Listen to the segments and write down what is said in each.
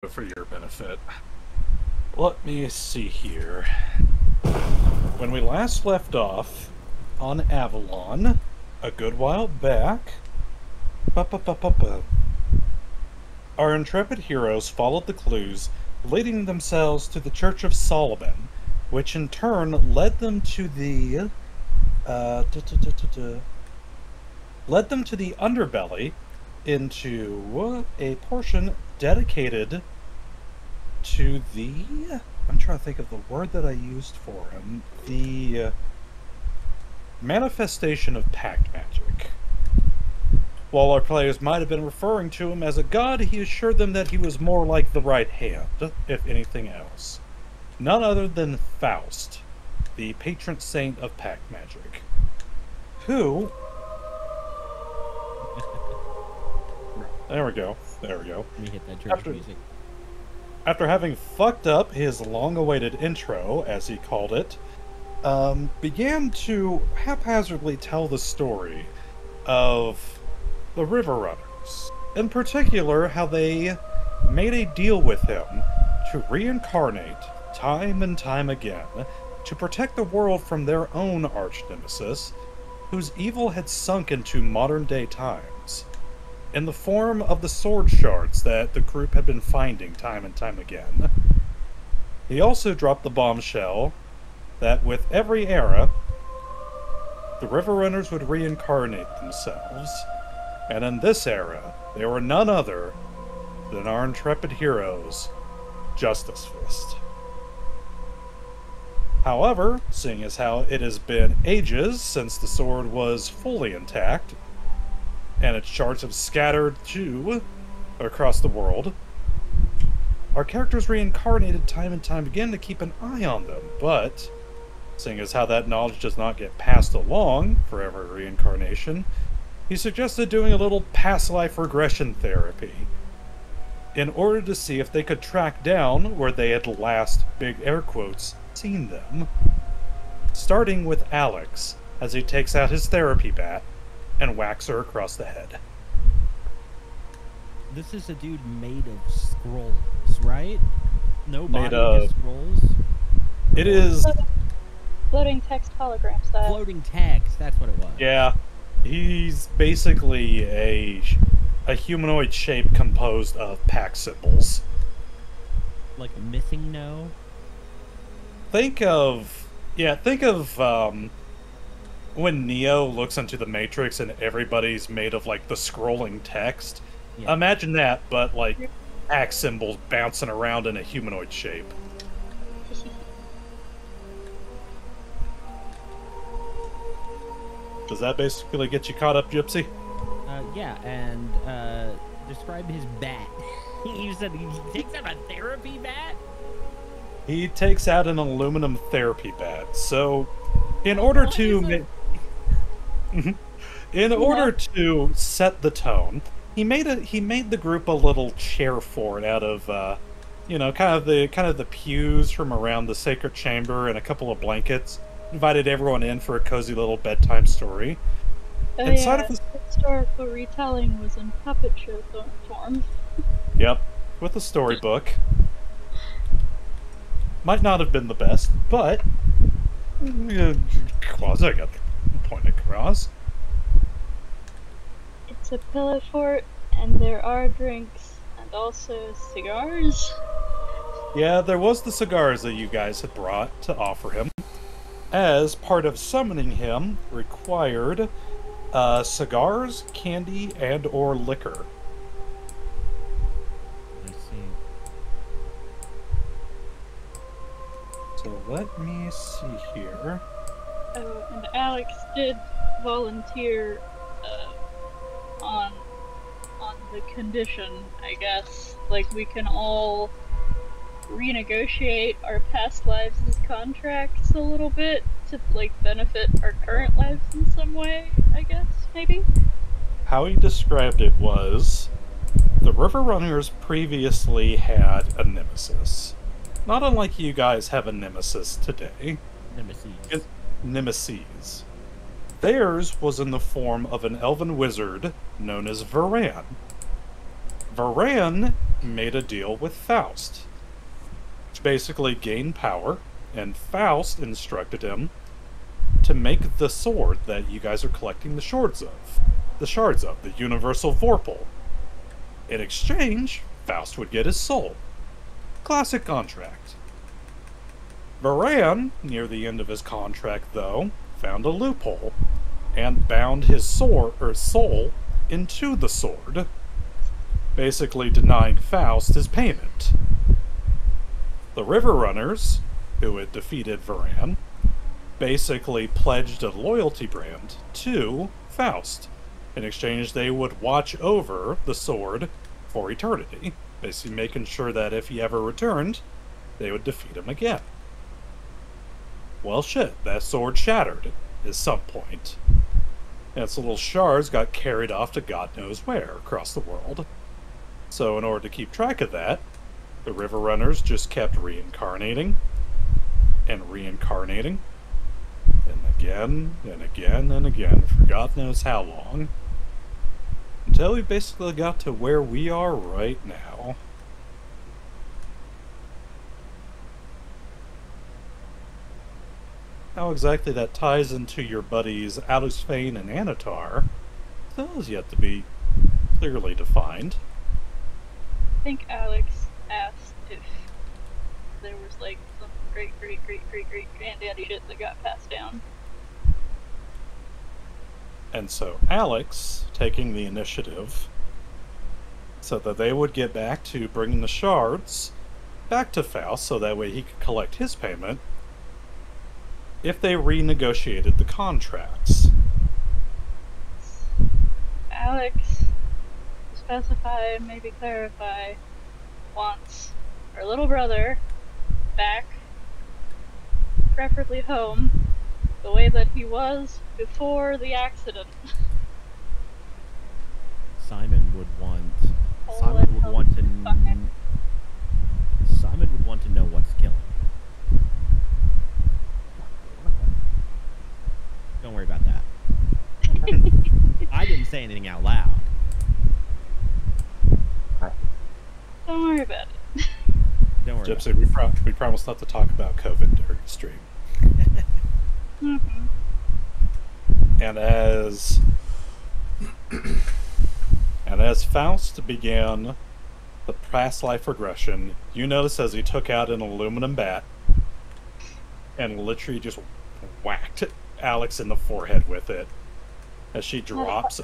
for your benefit. Let me see here. When we last left off on Avalon, a good while back, our intrepid heroes followed the clues, leading themselves to the Church of Solomon, which in turn led them to the underbelly into a portion dedicated to the, I'm trying to think of the word that I used for him, the manifestation of pact magic. While our players might have been referring to him as a god, he assured them that he was more like the right hand, if anything else. None other than Faust, the patron saint of pact magic, who... There we go. There we go. Let me hit that church music. After having fucked up his long-awaited intro, as he called it, began to haphazardly tell the story of the River Runners. In particular, how they made a deal with him to reincarnate time and time again to protect the world from their own arch-nemesis, whose evil had sunk into modern-day times, in the form of the sword shards that the group had been finding time and time again. He also dropped the bombshell that with every era, the River Runners would reincarnate themselves, and in this era, they were none other than our intrepid heroes, Justice Fist. However, seeing as how it has been ages since the sword was fully intact, and its shards have scattered across the world, our characters reincarnated time and time again to keep an eye on them, but seeing as how that knowledge does not get passed along for every reincarnation, he suggested doing a little past life regression therapy in order to see if they could track down where they had last, big air quotes, seen them. Starting with Alex, as he takes out his therapy bat and whacks her across the head. This is a dude made of scrolls, right? No body, Made of just scrolls? It is... Floating text hologram style. Floating text, that's what it was. Yeah. He's basically a humanoid shape composed of pack symbols. Like a missing no? Think of when Neo looks into the Matrix and everybody's made of like the scrolling text. Yeah. Imagine that, but like pack symbols bouncing around in a humanoid shape. Does that basically get you caught up, Gypsy? Yeah, and describe his bat. You said he takes out a therapy bat? He takes out an aluminum therapy bat. So, in order to set the tone, he made the group a little chair fort out of kind of the pews from around the sacred chamber and a couple of blankets. Invited everyone in for a cozy little bedtime story. Inside of his historical retelling was in puppet show form. Yep, with a storybook. Might not have been the best, but quasi got the point across. It's a pillow fort, and there are drinks, and also cigars. Yeah, there was the cigars that you guys had brought to offer him. As part of summoning him required cigars, candy, and or liquor. I see. So let me see here. Oh, and Alex did volunteer on the condition, I guess. Like, we can all renegotiate our past lives' contracts a little bit to, like, benefit our current lives in some way, I guess, maybe? How he described it was, the River Runners previously had a nemesis. Not unlike you guys have a nemesis today. Nemesis. Theirs was in the form of an elven wizard known as Varan. Varan made a deal with Faust, which basically gained power, and Faust instructed him to make the sword that you guys are collecting the shards of. The Universal Vorpal. In exchange, Faust would get his soul. Classic contract. Varan, near the end of his contract though, found a loophole, and bound his soul into the sword, basically denying Faust his payment. The River Runners, who had defeated Varan, basically pledged a loyalty brand to Faust. In exchange, they would watch over the sword for eternity, basically making sure that if he ever returned, they would defeat him again. Well, shit, that sword shattered at some point. And its little shards got carried off to God knows where across the world. So in order to keep track of that, the River Runners just kept reincarnating, and reincarnating, and again, and again, and again, for God knows how long, until we basically got to where we are right now. How exactly that ties into your buddies Alusfane and Anatar still is yet to be clearly defined. I think Alex asked if there was like some great granddaddy shit that got passed down. And so Alex, taking the initiative, so that they would get back to bringing the shards back to Faust so that way he could collect his payment if they renegotiated the contracts. Alex, to specify, maybe clarify, wants her little brother back, preferably home, the way that he was before the accident. Simon would want to know what's killing him. Don't worry about that. I didn't say anything out loud. Don't worry about it. Don't worry. Gypsy, we promised not to talk about COVID during the stream. Mm-hmm. And as Faust began the past life regression, you notice as he took out an aluminum bat and literally just whacked Alex in the forehead with it as she drops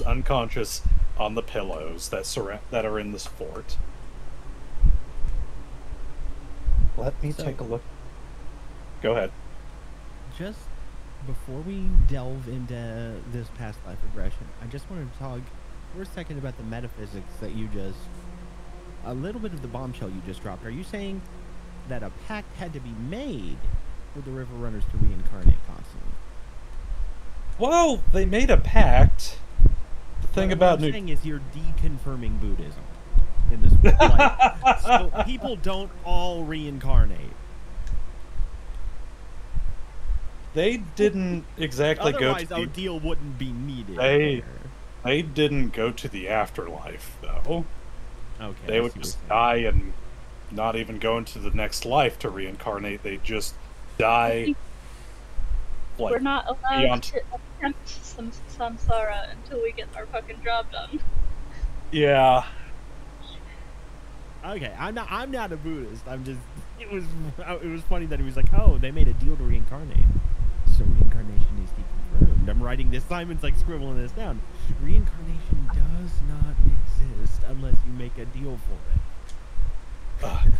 unconscious on the pillows that are in this fort. Let me take a look. Go ahead. Just before we delve into this past life regression, I just wanted to talk for a second about the metaphysics that a little bit of the bombshell you just dropped. Are you saying that a pact had to be made for the River Runners to reincarnate constantly? Well, they made a pact. The thing about what I'm saying is you're deconfirming Buddhism in this way. Like, so people don't all reincarnate. They didn't exactly Otherwise, go to deal wouldn't be needed. They didn't go to the afterlife, though. Okay. They would just die and not even go into the next life to reincarnate. They just die. Like, we're not allowed to attempt some samsara until we get our fucking job done. Yeah. Okay, I'm not a Buddhist. It was funny that he was like, oh, they made a deal to reincarnate. So reincarnation is deconfirmed. I'm writing this. Simon's like scribbling this down. Reincarnation does not exist unless you make a deal for it.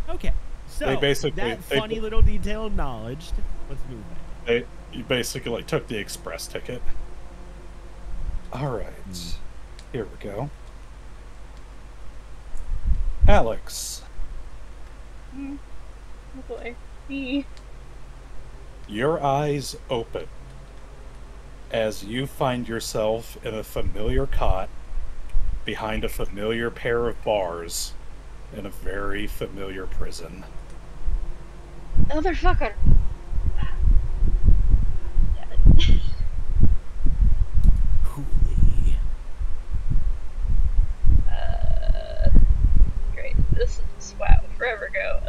Okay, so They basically- that funny little detail acknowledged. Let's move on. You basically took the express ticket. Alright. Here we go. Alex. Oh boy. Me. Your eyes open as you find yourself in a familiar cot behind a familiar pair of bars in a very familiar prison. Motherfucker! Coolly.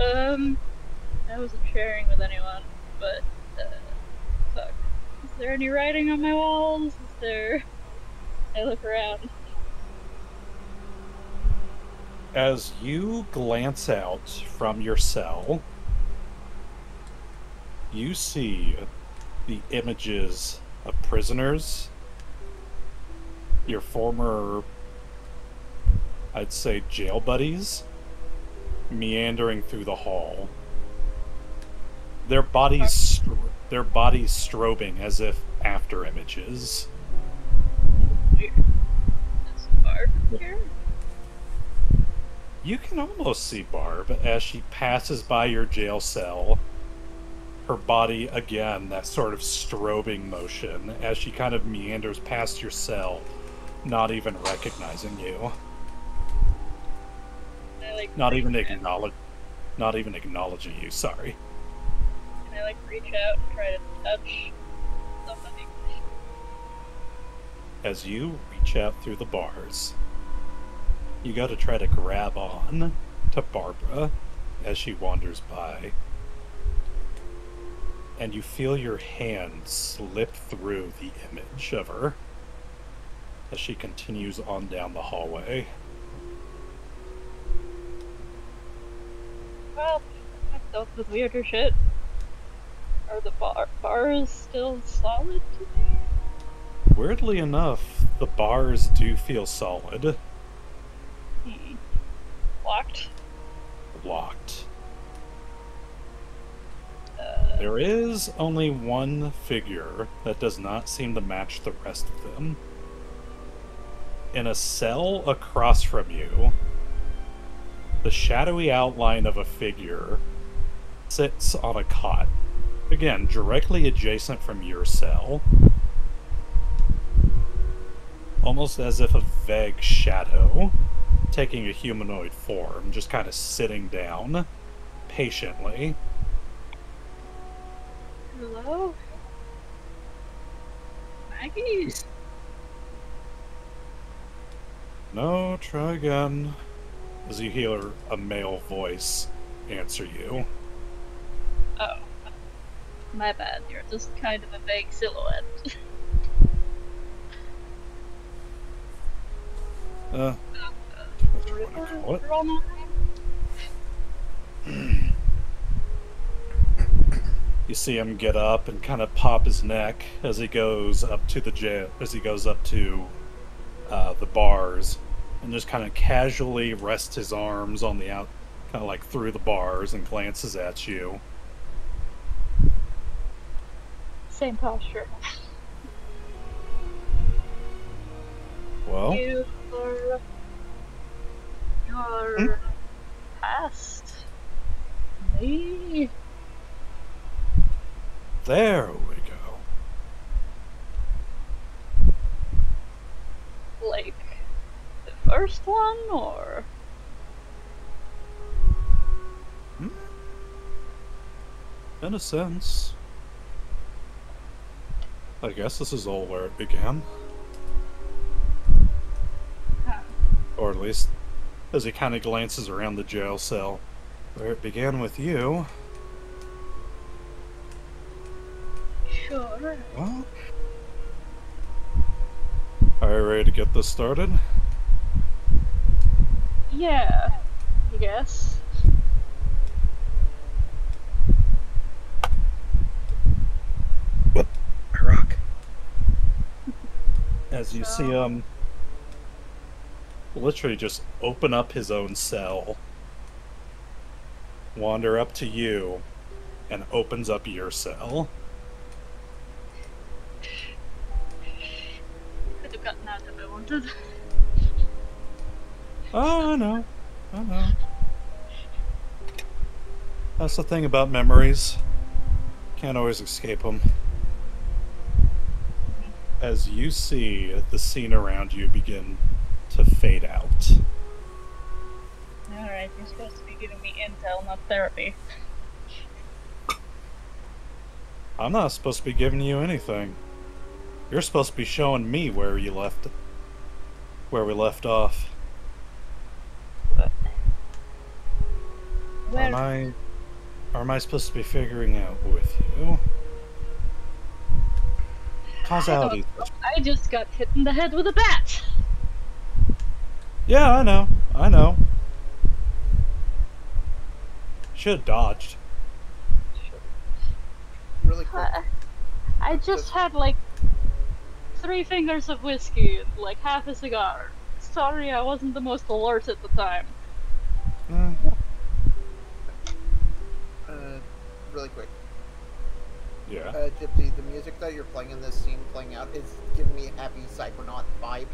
I wasn't sharing with anyone, but, fuck. Is there any writing on my walls? Is there... I look around. As you glance out from your cell, you see the images of prisoners, your former, I'd say, jail buddies, meandering through the hall. Their bodies strobing as if after images. Weird. Is Barb here? You can almost see Barb as she passes by your jail cell. Her body, again, that sort of strobing motion as she kind of meanders past your cell, not even recognizing you. Not even acknowledging you, sorry. Can I, reach out and try to touch somebody? As you reach out through the bars, you go to try to grab on to Barbara as she wanders by. And you feel your hand slip through the image of her as she continues on down the hallway. Well, I've dealt with weirder shit. Are the bars still solid to me? Weirdly enough, the bars do feel solid. Locked? Locked. There is only one figure that does not seem to match the rest of them. In a cell across from you, the shadowy outline of a figure sits on a cot. Again, directly adjacent from your cell. Almost as if a vague shadow, taking a humanoid form, just kind of sitting down, patiently. Hello? Maggie? No, try again. As you hear a male voice answer you. Oh. My bad, you're just kind of a vague silhouette. What do you want to call it? You see him get up and kind of pop his neck as he goes up to the jail, as he goes up to the bars, and just kind of casually rests his arms on the out, kind of through the bars, and glances at you. Same posture. Well, you're past me. There we go. Like the first one, or? In a sense. I guess this is all where it began. Huh. Or at least, as he kind of glances around the jail cell, where it began with you. Sure. Well, are you ready to get this started? Yeah, I guess. What? I rock. As you see him literally just open up his own cell, wander up to you, and opens up your cell. Could have gotten out if I wanted. Oh, I know. That's the thing about memories. Can't always escape them. As you see the scene around you begin to fade out. Alright, you're supposed to be giving me intel, not therapy. I'm not supposed to be giving you anything. You're supposed to be showing me where we left off. Well, Or am I supposed to be figuring out with you? Causality. I just got hit in the head with a bat. Yeah, I know. I know. Should have dodged. Really quick. I just had like 3 fingers of whiskey and like half a cigar. Sorry, I wasn't the most alert at the time. Really quick. Yeah. Gypsy, the music that you're playing in this scene playing out is giving me happy Psychonaut vibes.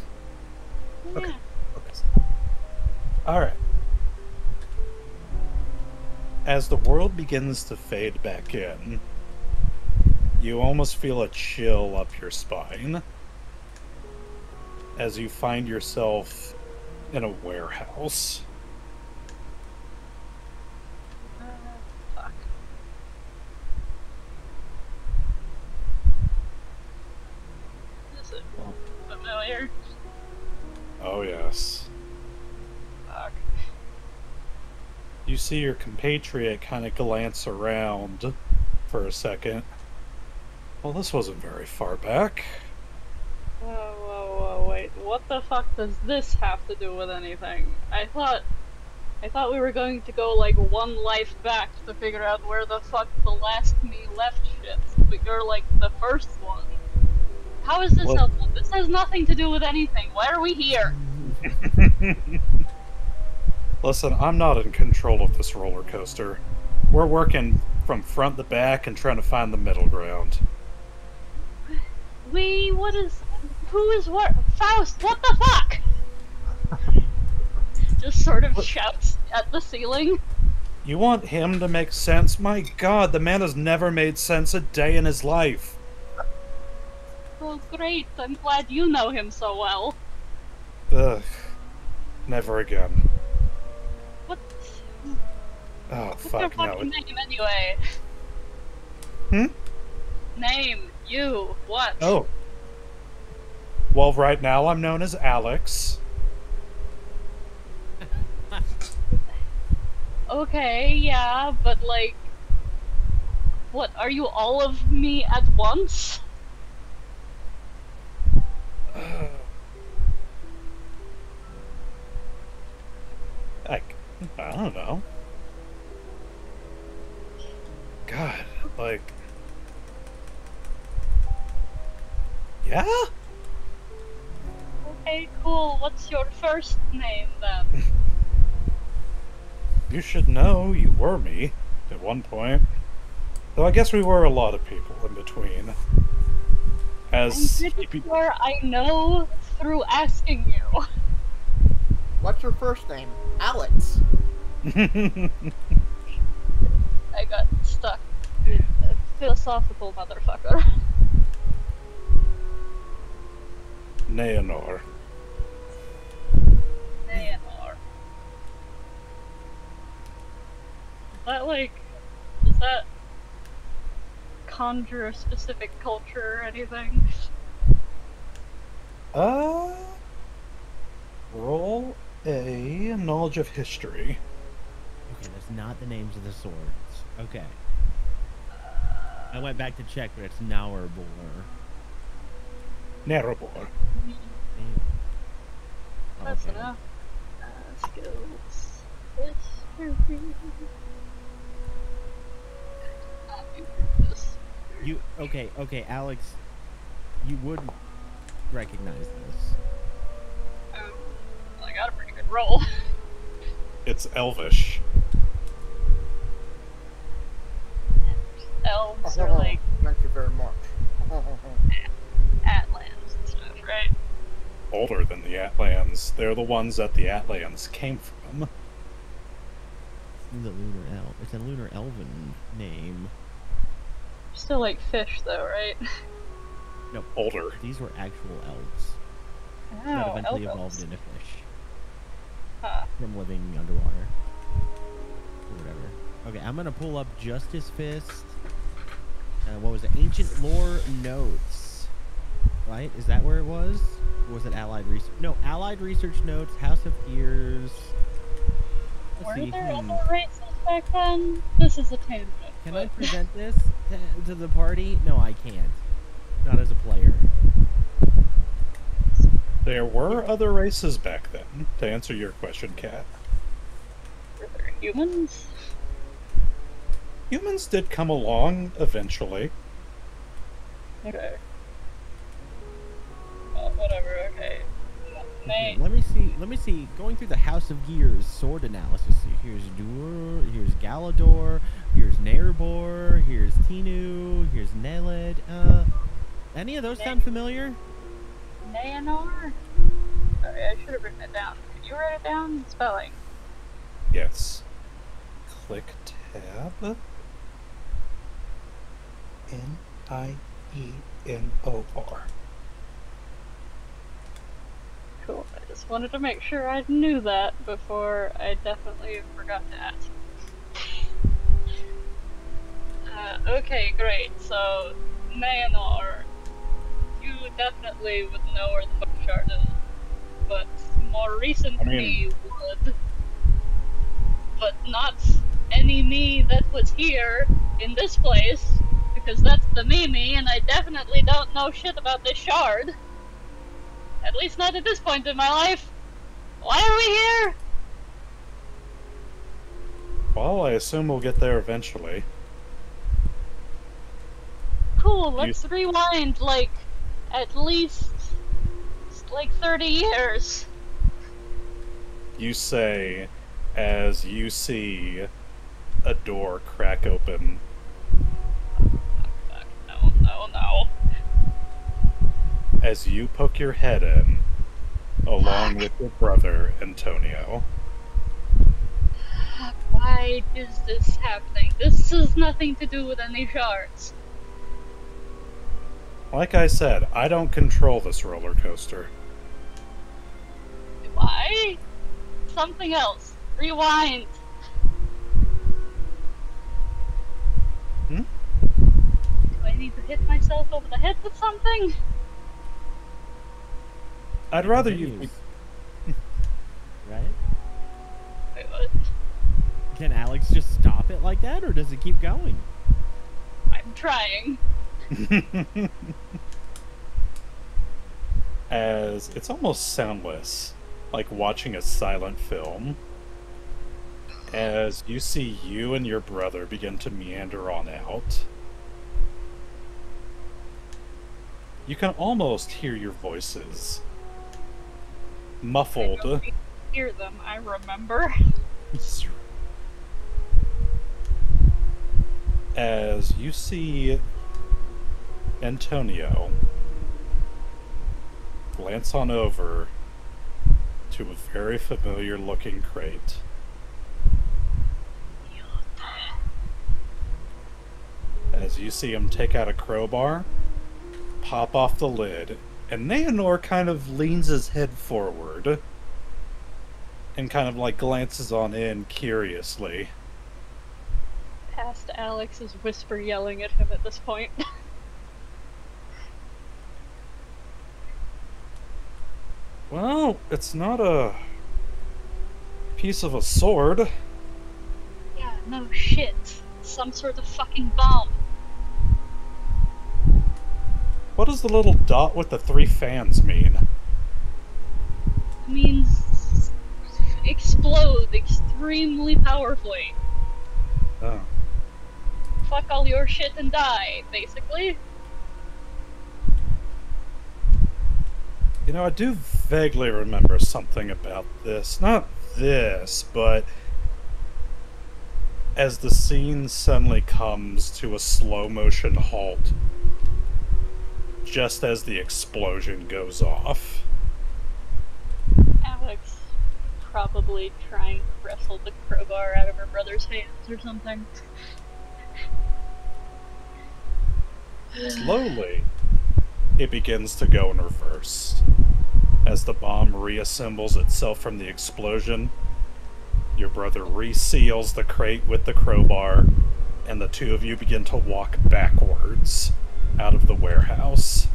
Yeah. Okay. Alright. As the world begins to fade back in, you almost feel a chill up your spine as you find yourself in a warehouse. Fuck. Is it familiar? Oh, yes. Fuck. You see your compatriot kind of glance around for a second. Well, this wasn't very far back. Whoa, wait. What the fuck does this have to do with anything? I thought we were going to go like 1 life back to figure out where the fuck the last me left shit. But you're like the first one. How is this helpful? This has nothing to do with anything. Why are we here? Listen, I'm not in control of this roller coaster. We're working from front to back and trying to find the middle ground. Who is what? Faust, what the fuck? Just sort of shouts at the ceiling. You want him to make sense? My god, the man has never made sense a day in his life. Well, great. I'm glad you know him so well. Ugh. Never again. What? Oh, What's your fuck, no. fucking name anyway? Name. You. What? Oh. Well, right now I'm known as Alex. Okay, yeah, but like... What, are you all of me at once? I don't know. God, like... Yeah? Okay, cool. What's your first name, then? You should know you were me at one point. Though I guess we were a lot of people in between. I'm pretty sure I know through asking you. What's your first name? Alex. I got stuck. Philosophical motherfucker. Neonor. Neonor. Does that conjure a specific culture or anything? Roll a knowledge of history. Okay, that's not the names of the swords. Okay. I went back to check, but it's Nauerbor. Narrabor. That's enough. Skills. History. Okay, Alex, you would recognize this. Well, I got a pretty good roll. It's Elvish. Elves are like Thank you very much. Atlands and stuff, right? Older than the Atlans. They're the ones that the Atlans came from. The lunar elf. It's a lunar elven name. Still like fish, though, right? No, Older. these were actual elves that eventually evolved into fish from living underwater or whatever. Okay, I'm gonna pull up Justice Fist. What was it? Ancient Lore Notes. Right? Is that where it was? Or was it Allied Research? No, Allied Research Notes, House of Ears. Were there other races back then? This is a tangent. Can I present this to the party? No, I can't. Not as a player. There were other races back then, to answer your question, Kat. Were there humans? Humans did come along eventually. Okay. Well, whatever, okay. Okay, let me see. Going through the House of Gears sword analysis. Here's Dur, here's Galador, here's Nerbor, here's Tinu, here's Neled. Any of those sound familiar? Nayanor? Sorry, I should have written it down. Could you write it down? Spelling. Yes. Click tab. N-I-E-N-O-R. Cool. I just wanted to make sure I knew that before I definitely forgot to ask. Okay, great. So, Nayanor, you definitely would know where the book shard is, but more recent me would. But not any me that was here in this place, because that's the me, and I definitely don't know shit about this shard. At least not at this point in my life. Why are we here? Well, I assume we'll get there eventually. Cool, let's rewind, like, at least, like, 30 years. You say, as you see a door crack open. No. As you poke your head in, along with your brother, Antonio. Why is this happening? This has nothing to do with any shards. Like I said, I don't control this roller coaster. Why? Something else. Rewind. Hmm? Do I need to hit myself over the head with something? I'd rather you... Right? Wait, what? Can Alex just stop it like that, or does it keep going? I'm trying. As it's almost soundless, like watching a silent film, as you see you and your brother begin to meander on out. You can almost hear your voices. Muffled. I don't hear them, I remember. As you see Antonio glance on over to a very familiar looking crate. As you see him take out a crowbar, pop off the lid, and Nayanor kind of leans his head forward and kind of like glances on in curiously. Past Alex is whisper yelling at him at this point. Well, it's not a piece of a sword. Yeah, no shit. Some sort of fucking bomb. What does the little dot with the 3 fans mean? It means explode extremely powerfully. Oh. Fuck all your shit and die, basically. You know, I do vaguely remember something about this. Not this, but as the scene suddenly comes to a slow-motion halt, just as the explosion goes off. Alex probably trying to wrestle the crowbar out of her brother's hands or something. Slowly, it begins to go in reverse. As the bomb reassembles itself from the explosion, your brother reseals the crate with the crowbar, and the two of you begin to walk backwards out of the warehouse.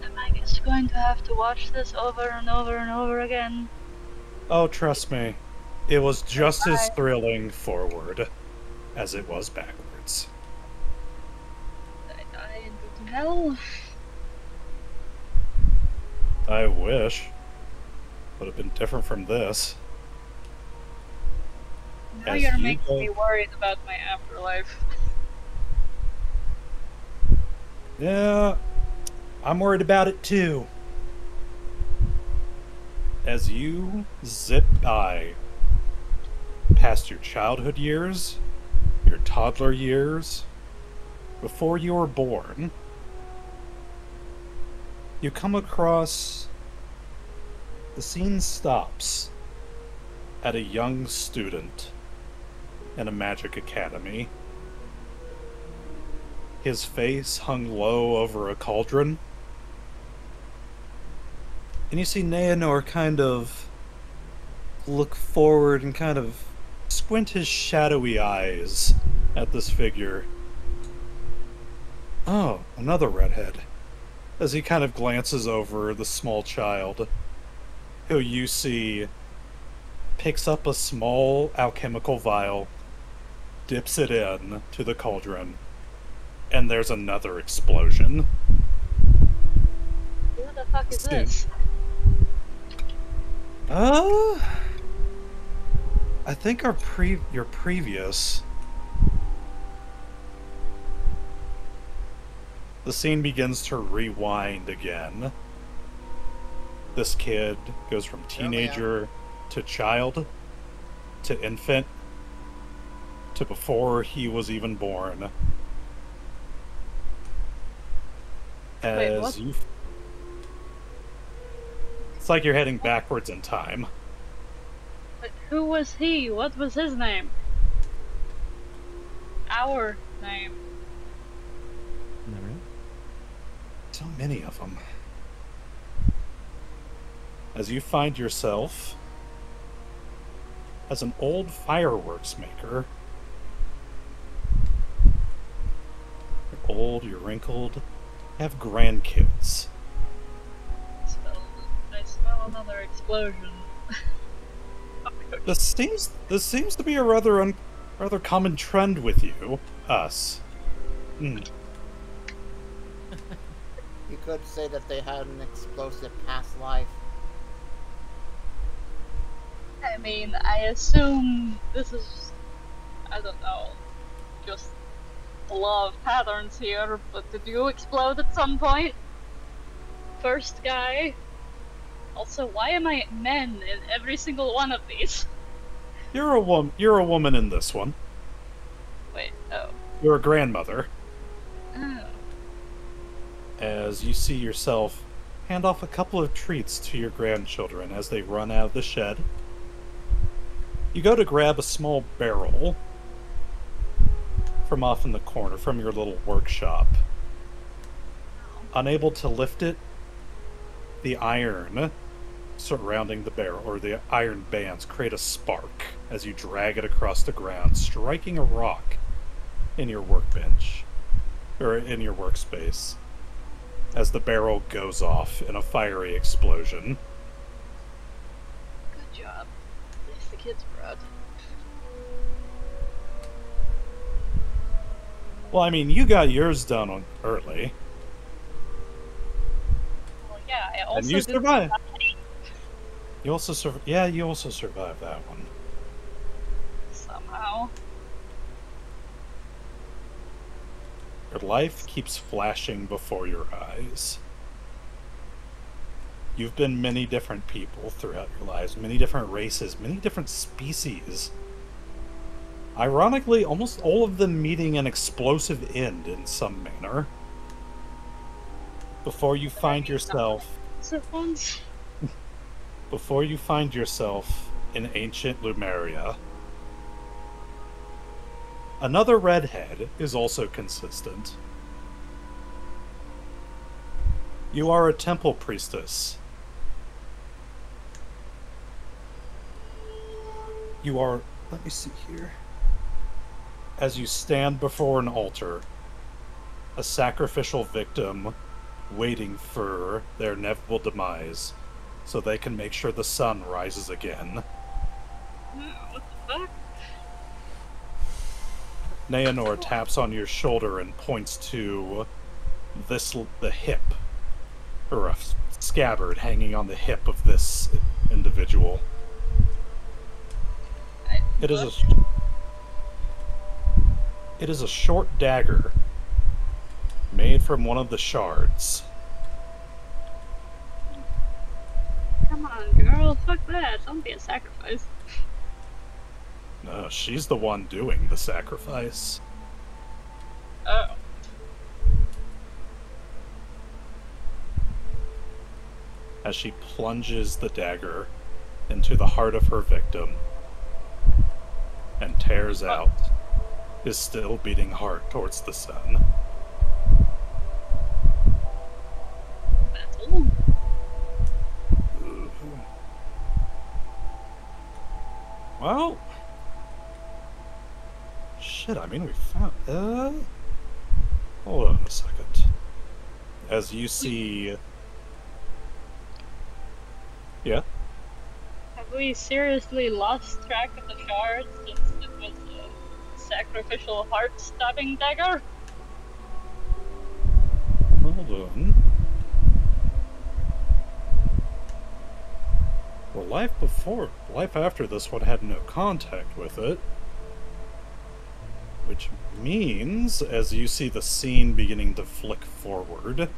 Am I just going to have to watch this over and over and over again? Oh, trust me. It was just as Bye. thrilling forward as it was backwards. I die and go to hell. I wish. Would have been different from this. Now As you're you making go- me worried about my afterlife. Yeah, I'm worried about it too. As you zip by past your childhood years, your toddler years, before you were born, you come across the scene stops at a young student in a magic academy. His face hung low over a cauldron. And you see Neonor kind of look forward and kind of squint his shadowy eyes at this figure. Oh, another redhead. As he kind of glances over the small child, who you see picks up a small alchemical vial, dips it in to the cauldron, and there's another explosion. Who the fuck is this? I think your previous. The scene begins to rewind again. This kid goes from teenager to child to infant to before he was even born. Wait, what? It's like you're heading backwards in time. But who was he? What was his name? Our name. Never. So many of them. As you find yourself as an old fireworks maker. You're old, you're wrinkled, have grandkids. I smell another explosion. This seems to be a rather common trend with you, us. Hmm. You could say that they had an explosive past life. I mean, I assume this is, I don't know, just a lot of patterns here, but did you explode at some point? First guy? Also, why am I men in every single one of these? You're a woman in this one. Wait, oh. You're a grandmother. Oh. As you see yourself hand off a couple of treats to your grandchildren as they run out of the shed. You go to grab a small barrel from off in the corner from your little workshop. Unable to lift it, the iron surrounding the barrel, or the iron bands, create a spark as you drag it across the ground, striking a rock in your workbench, or in your workspace, as the barrel goes off in a fiery explosion. Good job. At least the kid's proud. Well, I mean, you got yours done early. Well, yeah, I also And you did survived. die You also survived that one. somehow. Your life keeps flashing before your eyes. You've been many different people throughout your lives, many different races, many different species. Ironically, almost all of them meeting an explosive end in some manner. Before you find yourself in ancient Lumeria. Another redhead is also consistent. You are a temple priestess. You are... Let me see here. As you stand before an altar, a sacrificial victim waiting for their inevitable demise so they can make sure the sun rises again. Oh, what the fuck? Neonor taps on your shoulder and points to the hip, or a scabbard hanging on the hip of this individual. It is a short dagger made from one of the shards. Come on, girl. Fuck that. Don't be a sacrifice. No, she's the one doing the sacrifice. Oh. As she plunges the dagger into the heart of her victim and tears out his still beating heart towards the sun. Metal. Well, shit, I mean, we found, hold on a second. As you see, yeah? Have we seriously lost track of the shards since it was a sacrificial heart-stabbing dagger? Hold on. Well, life after this one had no contact with it. Which means, as you see the scene beginning to flick forward,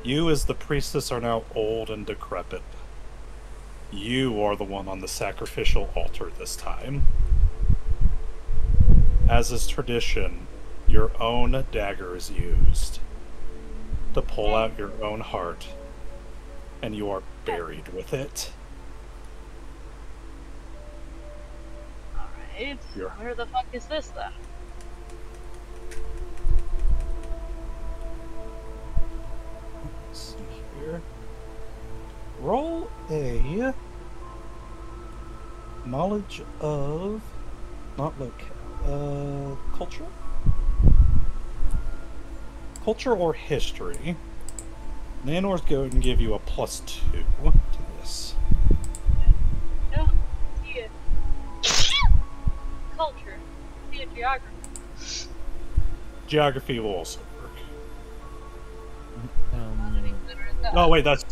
you as the priestess are now old and decrepit. You are the one on the sacrificial altar this time. As is tradition, your own dagger is used to pull out your own heart, and you are buried with it. Alright, where the fuck is this then? Let's see here. Roll a knowledge of, not locale, culture? Culture or history. Nanor's going to give you a +2 to this. Don't see it. Culture. See a geography. Geography will also work. Not any better at that. Oh wait, that's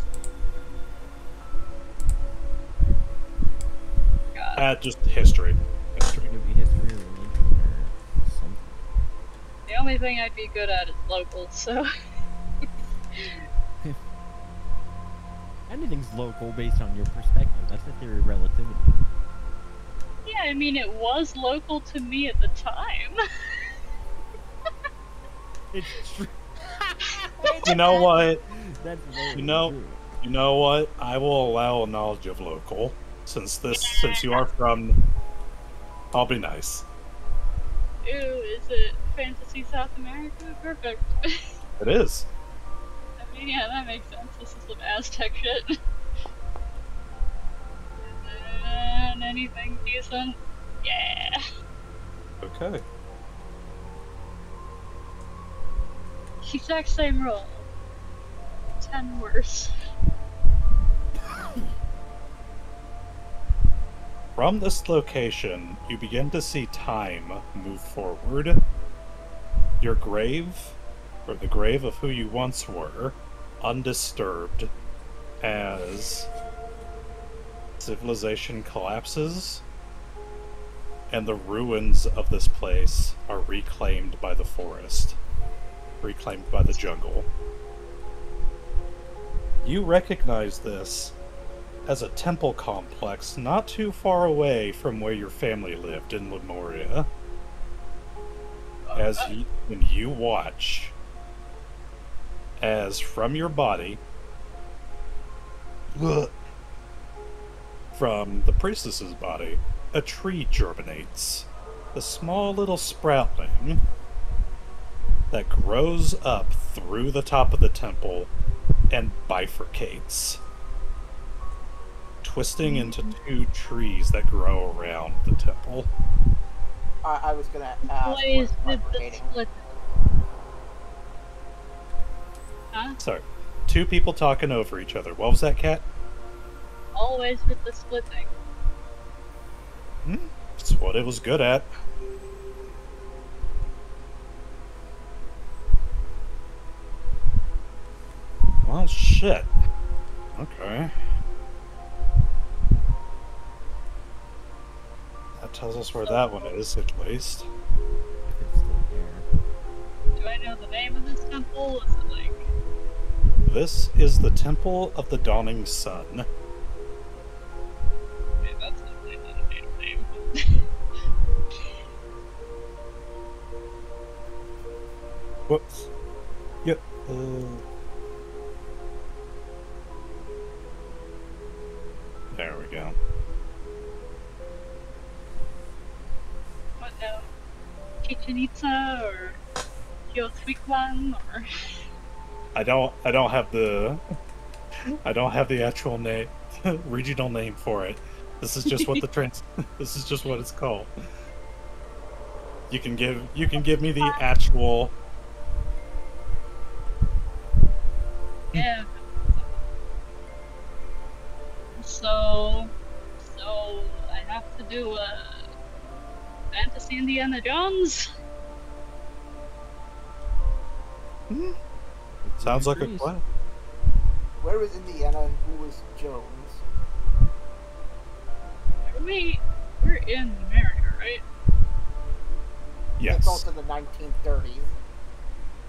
God. just history. History. It could be history or religion or something. The only thing I'd be good at is local, so... Anything's local based on your perspective. That's the theory of relativity. Yeah, I mean, it was local to me at the time. It's true. You know what? That's very You know, true. you know what? I will allow a knowledge of local, since you are from. I'll be nice. Ooh, is it Fantasy South America? Perfect. It is. I mean, yeah, that makes sense. This is some Aztec shit. And anything decent? Yeah. Okay. Exact same roll. 10 worse. From this location, you begin to see time move forward. Your grave, or the grave of who you once were, undisturbed as civilization collapses and the ruins of this place are reclaimed by the forest, reclaimed by the jungle. You recognize this as a temple complex not too far away from where your family lived in Lemuria. When you watch as from your body, from the priestess's body, a tree germinates. A small little sproutling that grows up through the top of the temple and bifurcates, twisting into two trees that grow around the temple. I was gonna ask Blaze what's did the bifurcating. split. Huh? Sorry, two people talking over each other. What was that, Cat? always with the splitting? It's what it was good at. Well, shit. Okay. That tells us where that one is, at least. If it's still there. Do I know the name of this temple? Is it like... This is the Temple of the Dawning Sun. Okay, that's definitely not a native name. Whoops. Yep. There we go. What now? Chichen Itza or Teotihuacan or... I don't have the actual name, regional name for it. This is just what this is just what it's called. You can give me the actual. Yeah. So I have to do a fantasy Indiana Jones. Sounds like a plan. Where was Indiana and who was Jones? We're in America, right? Yes. It's also the 1930s,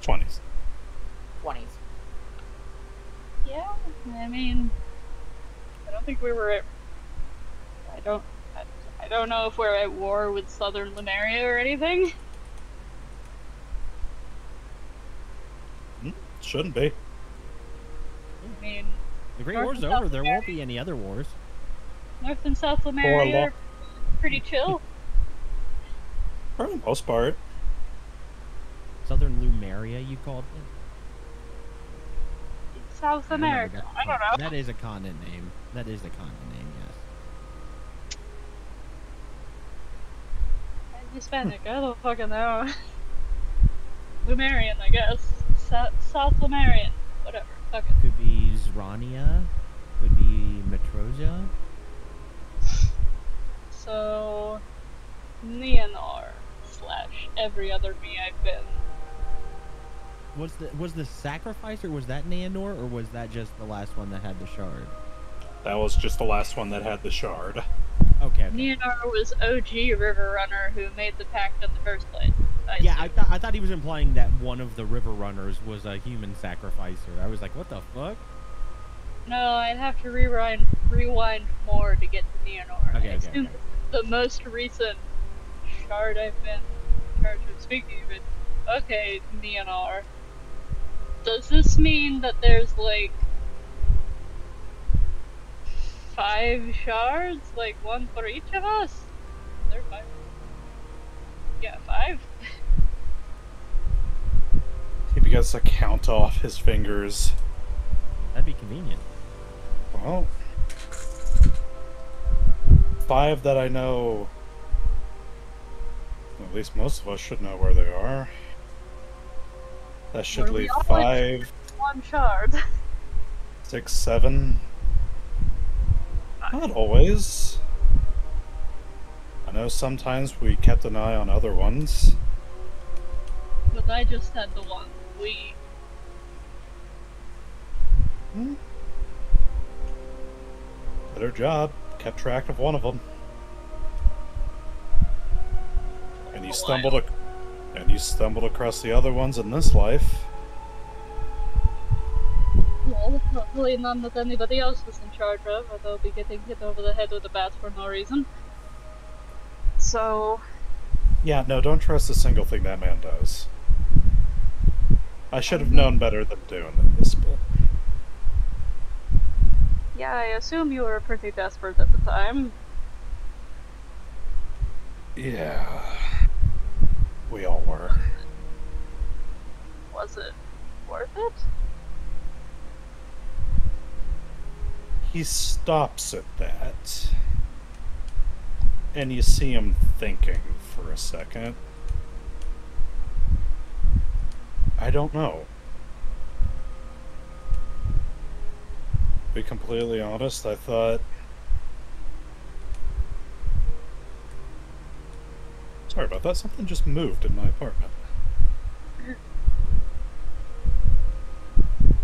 20s. 20s. Yeah, I mean, I don't think we were at... I don't know if we're at war with Southern Lemuria or anything. Shouldn't be. I mean, The Great North War's and over. South There won't be any other wars. North and South Lemuria are pretty chill. For the most part. Southern Lumeria, you called it? South America. I don't know. That is a continent name. That is a continent name, yes. I'm Hispanic. I don't fucking know. Lumerian, I guess. South Lumerian. Whatever. Fuck it. Could be Zrania. Could be Metrosia. So, Neonor / every other me I've been. Was the sacrifice, or was that Neonor, or was that just the last one that had the shard? That was just the last one that had the shard. Okay. Neonor was OG River Runner who made the pact in the first place. I thought he was implying that one of the River Runners was a human sacrificer. I was like, what the fuck? No, I'd have to rewind more to get to Neonor. Okay, I assume the most recent shard I've been in charge of speaking of. Okay, Neonor. Does this mean that there's like 5 shards? Like one for each of us? There are 5. Yeah, 5. He begins to count off his fingers. That'd be convenient. Well, 5 that I know. At least most of us should know where they are. That should Were we leave all 5, 1 shard. 6, 7. Not always. I know sometimes we kept an eye on other ones. But I just had the one. Better job. Kept track of one of them. And you stumbled across the other ones in this life. Well, hopefully none that anybody else is in charge of, or they'll be getting hit over the head with a bat for no reason. So... Yeah, no, don't trust a single thing that man does. I should have known better than doing this, but... Yeah, I assume you were pretty desperate at the time. Yeah... We all were. Was it worth it? He stops at that. And you see him thinking for a second. I don't know. To be completely honest, I thought Sorry about that. Something just moved in my apartment.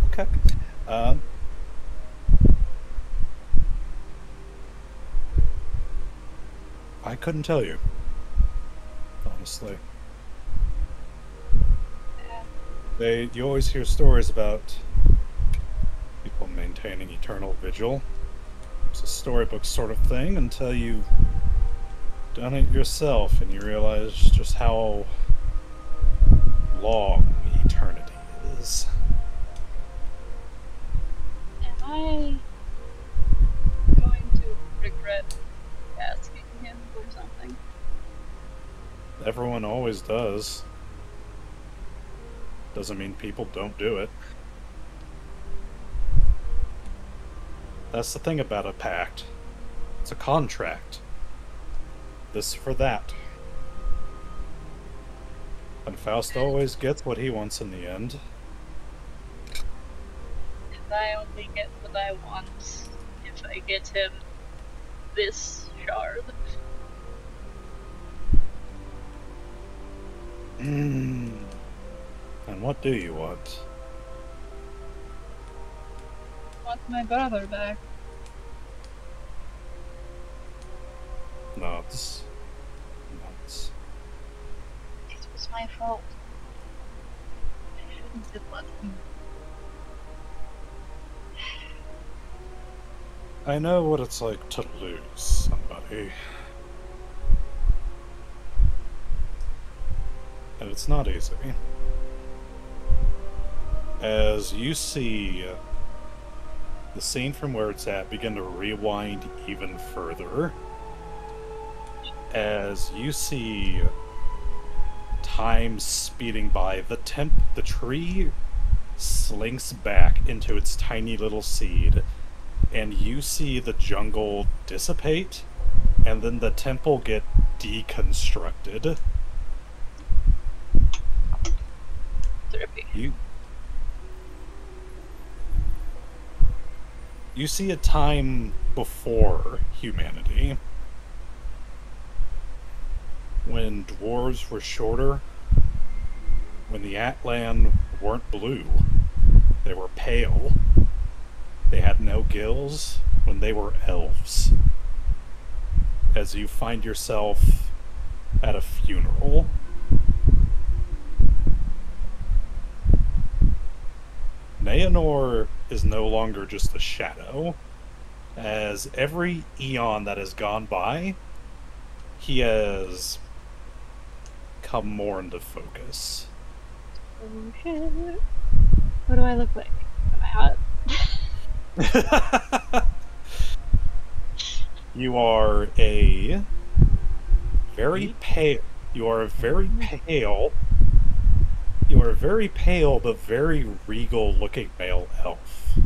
Okay. I couldn't tell you, honestly. You always hear stories about people maintaining eternal vigil. It's a storybook sort of thing until you've done it yourself and you realize just how long eternity is. Am I going to regret asking him for something? Everyone always does. Doesn't mean people don't do it. That's the thing about a pact. It's a contract. This for that. And Faust always gets what he wants in the end. And I only get what I want if I get him this shard. And what do you want? I want my brother back. Nuts. It was my fault. I shouldn't have let him. I know what it's like to lose somebody. And it's not easy. As you see the scene from where it's at begin to rewind even further, as you see time speeding by, the tree slinks back into its tiny little seed, and you see the jungle dissipate, and then the temple get deconstructed. You see a time before humanity, when dwarves were shorter, when the Atlan weren't blue, they were pale, they had no gills, when they were elves. As you find yourself at a funeral. Neonor is no longer just a shadow. As every eon that has gone by, he has come more into focus. Oh shit. What do I look like? Am I hot? You are a very pale. You are a very pale. You are a very pale but very regal-looking male elf.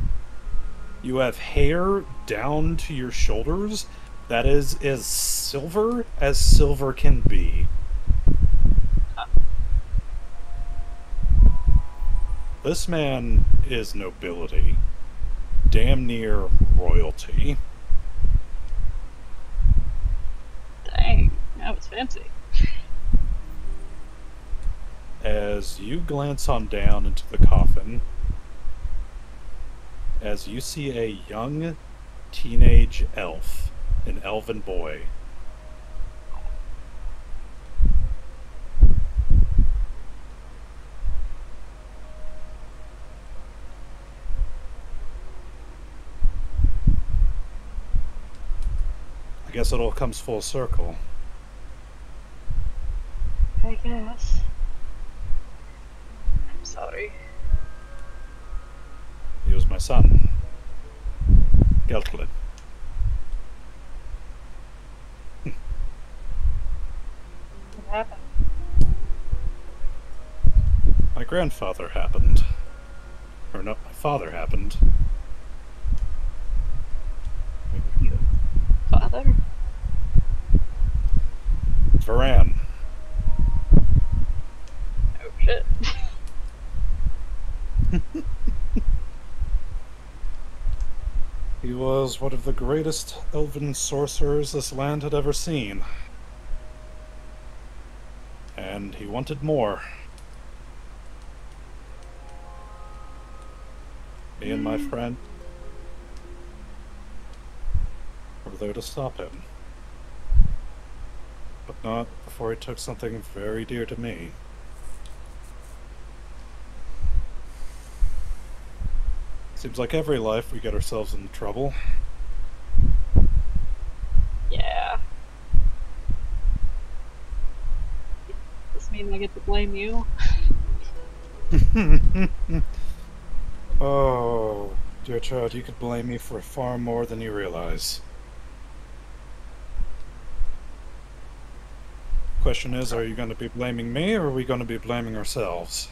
You have hair down to your shoulders that is as silver can be. This man is nobility, damn near royalty. Dang, that was fancy. As you glance on down into the coffin, as you see a young teenage elf, an elven boy. I guess it all comes full circle. I guess. I'm sorry. He was my son. Geltlin. What happened? My grandfather happened. Or no, my father happened. You father? Varan. Oh shit. He was one of the greatest elven sorcerers this land had ever seen. And he wanted more. Me and my friend were there to stop him. But not before he took something very dear to me. Seems like every life we get ourselves into trouble. Yeah. Does this mean I get to blame you? Oh, dear child, you could blame me for far more than you realize. Question is, are you going to be blaming me, or are we going to be blaming ourselves?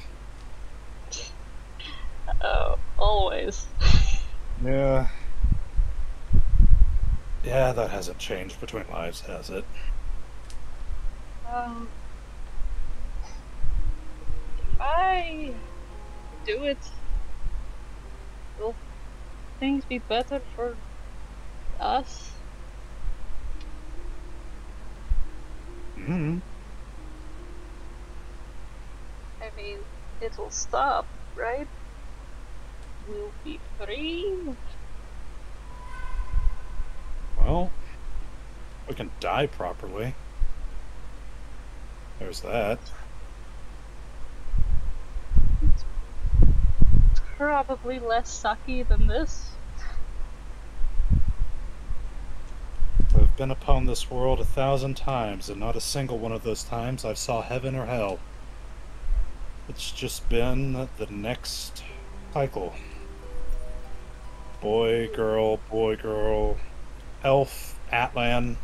Oh, always. Yeah. Yeah, that hasn't changed between lives, has it? If I do it, will things be better for us? Mm-hmm. I mean, it'll stop, right? We'll be free. Well, we can die properly. There's that. It's probably less sucky than this. I've been upon this world 1,000 times, and not a single one of those times I've saw heaven or hell. It's just been the next cycle. Boy, girl, elf, Atlan,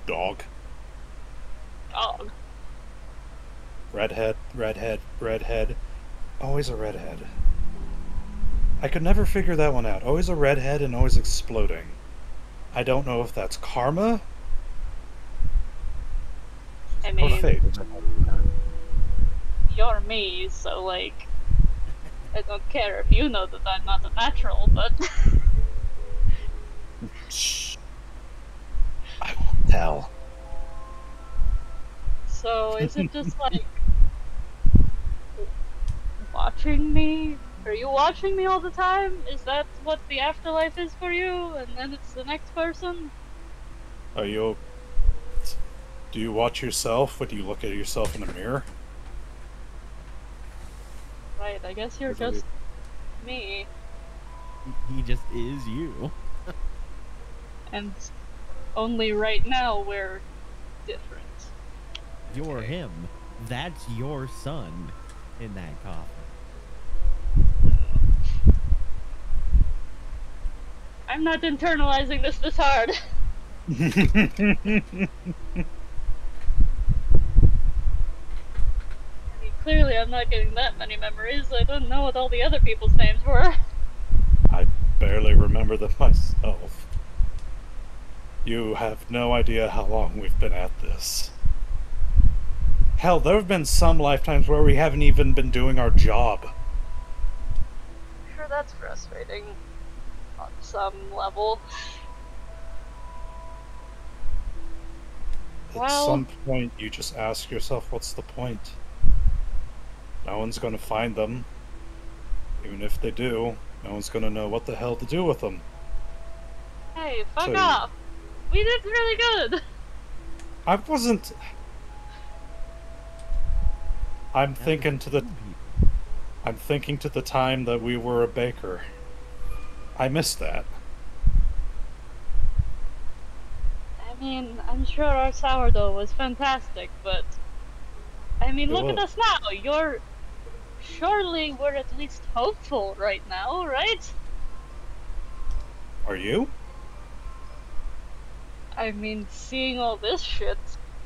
dog. Dog. Redhead. Always a redhead. I could never figure that one out. Always a redhead and always exploding. I don't know if that's karma I or mean, fate. you're me, so like, I don't care if you know that I'm not a natural, but Shh. I won't tell. so is it just like watching me? Are you watching me all the time? Is that what the afterlife is for you? And then it's the next person? Are you... Do you watch yourself when you look at yourself in the mirror? Right, I guess you're just me. He just is you. And only right now we're different. You're him. That's your son in that coffin. I'm not internalizing this hard. I mean, clearly I'm not getting that many memories. I don't know what all the other people's names were. I barely remember them myself. You have no idea how long we've been at this. Hell, there have been some lifetimes where we haven't even been doing our job. Sure, that's frustrating on some level. At Well- some point, you just ask yourself, what's the point? No one's going to find them. Even if they do, no one's going to know what the hell to do with them. Hey, fuck So- off! We did really good! I wasn't... I'm That thinking was to the... cool people. I'm thinking to the time that we were a baker. I missed that. I mean, I'm sure our sourdough was fantastic, but... I mean, It look at was. us now! Surely we're at least hopeful right now, right? Are you? I mean, seeing all this shit,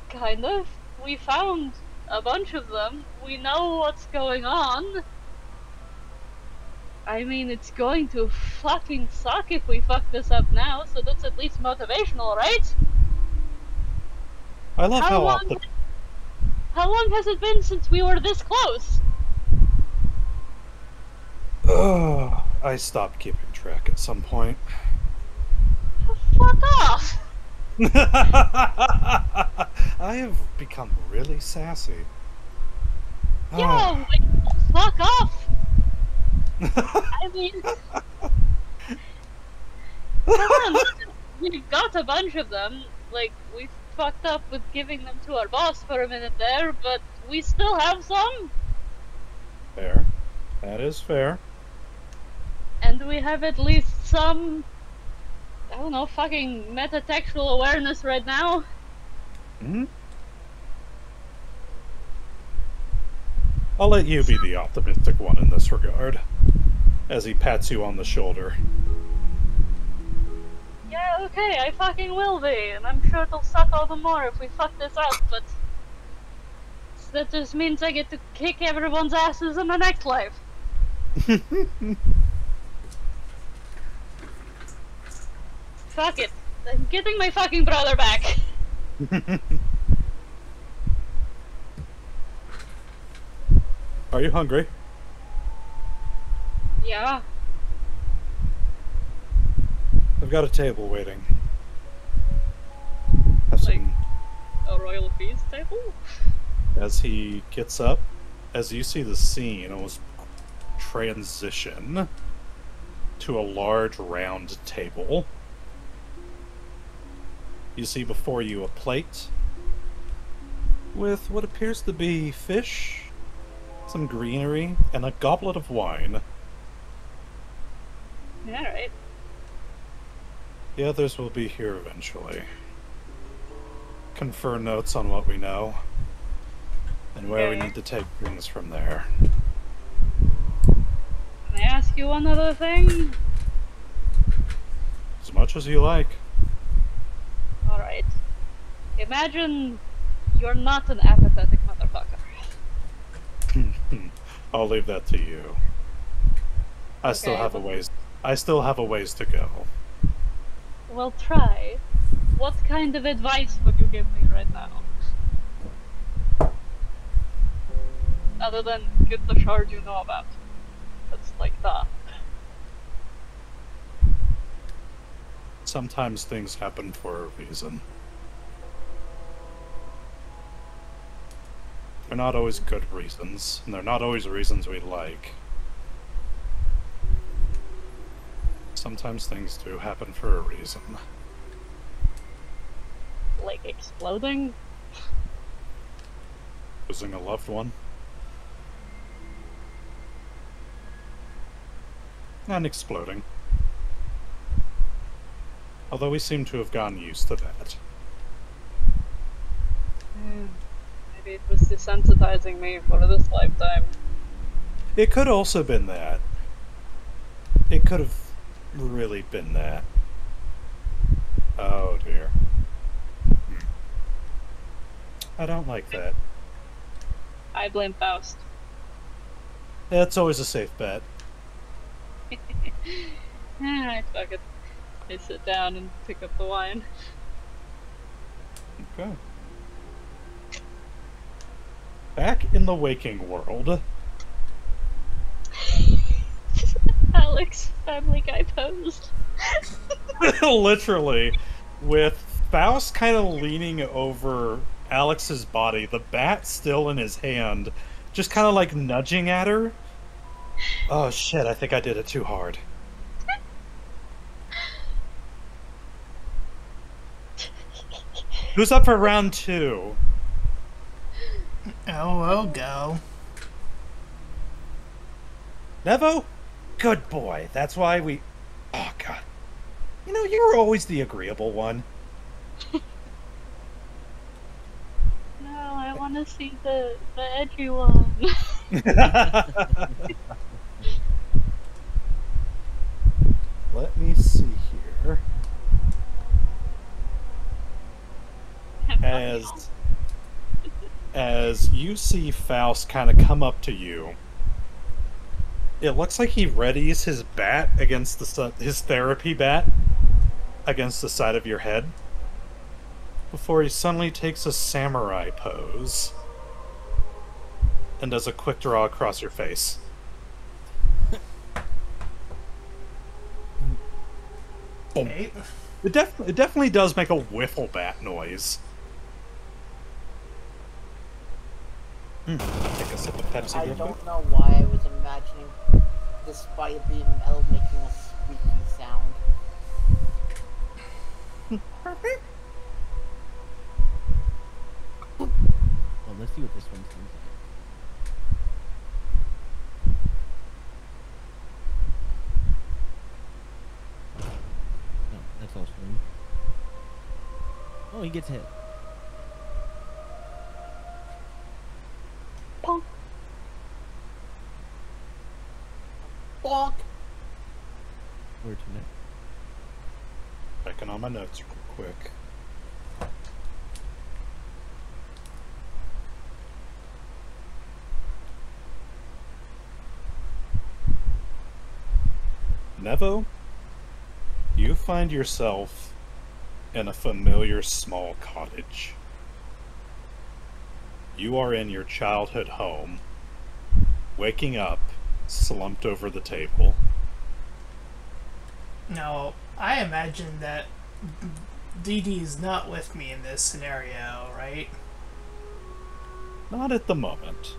kind of. We found a bunch of them. We know what's going on. I mean, it's going to fucking suck if we fuck this up now, so that's at least motivational, right? I love How how long- often... How long has it been since we were this close? Ugh, I stopped keeping track at some point. Fuck off! I have become really sassy. Yeah, wait, fuck off! I mean, come on, listen, we've got a bunch of them. Like, we fucked up with giving them to our boss for a minute there, but we still have some. Fair. That is fair. And we have at least some, I don't know, fucking metatextual awareness right now. Hmm? I'll let you be the optimistic one in this regard, as he pats you on the shoulder. Yeah, okay, I fucking will be, and I'm sure it'll suck all the more if we fuck this up, but that just means I get to kick everyone's asses in the next life. Fuck it. I'm getting my fucking brother back. Are you hungry? Yeah. I've got a table waiting. Have Like, some... a royal feast table? As he gets up, as you see the scene almost transition to a large round table, you see before you a plate with what appears to be fish, some greenery, and a goblet of wine. Yeah, right. The others will be here eventually. Confer notes on what we know, and where we Okay. need to take things from there. Can I ask you one other thing? As much as you like. Alright. Imagine you're not an apathetic motherfucker. I'll leave that to you. I still Okay, have a but- ways. I still have a ways to go. Well, try. What kind of advice would you give me right now? Other than get the shard you know about. That's like that. Sometimes things happen for a reason. They're not always good reasons, and they're not always reasons we like. Sometimes things do happen for a reason. Like exploding? Losing a loved one. And exploding. Although we seem to have gotten used to that. Maybe it was desensitizing me for this lifetime. It could also been that. It could have really been that. Oh dear. I don't like that. I blame Faust. That's always a safe bet. Alright, fuck it. I sit down and pick up the wine. Okay. Back in the waking world, Alex, Family Guy posed. literally, with Faust kind of leaning over Alex's body, the bat still in his hand, just kind of like nudging at her. Oh shit, I think I did it too hard. Who's up for round 2? Oh, I'll go. Nevo? Good boy. That's why we... Oh, God. You know, you were always the agreeable one. No, I want to see the edgy one. Let me see here. As you see Faust kind of come up to you, it looks like he readies his bat against his therapy bat against the side of your head before he suddenly takes a samurai pose and does a quick draw across your face. Okay. It definitely does make a whiffle bat noise. Take a sip of Pepsi I real quick. don't know why I was imagining this fire being metal making a squeaky sound. Well, let's see what this one sounds like. No, that's all swing. Oh, he gets hit. Bonk. Bonk! Where to next? Checking on my notes real quick. Nevo, you find yourself in a familiar small cottage. You are in your childhood home, waking up, slumped over the table. Now, I imagine that Dee Dee is not with me in this scenario, right? Not at the moment.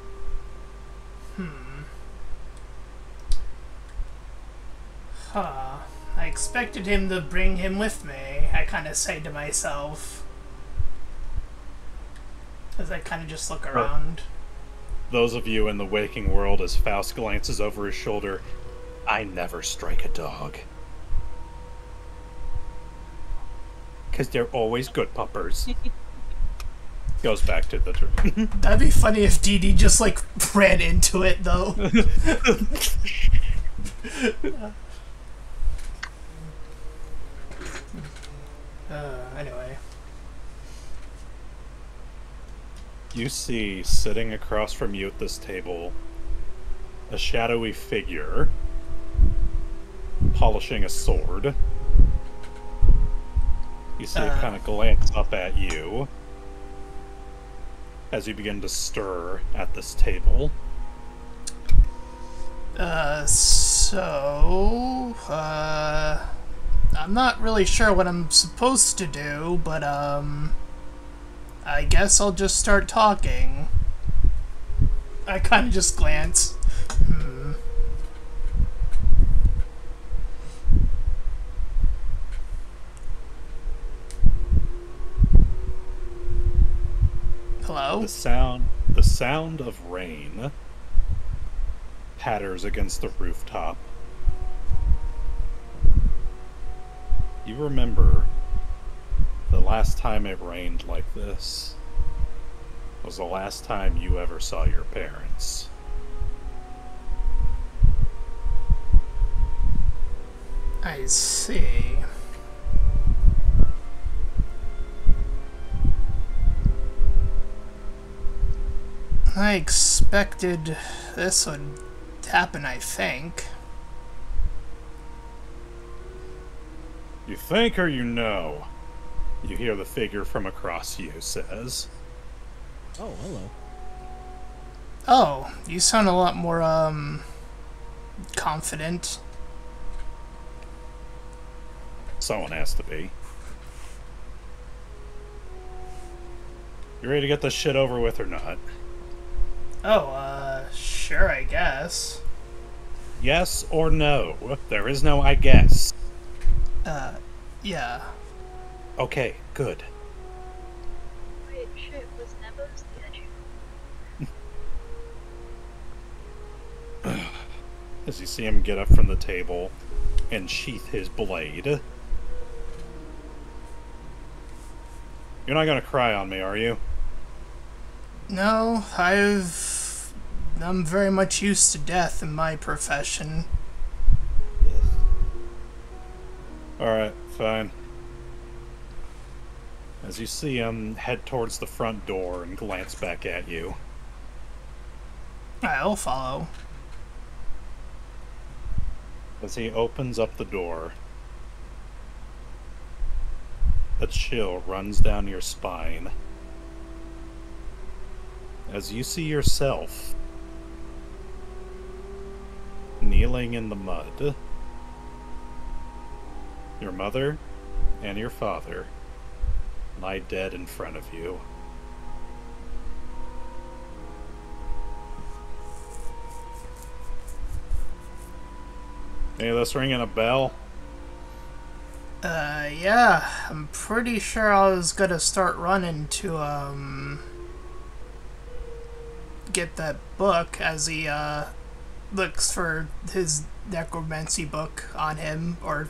Huh. I expected him to bring him with me, I kind of say to myself. As I kind of just look around. Those of you in the waking world, as Faust glances over his shoulder, I never strike a dog. 'Cause they're always good puppers. Goes back to the tree. That'd be funny if Dee Dee just, like, ran into it, though. Anyway. You see, sitting across from you at this table, a shadowy figure polishing a sword. You see it kind of glance up at you as you begin to stir at this table. I'm not really sure what I'm supposed to do, but, I guess I'll just start talking. I kind of just glance. Hello? The sound of rain patters against the rooftop. You remember the last time it rained like this was the last time you ever saw your parents. I see. I expected this would happen, I think. You think or you know? You hear the figure from across you says. Oh, hello. Oh, you sound a lot more, confident. Someone has to be. You ready to get this shit over with or not? Oh, sure, I guess. Yes or no? There is no I guess. Yeah. Okay, good. Wait, shit, was Nevo's the issue? As you see him get up from the table and sheath his blade. You're not gonna cry on me, are you? No, I'm very much used to death in my profession. Alright, fine. As you see him head towards the front door and glance back at you. I'll follow. As he opens up the door, a chill runs down your spine. As you see yourself kneeling in the mud. Your mother and your father lie dead in front of you. Any of this ringing a bell? Yeah, I'm pretty sure I was gonna start running to, get that book as he, looks for his necromancy book on him, or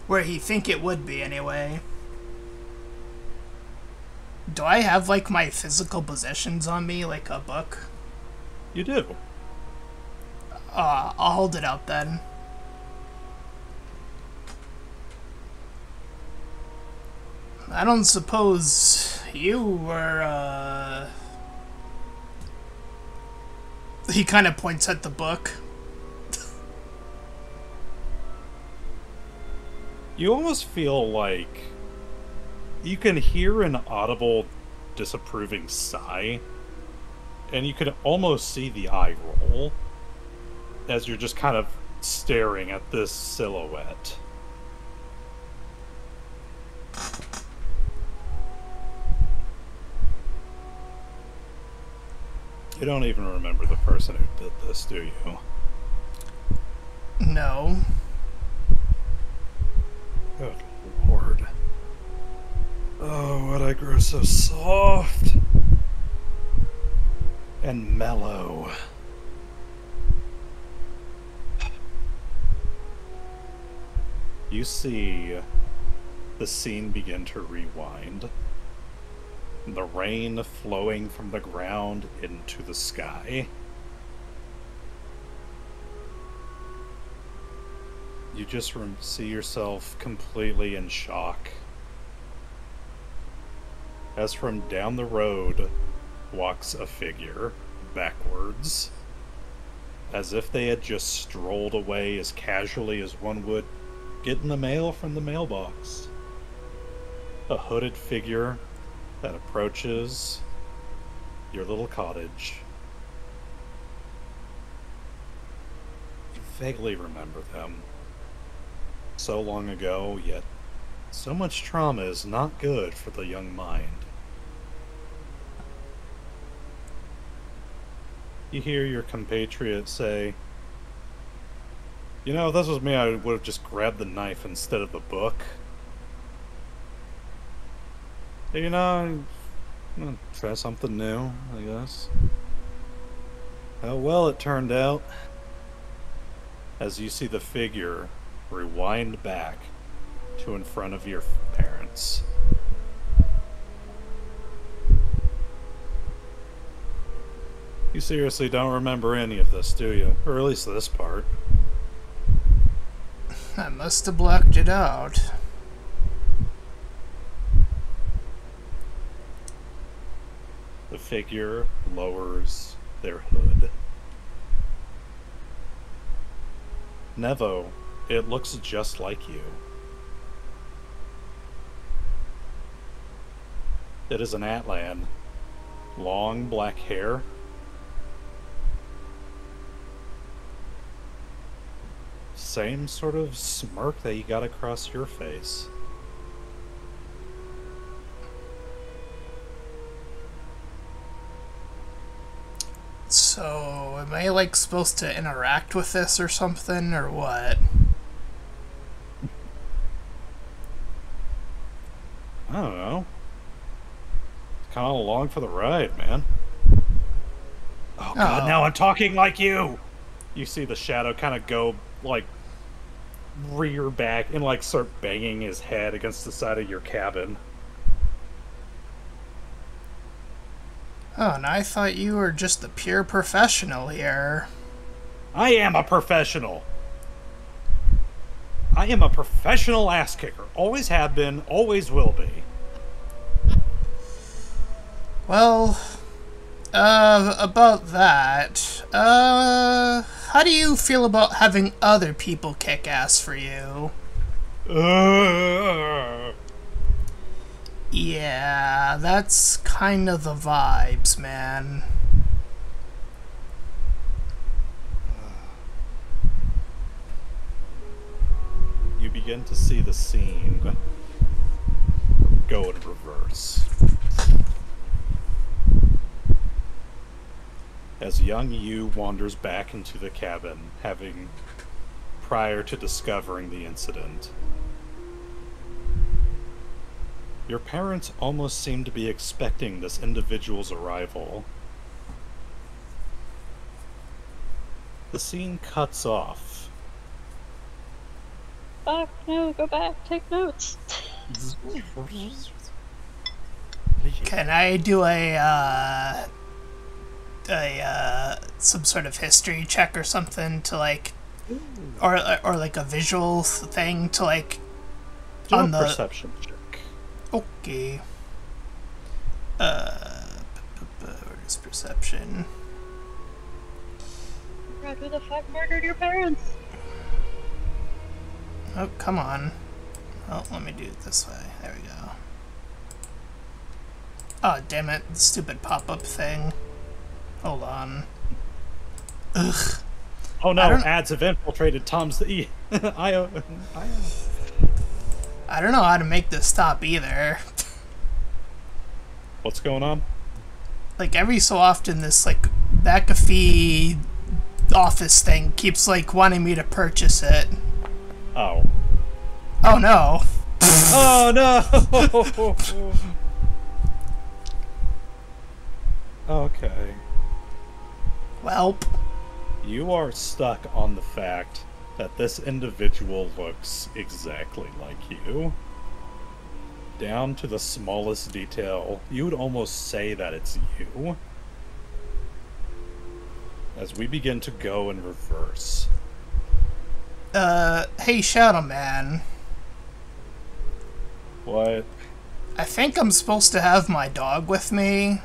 where he think it would be anyway. Do I have, like, my physical possessions on me, like a book? You do. I'll hold it out then. I don't suppose you were, He kind of points at the book. You almost feel like you can hear an audible, disapproving sigh, and you can almost see the eye roll as you're just kind of staring at this silhouette. You don't even remember the person who did this, do you? No. Good lord. Oh, would I grow so soft and mellow. You see the scene begin to rewind. The rain flowing from the ground into the sky. You just see yourself completely in shock. As from down the road walks a figure, backwards, as if they had just strolled away as casually as one would getting the mail from the mailbox. A hooded figure that approaches your little cottage. You vaguely remember them. So long ago, yet so much trauma is not good for the young mind. You hear your compatriot say, "You know, if this was me, I would have just grabbed the knife instead of the book. You know, I'm gonna try something new, I guess." How well it turned out. As you see the figure rewind back to in front of your parents. You seriously don't remember any of this, do you? Or at least this part. I must have blocked it out. The figure lowers their hood. Nevo, it looks just like you. It is an Atlan. Long black hair. Same sort of smirk that you got across your face. So, am I, like, supposed to interact with this or something, or what? I don't know. Kind of along for the ride, man. Oh god, now I'm talking like you! You see the shadow kind of go, like, rear back and, like, start banging his head against the side of your cabin. Oh, and I thought you were just a pure professional here. I am a professional! I am a professional ass kicker. Always have been, always will be. Well, about that, how do you feel about having other people kick ass for you? Yeah, that's kind of the vibes, man. You begin to see the scene go in reverse. As young you wanders back into the cabin, having prior to discovering the incident. Your parents almost seem to be expecting this individual's arrival. The scene cuts off. Fuck, no, go back, take notes. Can I do some sort of history check or something to like, or like a visual thing to like, Do on a the perception check. Okay. Where is perception? Brad, who the fuck murdered your parents? Oh, come on. Oh, let me do it this way. There we go. Oh, damn it. The stupid pop-up thing. Hold on. Ugh. Oh no, ads have infiltrated Tom's I don't know how to make this stop either. What's going on? Like, every so often this, like, McAfee office thing keeps, like, wanting me to purchase it. Oh. Oh, no. Oh, no! Okay. Welp. You are stuck on the fact that this individual looks exactly like you. Down to the smallest detail, you would almost say that it's you. As we begin to go in reverse. Hey, Shadow Man. What? I think I'm supposed to have my dog with me.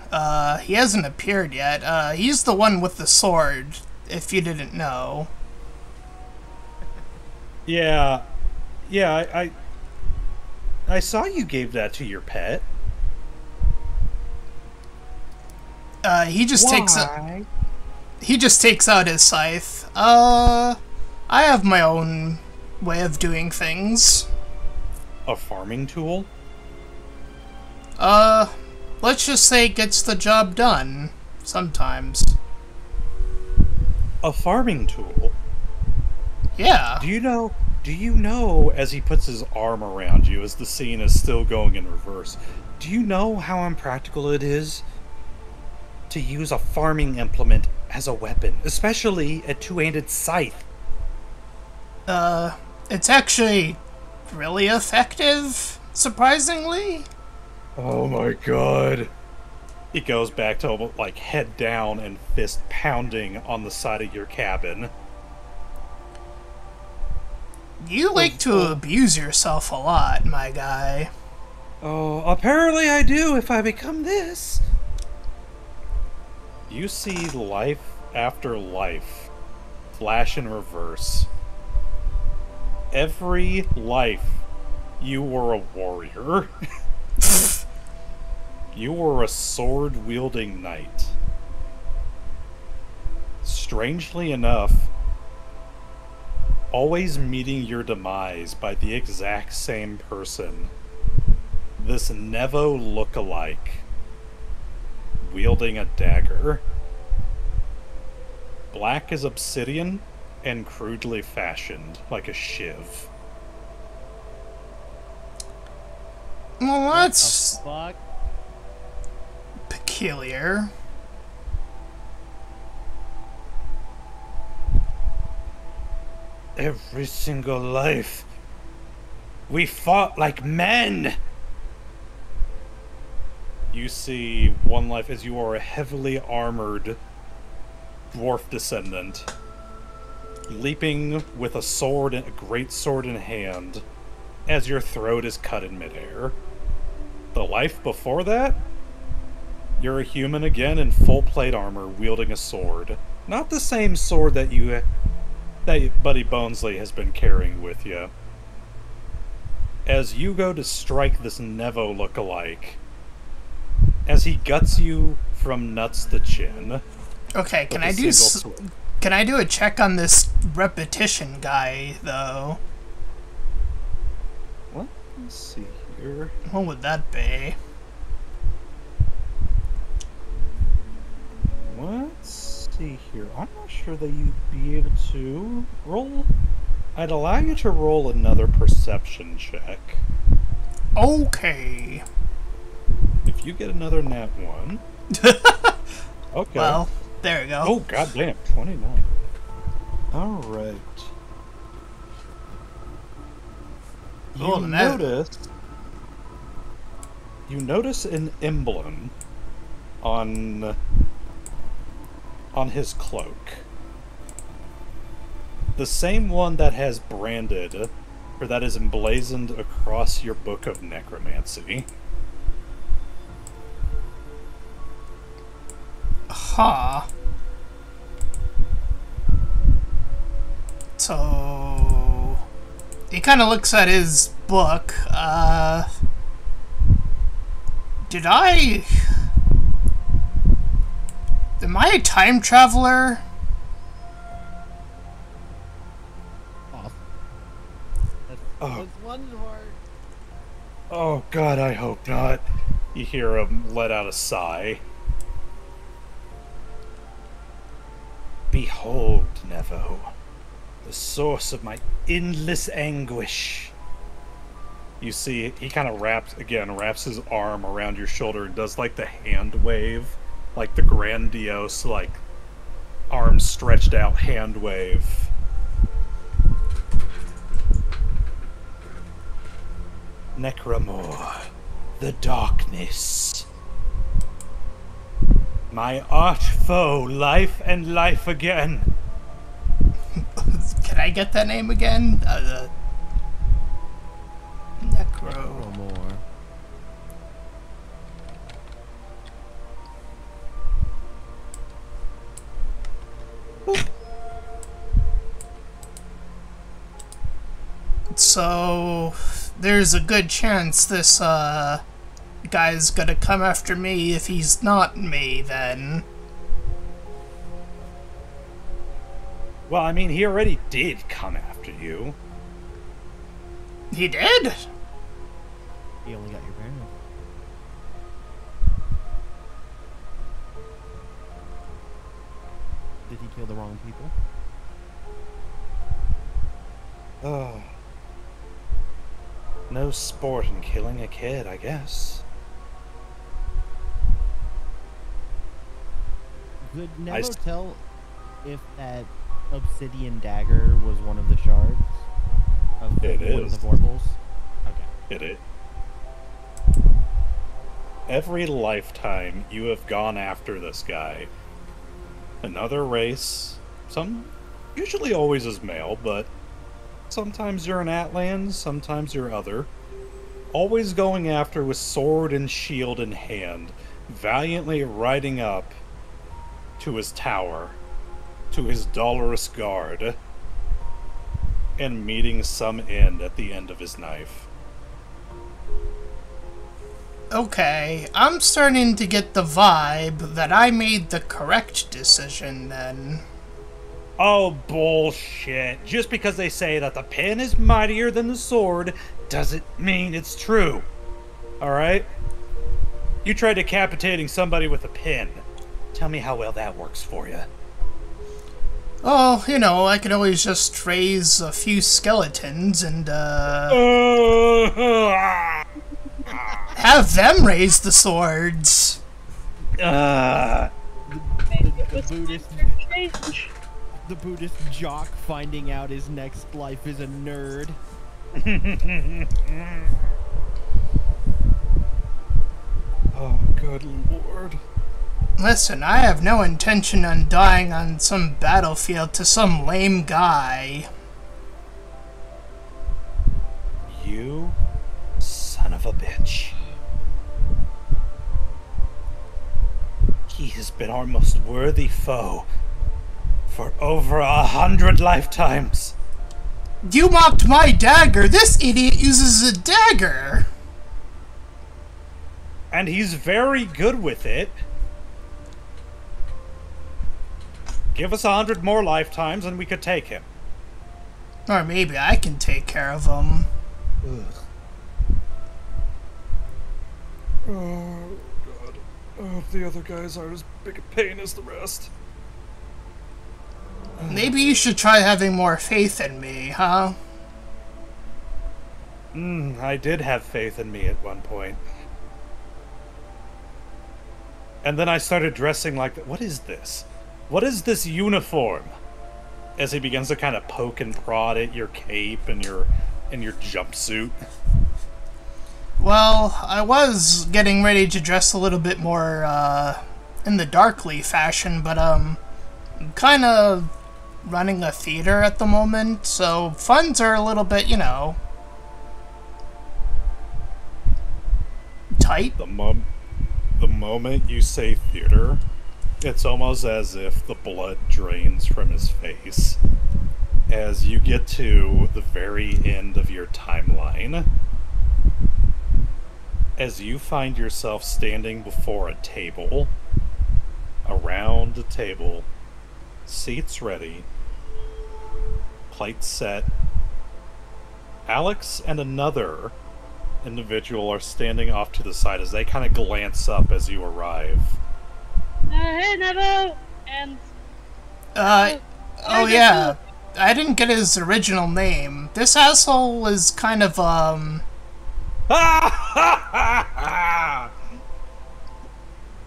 He hasn't appeared yet. He's the one with the sword, if you didn't know. Yeah. Yeah, I saw you gave that to your pet. He just takes out his scythe. I have my own way of doing things. A farming tool? Let's just say it gets the job done. Sometimes. A farming tool? Yeah. Do you know, as he puts his arm around you, as the scene is still going in reverse, do you know how impractical it is to use a farming implement as a weapon, especially a two-handed scythe? It's actually really effective, surprisingly. Oh my god. He goes back to, like, head down and fist pounding on the side of your cabin. You like to abuse yourself a lot, my guy. Oh, apparently I do if I become this. You see life after life flash in reverse. Every life, you were a warrior. You were a sword-wielding knight. Strangely enough, always meeting your demise by the exact same person. This Nevo look-alike, wielding a dagger. Black as obsidian and crudely fashioned, like a shiv. Well, that's Fuck. peculiar. Every single life, we fought like men! You see one life as you are a heavily armored dwarf descendant, leaping with a sword, a great sword in hand, as your throat is cut in midair. The life before that, you're a human again in full plate armor, wielding a sword. Not the same sword that Buddy Bonesley has been carrying with you. As you go to strike this Nevo look-alike, as he guts you from nuts to chin. Okay, can I do a check on this repetition guy though? Let's see here. What would that be? Let's see here. I'm not sure that you'd be able to roll. I'd allow you to roll another perception check. Okay. If you get another nat 1. Okay. Well, there you go. Oh, goddamn. 29. Alright. Oh, You notice an emblem on his cloak. The same one that has branded, or that is emblazoned across your book of necromancy. Huh. So he kind of looks at his book. Am I a time traveler? That's one part. Oh god, I hope not. You hear him let out a sigh. Behold, Nevo, the source of my endless anguish. You see, he kind of wraps his arm around your shoulder and does like the hand wave, like the grandiose, like, arms stretched out hand wave. Necromore, the darkness. My arch foe, life and life again. Can I get that name again? Necromore. So there's a good chance this guy's gonna come after me if he's not me, then. Well, I mean, he already did come after you. He did? He only got your parents. Did he kill the wrong people? Oh. No sport in killing a kid, I guess. Could Nevo tell if that obsidian dagger was one of the shards? Of It one is. of the vorpals? Okay. It is. Every lifetime you have gone after this guy. Another race. Usually always is male, but sometimes you're an Atlan, sometimes you're other. Always going after with sword and shield in hand, valiantly riding up to his tower, to his dolorous guard, and meeting some end at the end of his knife. Okay, I'm starting to get the vibe that I made the correct decision then. Oh, bullshit. Just because they say that the pen is mightier than the sword doesn't mean it's true. Alright? You tried decapitating somebody with a pen. Tell me how well that works for you. Oh, you know, I can always just raise a few skeletons and, have them raise the swords. Maybe it was Buddhist, time for change. the Buddhist jock finding out his next life is a nerd. Oh, good lord. Listen, I have no intention on dying on some battlefield to some lame guy. You son of a bitch. He has been our most worthy foe for over 100 lifetimes. You mocked my dagger! This idiot uses a dagger! And he's very good with it. Give us 100 more lifetimes and we could take him. Or maybe I can take care of him. Ugh. Oh, God. I hope the other guys aren't as big a pain as the rest. Maybe you should try having more faith in me, huh? I did have faith in me at one point. And then I started dressing like... What is this? What is this uniform? As he begins to kind of poke and prod at your cape and your jumpsuit. Well, I was getting ready to dress a little bit more, in the darkly fashion, but, I'm kind of running a theater at the moment, so funds are a little bit, you know, tight. The moment you say theater, it's almost as if the blood drains from his face. As you get to the very end of your timeline, as you find yourself standing before a table, around a table, seats ready, plates set, Alex and another individual are standing off to the side as they kind of glance up as you arrive. Hey, Nevo! And... oh yeah, I didn't get his original name. This asshole is kind of, Why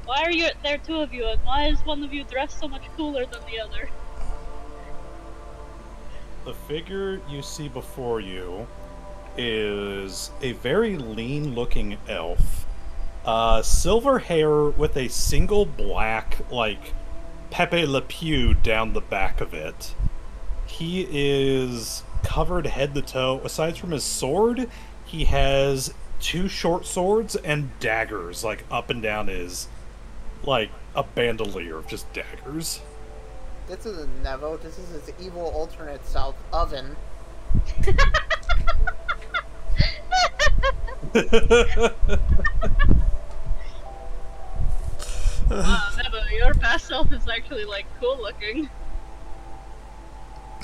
are there two of you, and why is one of you dressed so much cooler than the other? The figure you see before you is a very lean-looking elf. Silver hair with a single black, like, Pepe Le Pew down the back of it. He is covered head to toe. Aside from his sword, he has 2 short swords and daggers, like, up and down his, like, a bandolier of just daggers. This isn't Nevo, this is his evil alternate self, Oven. Nevo, your past self is actually, like, cool looking.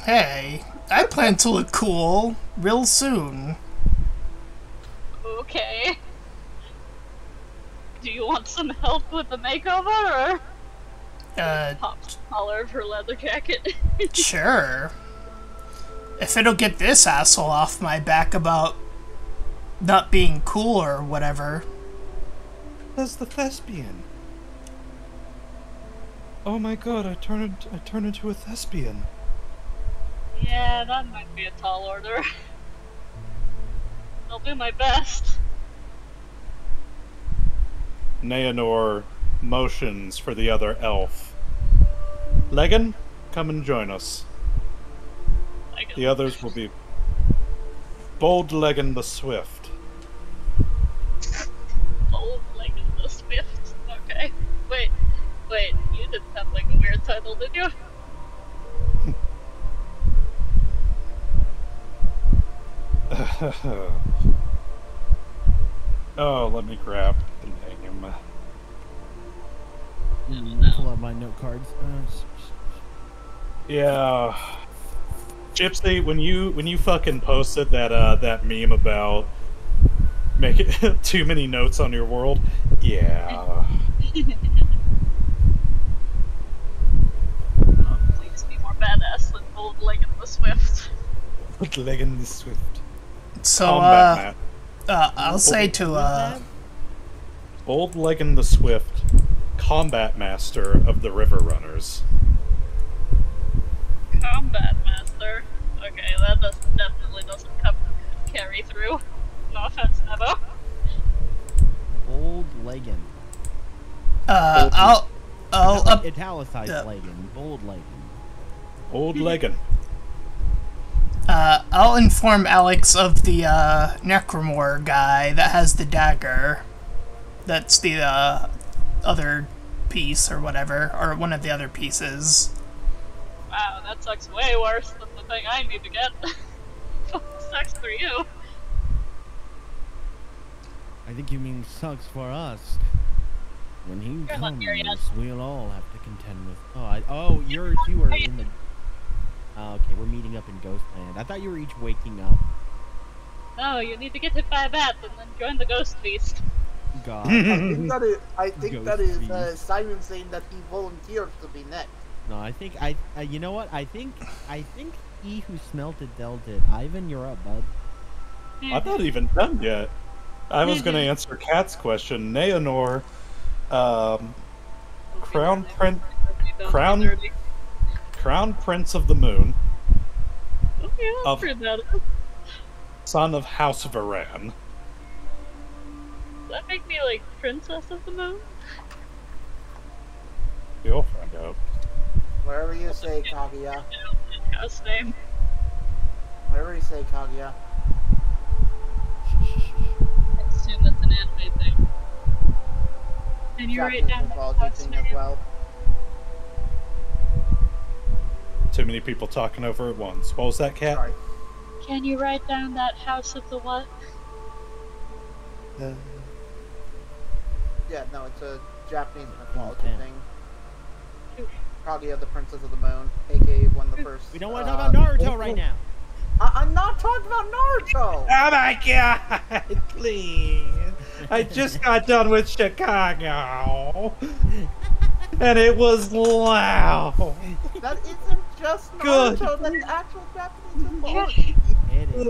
hey, I plan to look cool real soon. Okay. Do you want some help with the makeover, or? Pops collar of her leather jacket. Sure. If it'll get this asshole off my back about not being cool or whatever. That's the thespian. Oh my god, I turned into a thespian. Yeah, that might be a tall order. I'll do my best. Neonor motions for the other elf. Legan, come and join us. The others will be Bold Legan the Swift. Bold Legan the Swift. Okay. Wait, you didn't have like a weird title, did you? Oh, let me grab the name. Pull out my note cards. Yeah. Gypsy, when you fucking posted that meme about making too many notes on your world, yeah. Oh, please be more badass than Bold Legan the Swift. Bold Legan the Swift. So, I'll say to, Bold Legan the Swift, Combat Master of the River Runners. Combat Master? Okay, that definitely doesn't carry through. No offense, Nevo. Bold Legan. I'll italicized Legan. Bold Legan. Bold Legan. I'll inform Alex of the, Necromore guy that has the dagger. That's the, other piece or whatever, or one of the other pieces. Wow, that sucks way worse than the thing I need to get. Sucks for you. I think you mean sucks for us. When he You're not here yet. comes, we'll all have to contend with. You are in the. Okay, we're meeting up in Ghostland. I thought you were each waking up. No, you need to get hit by a bat and then join the Ghost Feast. God. I think Ghost that is feast. Simon saying that he volunteers to be next. No, I think you know what? I think he who smelt it dealt it. Ivan, you're up, bud. I'm not even done yet. I was going to answer Kat's question. Neonor, Crown Prince of the Moon, Okay, I'll prove that up. son of House Varan. Does that make me like Princess of the Moon? You'll find out. Wherever you say, Kaguya. House name. Wherever you say, Kaguya. I assume that's an anime thing. Can you write down the house thing name? as well. Too many people talking over at once. What was that, Kat? Sorry. Can you write down that house of the what? Yeah, no, it's a Japanese mythology Yeah. thing. Kaguya, the Princess of the Moon, aka one of the first. We don't want to talk about Naruto right now. I'm not talking about Naruto! Oh my god, please. I just got done with Chicago. And it was loud. That isn't just Good. Naruto, that's actual Japanese mythology. It is.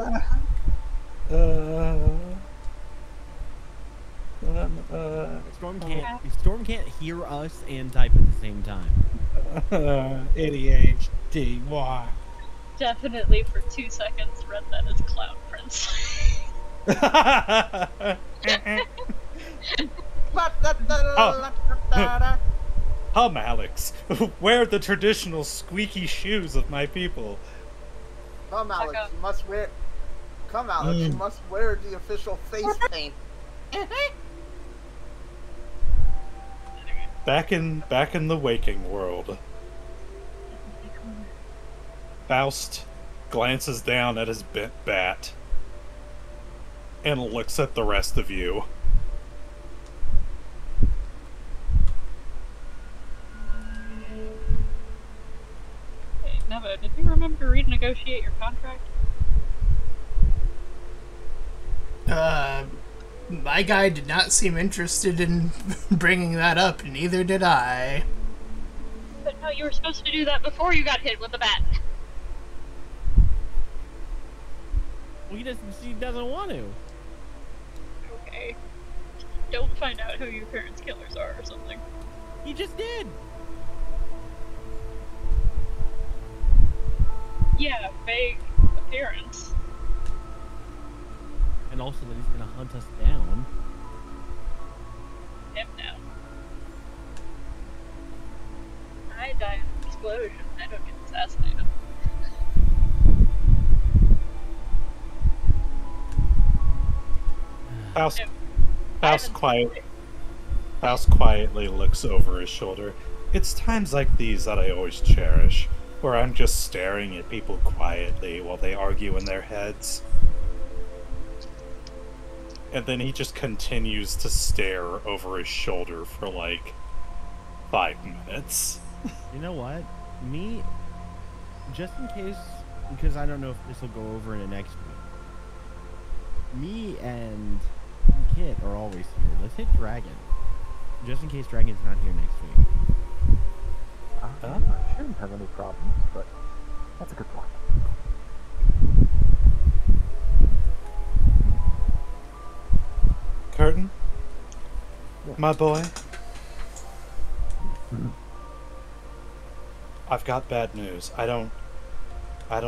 Storm can't hear us and type at the same time. ADHD, why? Definitely for 2 seconds read that as Cloud Prince. Hum, Alex. Wear the traditional squeaky shoes of my people. Come, Alex, you must wear. Come, Alex, you must wear the official face paint. Back in the waking world, Faust glances down at his bent bat and looks at the rest of you. Hey, Nevo, did you remember to renegotiate your contract? My guy did not seem interested in bringing that up, neither did I. But no, you were supposed to do that before you got hit with the bat. Well, she doesn't want to. Okay. Don't find out who your parents' killers are or something. He just did. Yeah, vague appearance. And also that he's gonna hunt us down. Him now. I die in an explosion. I don't get assassinated. Faust quietly looks over his shoulder. It's times like these that I always cherish, where I'm just staring at people quietly while they argue in their heads. And then he just continues to stare over his shoulder for like 5 minutes. You know what? Me, just in case, because I don't know if this will go over in the next week. Me and Kit are always here. Let's hit Dragon. Just in case Dragon's not here next week. I shouldn't have any problems, but that's a good point. Khurtin? My boy? I've got bad news. I don't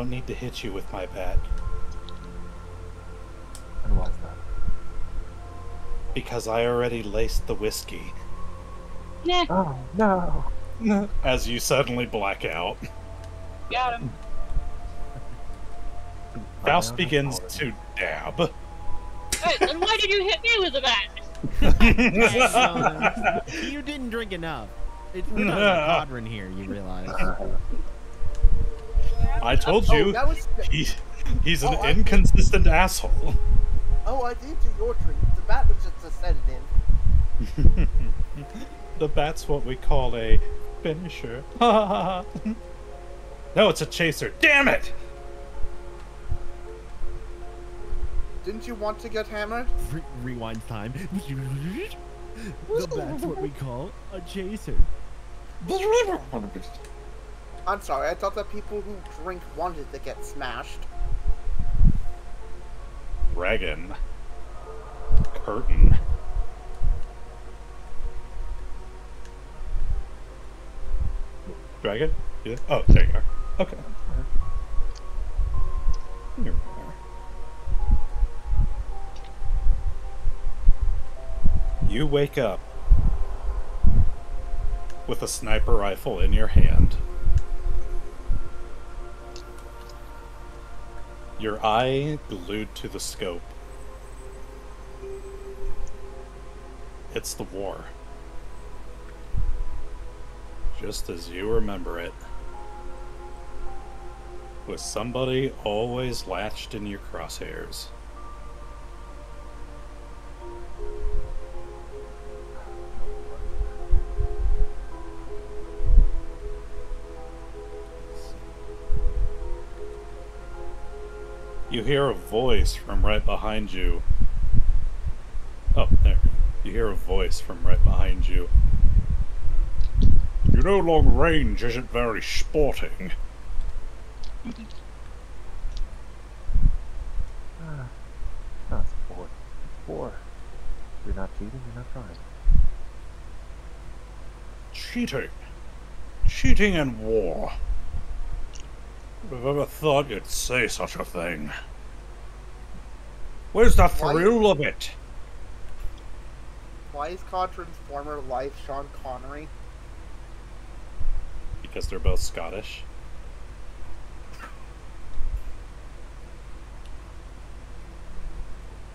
need to hit you with my bat. And why's that? Because I already laced the whiskey. Nah, Oh, no! As you suddenly black out. got him. Faust begins to dab. Hey, then why did you hit me with a bat? You didn't drink enough. We're not Kodhran here, you realize. I told you, that was... he's an inconsistent asshole. Oh, I did do your drink. The bat was just a sedative. The bat's what we call a finisher. No, it's a chaser. Damn it! Didn't you want to get hammered? Rewind time. That's what we call a chaser. I'm sorry, I thought that people who drink wanted to get smashed. Dragon. Khurtin. Dragon? Yeah. Oh, there you are. Okay. Here we are. You wake up with a sniper rifle in your hand. Your eye glued to the scope. It's the war. Just as you remember it. With somebody always latched in your crosshairs. You hear a voice from right behind you. Oh, there. You hear a voice from right behind you. You know, long range isn't very sporting. Not sport. It's war. If you're not cheating, you're not trying. Cheating. Cheating and war. I've ever thought you'd say such a thing. Where's the thrill of it? Why is Kodhran's former life Sean Connery? Because they're both Scottish.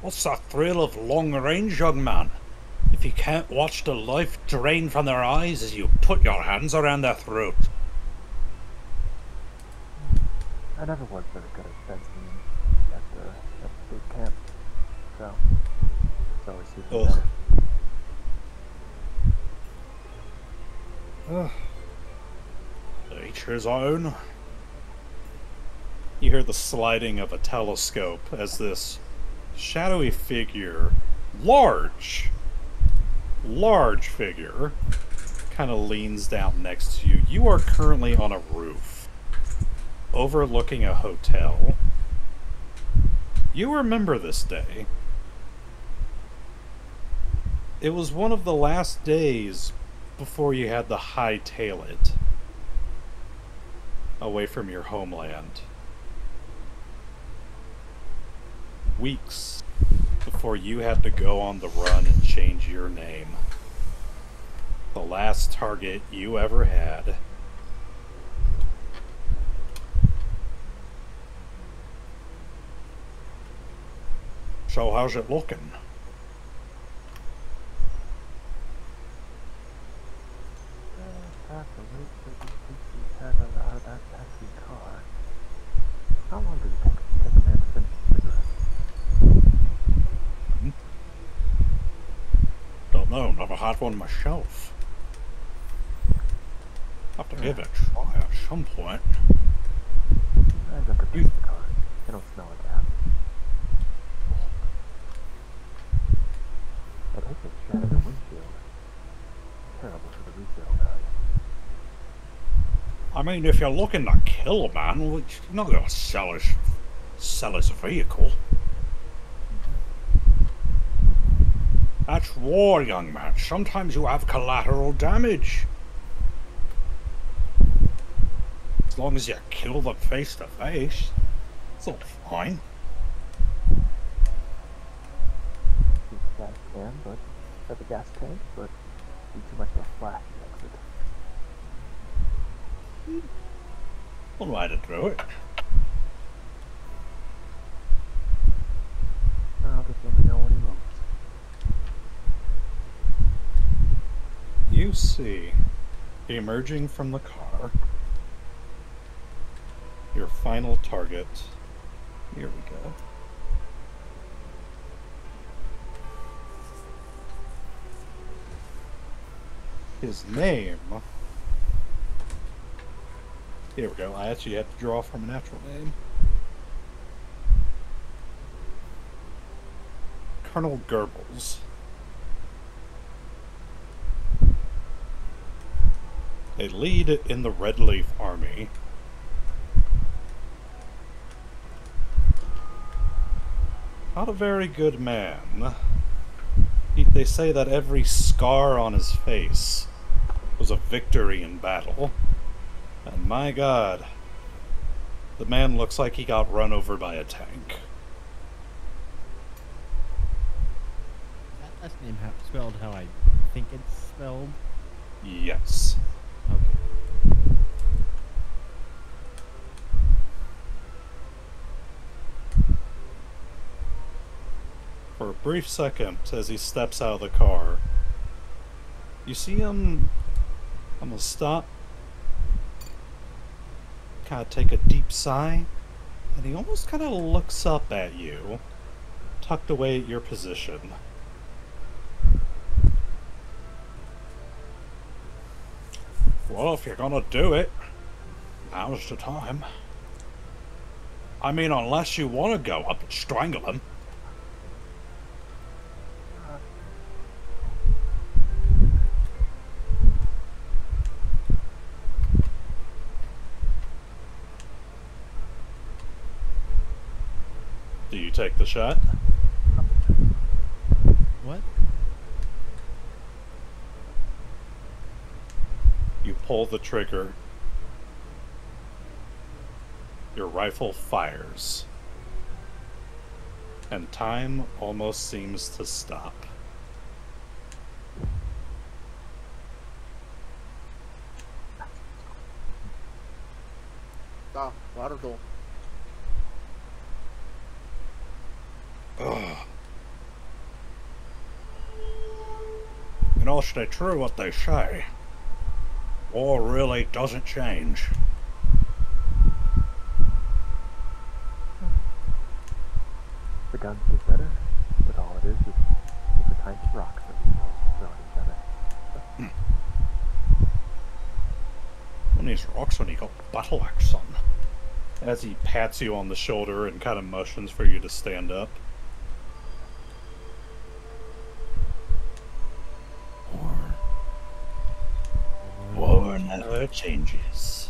What's the thrill of long range, young man? If you can't watch the life drain from their eyes as you put your hands around their throat. I never was very good at fencing at the boot camp, so it's always super better. Each his own. You hear the sliding of a telescope as this shadowy figure, large figure, kind of leans down next to you. You are currently on a roof, overlooking a hotel. You remember this day. It was one of the last days before you had to hightail it away from your homeland. Weeks before you had to go on the run and change your name. The last target you ever had. So how's it looking? After wait for these pieces had out of that taxi car. How long did it take a man to finish the cigarette? Don't know, never had one myself. Have to give it a try at some point. I got to finish the car. They don't smell like that. I'd hate to shatter the windshield. Terrible for the resale value. I mean, if you're looking to kill a man, you're not going to sell his vehicle. That's war, young man. Sometimes you have collateral damage. As long as you kill them face to face, it's all fine. Gas can, but at the gas tank, but be too much of a flash exit. One way to do it. I'll just let me know when he moves. You see, emerging from the car, your final target. Here we go. His name. Here we go. I actually had to draw from a natural name. Colonel Goebbels. a lead in the Red Leaf Army. Not a very good man. They say that every scar on his face was a victory in battle. And my god, the man looks like he got run over by a tank. Is that last name spelled how I think it's spelled? Yes. Okay. For a brief second, as he steps out of the car, you see him almost stop, kind of take a deep sigh, and he almost kind of looks up at you, tucked away at your position. Well, if you're gonna do it, now's the time. I mean, unless you want to go up and strangle him. Do you take the shot? What? You pull the trigger. Your rifle fires. And time almost seems to stop. Ah, water door. Ugh. You know, stay true what they say. War really doesn't change. The guns get better, but all it is the type of rocks that we throw at each other. When these rocks when you got battle axe on. As he pats you on the shoulder and kind of motions for you to stand up. War never changes.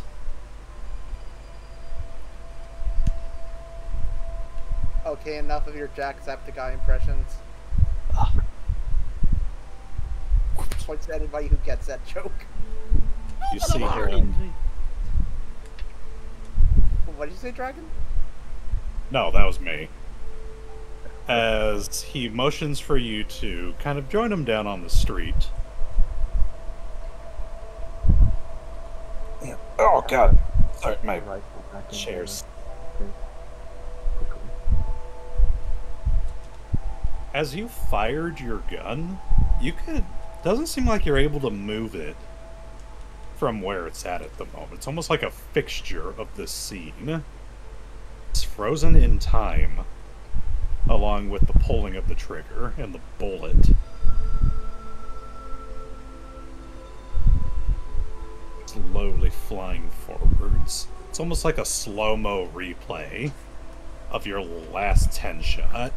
Okay, enough of your Jacksepticeye impressions. Points to anybody who gets that joke. You see him. What did you say, Dragon? No, that was me. As he motions for you to kind of join him down on the street. Oh god. Sorry, my Rifle back in chairs. the case quickly. As you fired your gun, you could... Doesn't seem like you're able to move it from where it's at the moment. It's almost like a fixture of the scene. It's frozen in time, along with the pulling of the trigger and the bullet. Slowly flying forwards. It's almost like a slow-mo replay of your last 10 shot.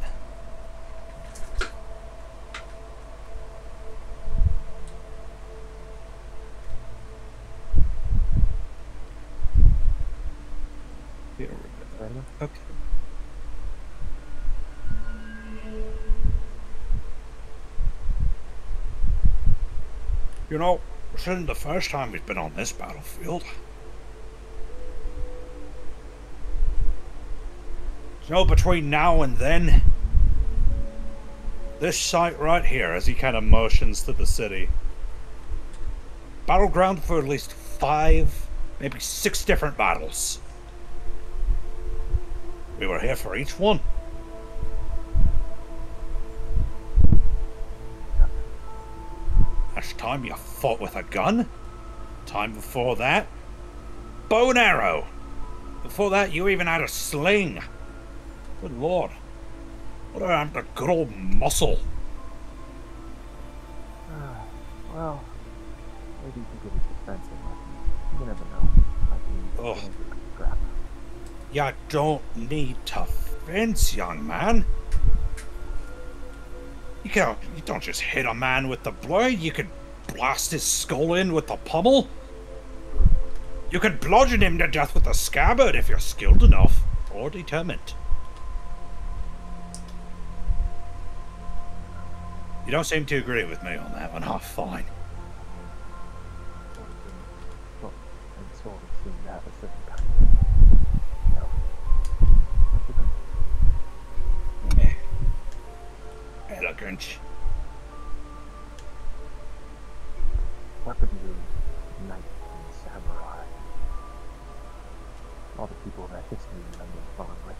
Okay. You know, this isn't the first time we've been on this battlefield. So between now and then, this site right here, as he kind of motions to the city, battleground for at least 5, maybe 6 different battles. We were here for each one. Last time you fought with a gun. Time before that, bow and arrow. Before that, you even had a sling. Good lord. What happened to good old muscle? Well, maybe you can give us a fencing lesson. You never know. Might be scrap. You don't need to fence, young man. You don't just hit a man with the blade. You could blast his skull in with the pommel. You could bludgeon him to death with a scabbard if you're skilled enough, or determined. You don't seem to agree with me on that one. Oh, fine. Well, and sort of seem to have a certain kind of, you know, what's it called? Elegant. Weapons of knight and samurai. All the people that history remembers fondly.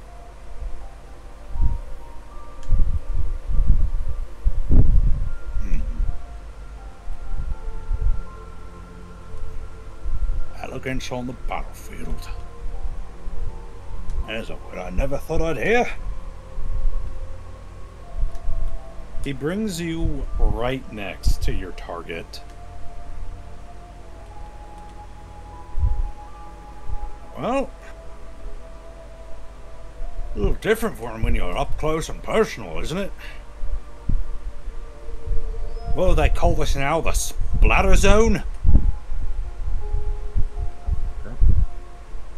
Elegance on the battlefield. There's a word I never thought I'd hear. He brings you right next to your target. Well, a little different for him when you're up close and personal, isn't it? What do they call this now? The splatter zone?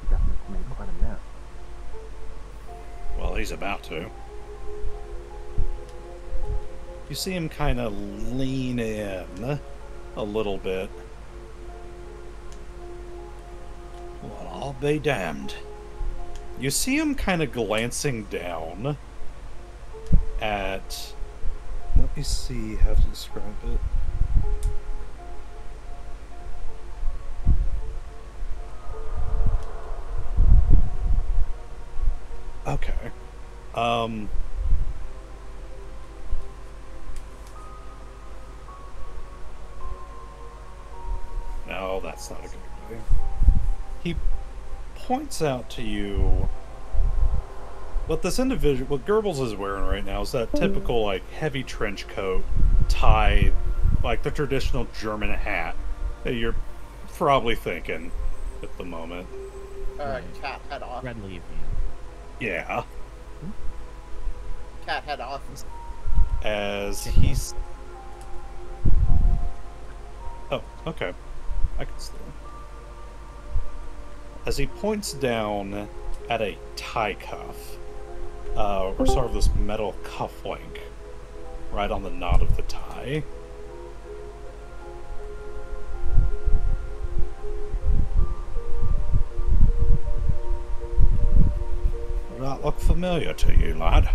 Definitely made quite a mess. Well, he's about to. You see him kind of lean in a little bit. Well, I'll be damned. You see him kind of glancing down at... Let me see how to describe it. Okay. No, that's not a good way. He points out to you what this individual, what Goebbels is wearing right now is that typical, like, heavy trench coat, tie, like the traditional German hat that you're probably thinking at the moment. Cat head off. Red leaf. Yeah. Cat head off. As he's... Oh, okay. I can still... As he points down at a tie cuff, or sort of this metal cuff link, right on the knot of the tie. Does that look familiar to you, lad? I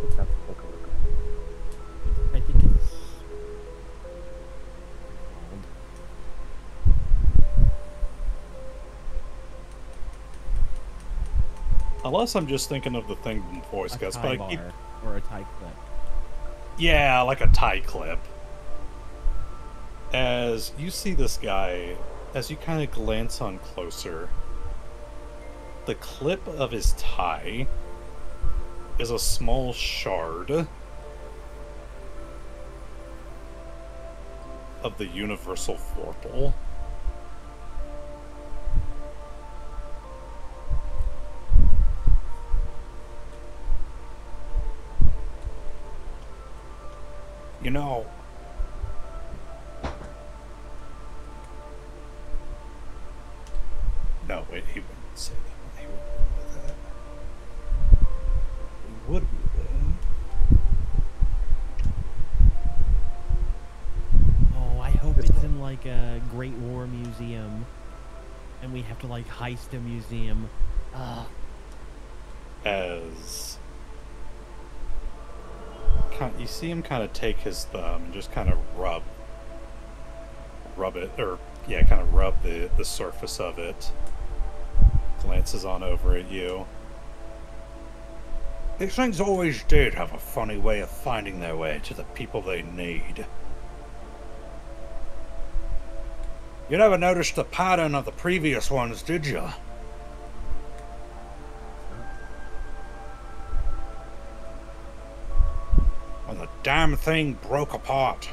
think that's a look at it. I think it's... Unless I'm just thinking of the thing from Boy a Scouts, tie but I keep... bar or a tie clip. Yeah, like a tie clip. As you see this guy, as you kind of glance on closer, the clip of his tie is a small shard of the universal vorpal. You know, no, wait, he wouldn't say that. He wouldn't do that. He would be Oh, I hope it's in like a Great War museum, and we have to like heist a museum. as you see him kind of take his thumb and just kind of rub it, or yeah, kind of rub the surface of it. Glances on over at you. These things always did have a funny way of finding their way to the people they need. You never noticed the pattern of the previous ones, did you? When the damn thing broke apart,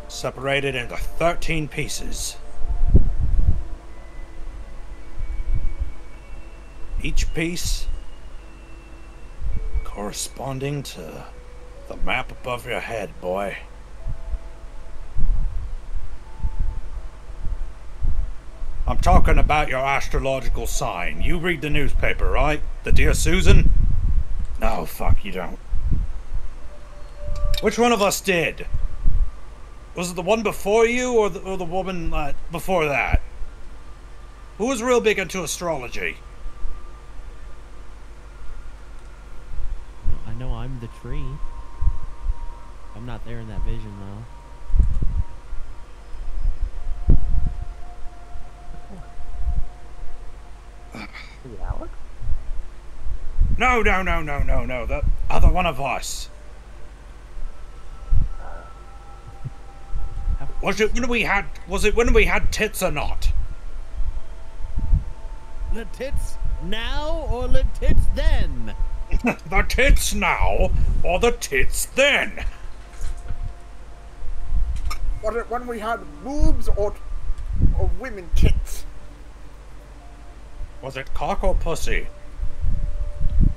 separated into 13 pieces. Each piece corresponding to the map above your head, boy. talking about your astrological sign. You read the newspaper, right? The Dear Susan? No, fuck, you don't. Which one of us did? Was it the one before you, or the woman before that? Who was real big into astrology? I know I'm the tree. I'm not there in that vision, though. Alex? No, the other one of us. Was it when we had tits or not? The tits now or the tits then? The tits now or the tits then? Was it when we had boobs or women tits? Was it cock or pussy?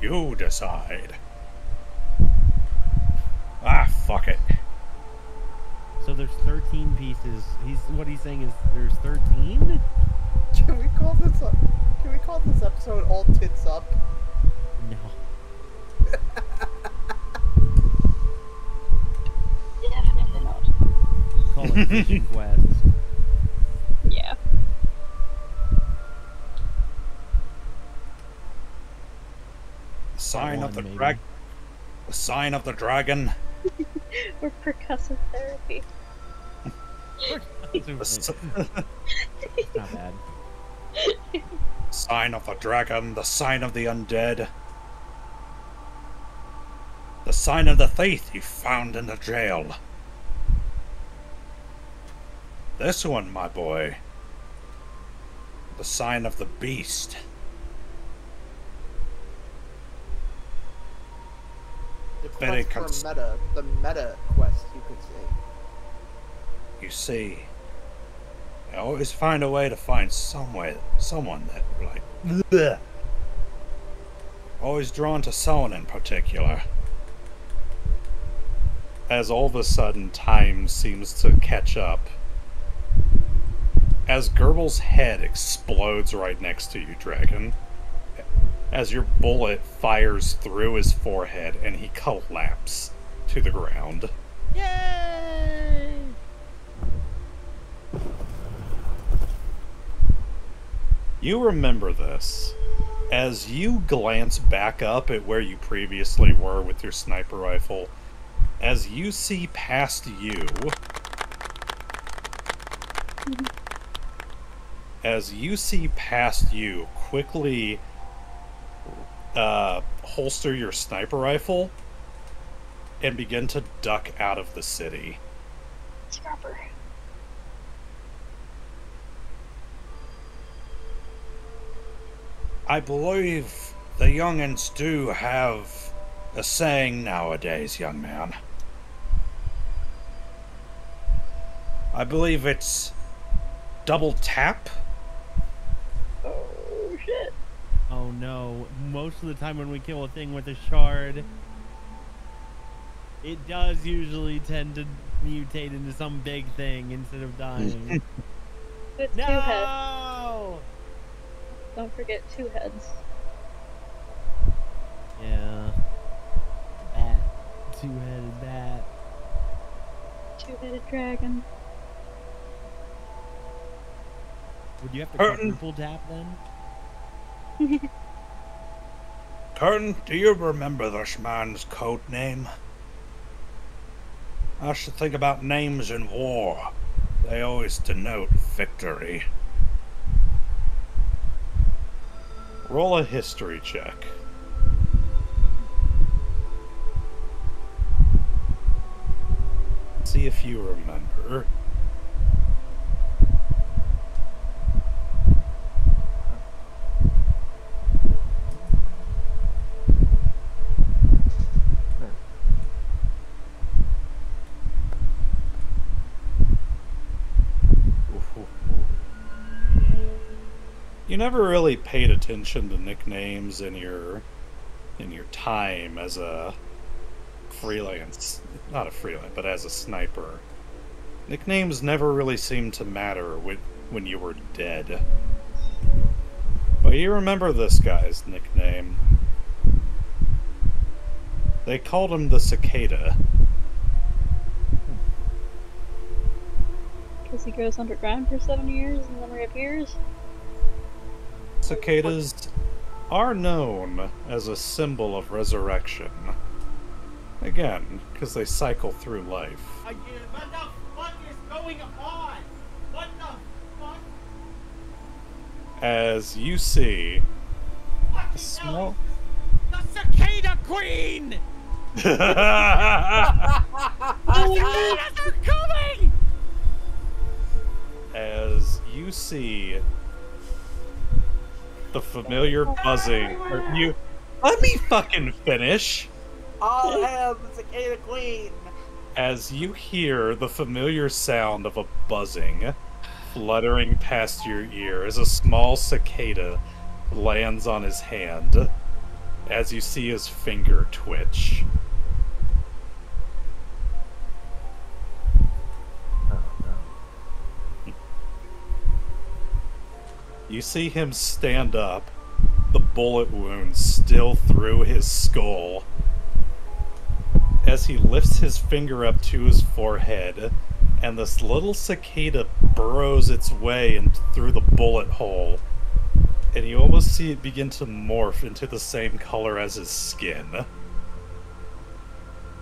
You decide. Ah, fuck it. So there's 13 pieces. What he's saying is there's 13? Can we call this episode All Tits Up? No. Definitely not. Call it Fishing Quest. Yeah. Sign of the maybe. drag. The sign of the dragon. Or percussive therapy. It's not bad. Sign of the dragon, the sign of the undead. The sign of the thief you found in the jail. This one, my boy. The sign of the beast. The Very quest for the meta quest, you could say. You see, I always find a way to find someone that, like, bleh. Always drawn to someone in particular. As all of a sudden time seems to catch up. As Goebbels' head explodes right next to you, Dragon. As your bullet fires through his forehead and he collapses to the ground. Yay! You remember this. As you glance back up at where you previously were with your sniper rifle, as you see past you, quickly holster your sniper rifle and begin to duck out of the city. Scrapper. I believe the youngins do have a saying nowadays, young man. I believe it's double tap. Oh shit. Oh no. Most of the time when we kill a thing with a shard, it does usually tend to mutate into some big thing instead of dying. It's 2 heads. No! Don't forget 2 heads. Yeah. Bat. 2-headed bat. 2-headed dragon. Would you have to Khurtin. quadruple tap then? Khurtin, do you remember this man's code name? I should think about names in war. They always denote victory. Roll a history check. See if you remember. You never really paid attention to nicknames in your time as a freelance, not a freelance, but as a sniper. Nicknames never really seemed to matter when you were dead. Well, you remember this guy's nickname. They called him the Cicada. Because he goes underground for 7 years and then reappears? Cicadas are known as a symbol of resurrection. Again, because they cycle through life. What the fuck is going on? What the fuck? As you see a small... The Cicada Queen! The cicadas are coming! As you see the familiar buzzing... Let me fucking finish! All hail the Cicada Queen! As you hear the familiar sound of a buzzing fluttering past your ear as a small cicada lands on his hand, as you see his finger twitch. Oh no. You see him stand up, the bullet wound still through his skull. As he lifts his finger up to his forehead, and this little cicada burrows its way through the bullet hole, and you almost see it begin to morph into the same color as his skin.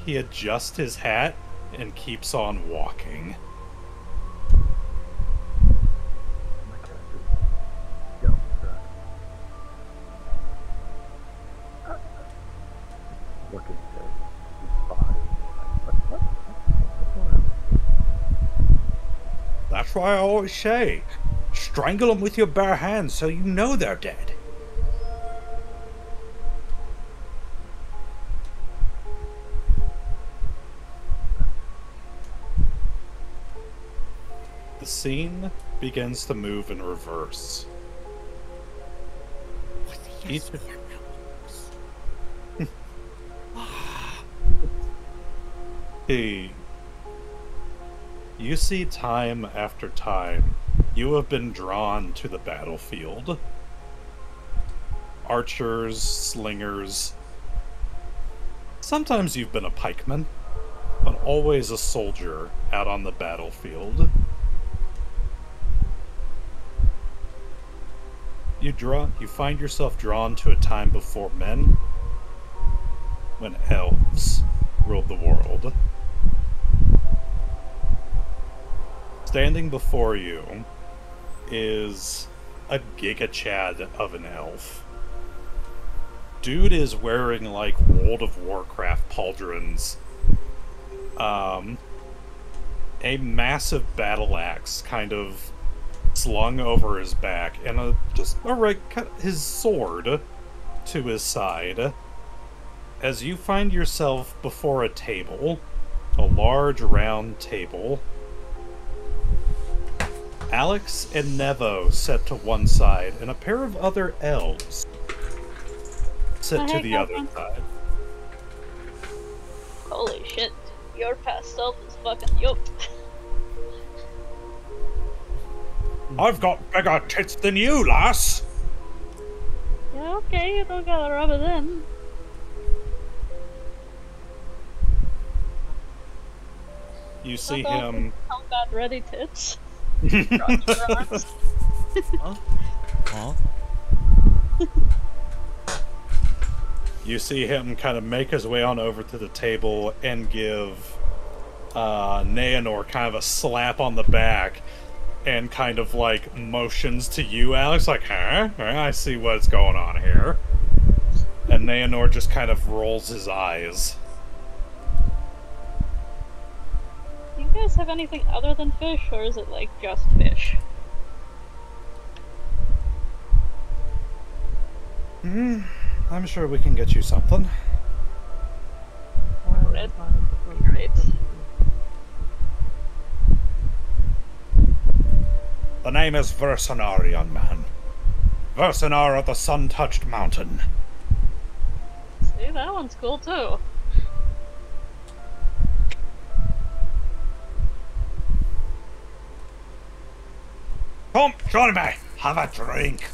He adjusts his hat and keeps on walking. My character jumps looking at his body. What's going on? That's why I always say, strangle them with your bare hands so you know they're dead. The scene begins to move in reverse. Each... Hey, you see time after time, you have been drawn to the battlefield. Archers, slingers. Sometimes you've been a pikeman, but always a soldier out on the battlefield. You find yourself drawn to a time before men, when elves ruled the world. Standing before you is a giga-chad of an elf. Dude is wearing, like, World of Warcraft pauldrons. A massive battle axe kind of slung over his back, and his sword to his side. As you find yourself before a table, a large round table, Alex and Nevo set to one side, and a pair of other elves set to the other side. Holy shit, your past self is fucking yoked. I've got bigger tits than you, lass! Yeah, okay, you don't gotta rub it in. You see him... Combat ready tits. Huh? You see him kind of make his way on over to the table and give Neonor kind of a slap on the back and kind of like motions to you, Alex, like, huh? I see what's going on here. And Neonor just kind of rolls his eyes. Do you guys have anything other than fish, or is it like just fish? I'm sure we can get you something. Red. Great. The name is Versanar, young man. Versanar of the Sun-Touched Mountain. See, that one's cool too. Come, join me. Have a drink.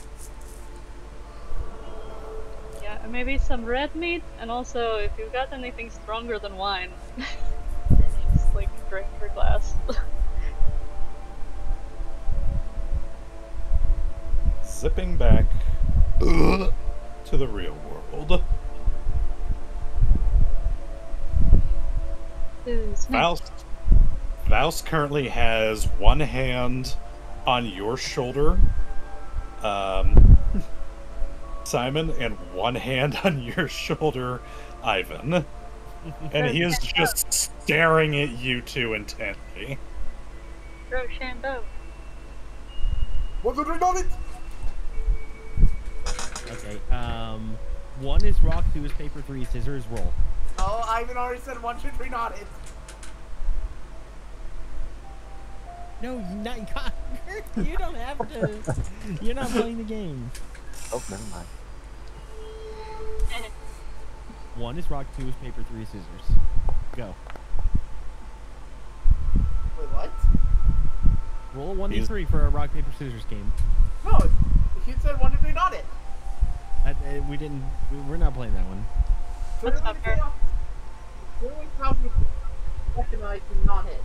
maybe some red meat, and also if you've got anything stronger than wine, just like drink your glass. Zipping back to the real world. Faust currently has one hand on your shoulder, Simon, and one hand on your shoulder, Ivan. And he is just staring at you two intently. Rochambeau. What did I not it? Okay, 1 is rock, 2 is paper, 3 is scissors, roll. Oh, Ivan already said 1, 2, 3, not it. No, you don't have to. You're not playing the game. Oh, never mind. 1 is rock, 2 is paper, 3 is scissors. Go. Wait, what? Roll a 1d3 for a rock, paper, scissors game. No, he said 1, 2, 3, not it. We didn't. We're not playing that one. What's up, Eric? Not it.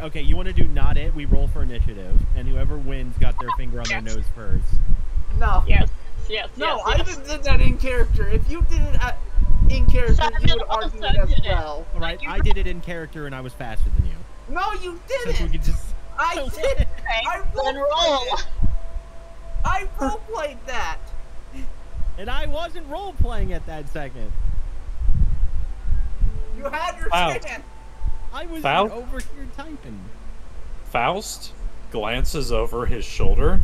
Okay, you want to do not it? We roll for initiative, and whoever wins got their finger on their nose first. No. Yes. No, I just did that in character. If you did it in character, you would argue it as well. Alright, I did it in character and I was faster than you. No, you Since we didn't! could just... I did! I Then roll! roleplayed it! I roleplayed that! And I wasn't role-playing at that second. You had your Wow. chance! I was Faust? over here typing. Faust glances over his shoulder.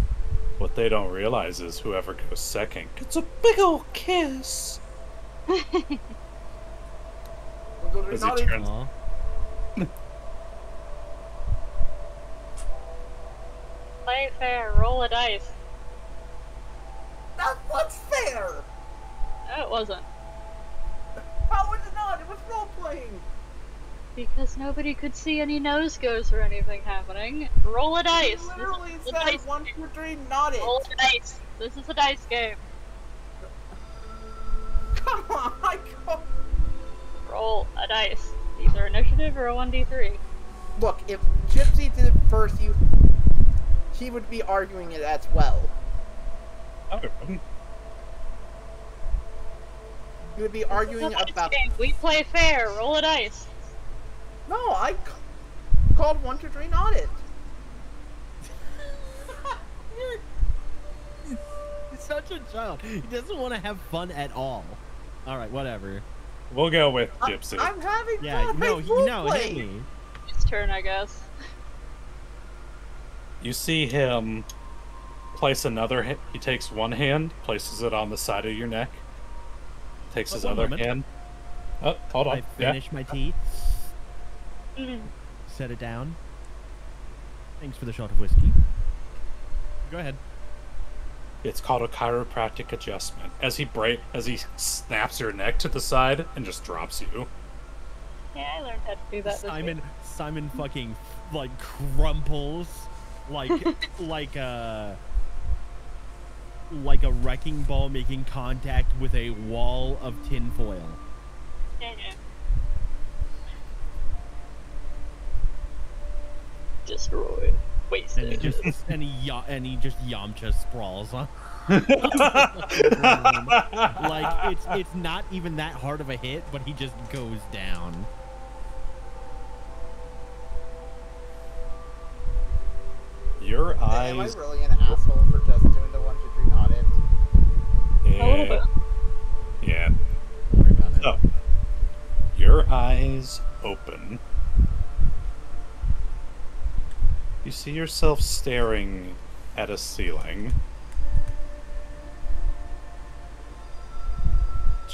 What they don't realize is whoever goes second gets a big ol' kiss. As he turns, Aw. Play fair, roll a dice. That's what's fair! No, it wasn't. How was it not? It was role-playing! Because nobody could see any nose goes or anything happening. Roll a dice. You literally This is a said dice 1, game. 2, 3, not it! Roll a dice. This is a dice game. Come on, I can't... Roll a dice. Either initiative or a 1d3. Look, if Gypsy did it first, he would be arguing it as well. oh, He would be This is arguing a dice about... game. We play fair. Roll a dice. No, I called 1, 2, 3, not it. He's such a child. He doesn't want to have fun at all. Alright, whatever. we'll go with Gypsy. I'm having Yeah, fun. no, I hit roleplayed. me. It's turn, I guess. You see him place another hand. He takes one hand, places it on the side of your neck, takes his One other moment. hand. Oh, hold on. I finish my tea, set it down. Thanks for the shot of whiskey. Go ahead. It's called a chiropractic adjustment. As he snaps your neck to the side and just drops you. Yeah, I learned how to do that this week. Simon fucking like crumples like like a wrecking ball making contact with a wall of tinfoil. Yeah. Destroyed. Wasted. And he just Yamcha sprawls on. Like it's not even that hard of a hit, but he just goes down. Your Am I eyes. really an asshole for just doing the 1, 2, 3, not it? A little bit. Yeah. Don't worry about it. So, your eyes open. You see yourself staring at a ceiling.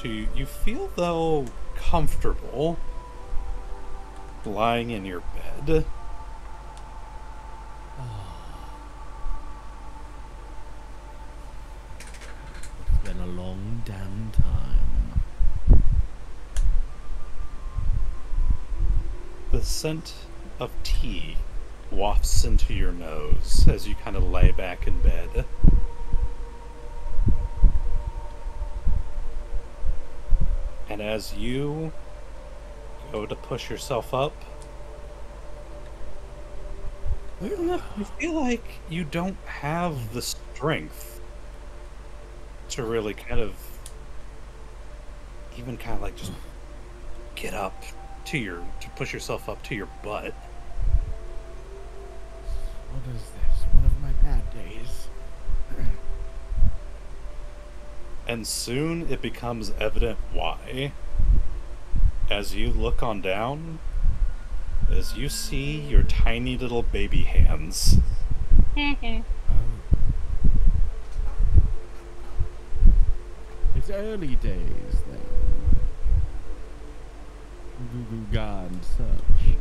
You feel, though, comfortable lying in your bed. It's been a long damn time. The scent of tea wafts into your nose as you kind of lay back in bed. And as you go to push yourself up, weird enough, you feel like you don't have the strength to really kind of like just get up to push yourself up to your butt. What is this? One of my bad days. And soon it becomes evident why. As you look on down, as you see your tiny little baby hands. It's early days then. Goo God such.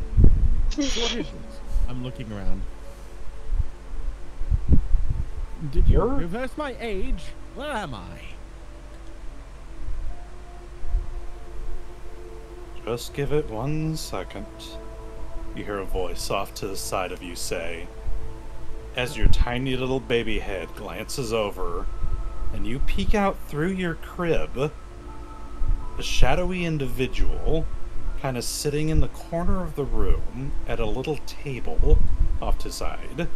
So what is this? I'm looking around. Did you reverse my age? Where am I? Just give it 1 second. You hear a voice off to the side of you say, as your tiny little baby head glances over, and you peek out through your crib, a shadowy individual kind of sitting in the corner of the room at a little table off to the side.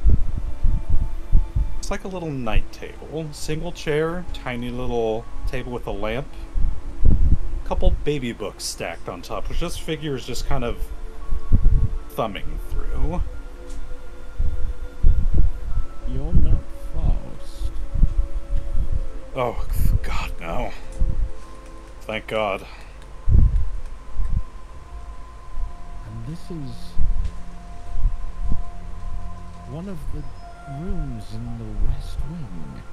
It's like a little night table. Single chair, tiny little table with a lamp. Couple baby books stacked on top, which just figures just kind of thumbing through. You're not Faust. Oh, God, no. Thank God. And this is one of the rooms in the West Wing.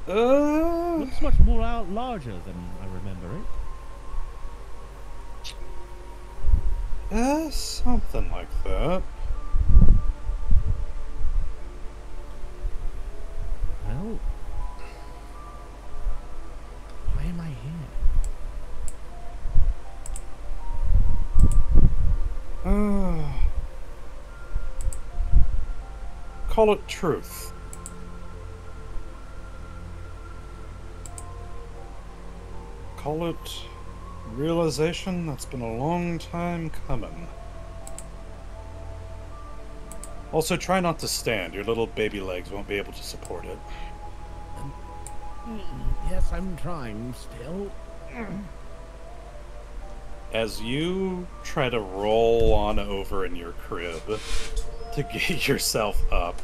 Looks much more larger than I remember it. Something like that. Well, why am I here? Call it truth. Call it realization that's been a long time coming. Also, try not to stand. Your little baby legs won't be able to support it. Yes, I'm trying still. As you try to roll on over in your crib to get yourself up,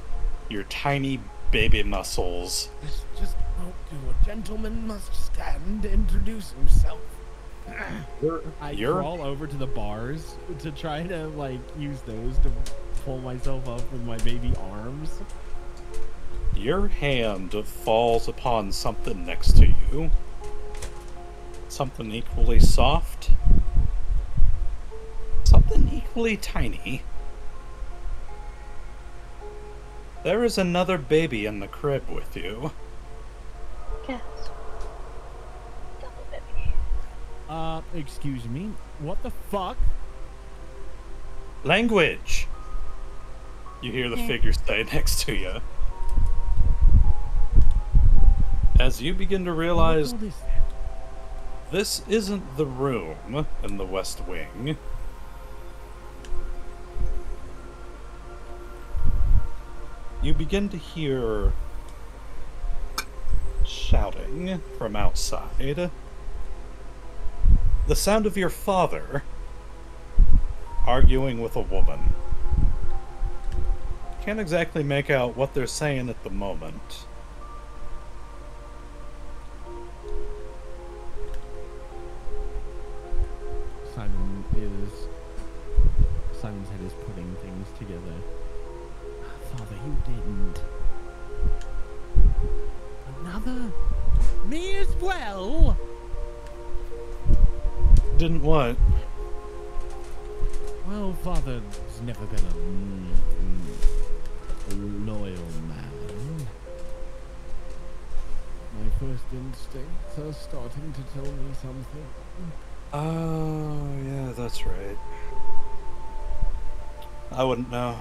your tiny baby muscles. This just won't do. A gentleman must stand to introduce himself. I crawl over to the bars to try to, like, use those to pull myself up with my baby arms. Your hand falls upon something next to you. Something equally soft. Something equally tiny. There is another baby in the crib with you. Yes. Double baby. Excuse me? What the fuck? Language! You hear the figure say next to you. As you begin to realize this isn't the room in the West Wing. You begin to hear shouting from outside. The sound of your father arguing with a woman. Can't exactly make out what they're saying at the moment. Simon's head is putting things together. Father, you didn't. Another? Me as well? Didn't what? Well, Father's never been a loyal man. My first instincts are starting to tell me something. Oh, yeah, that's right. I wouldn't know.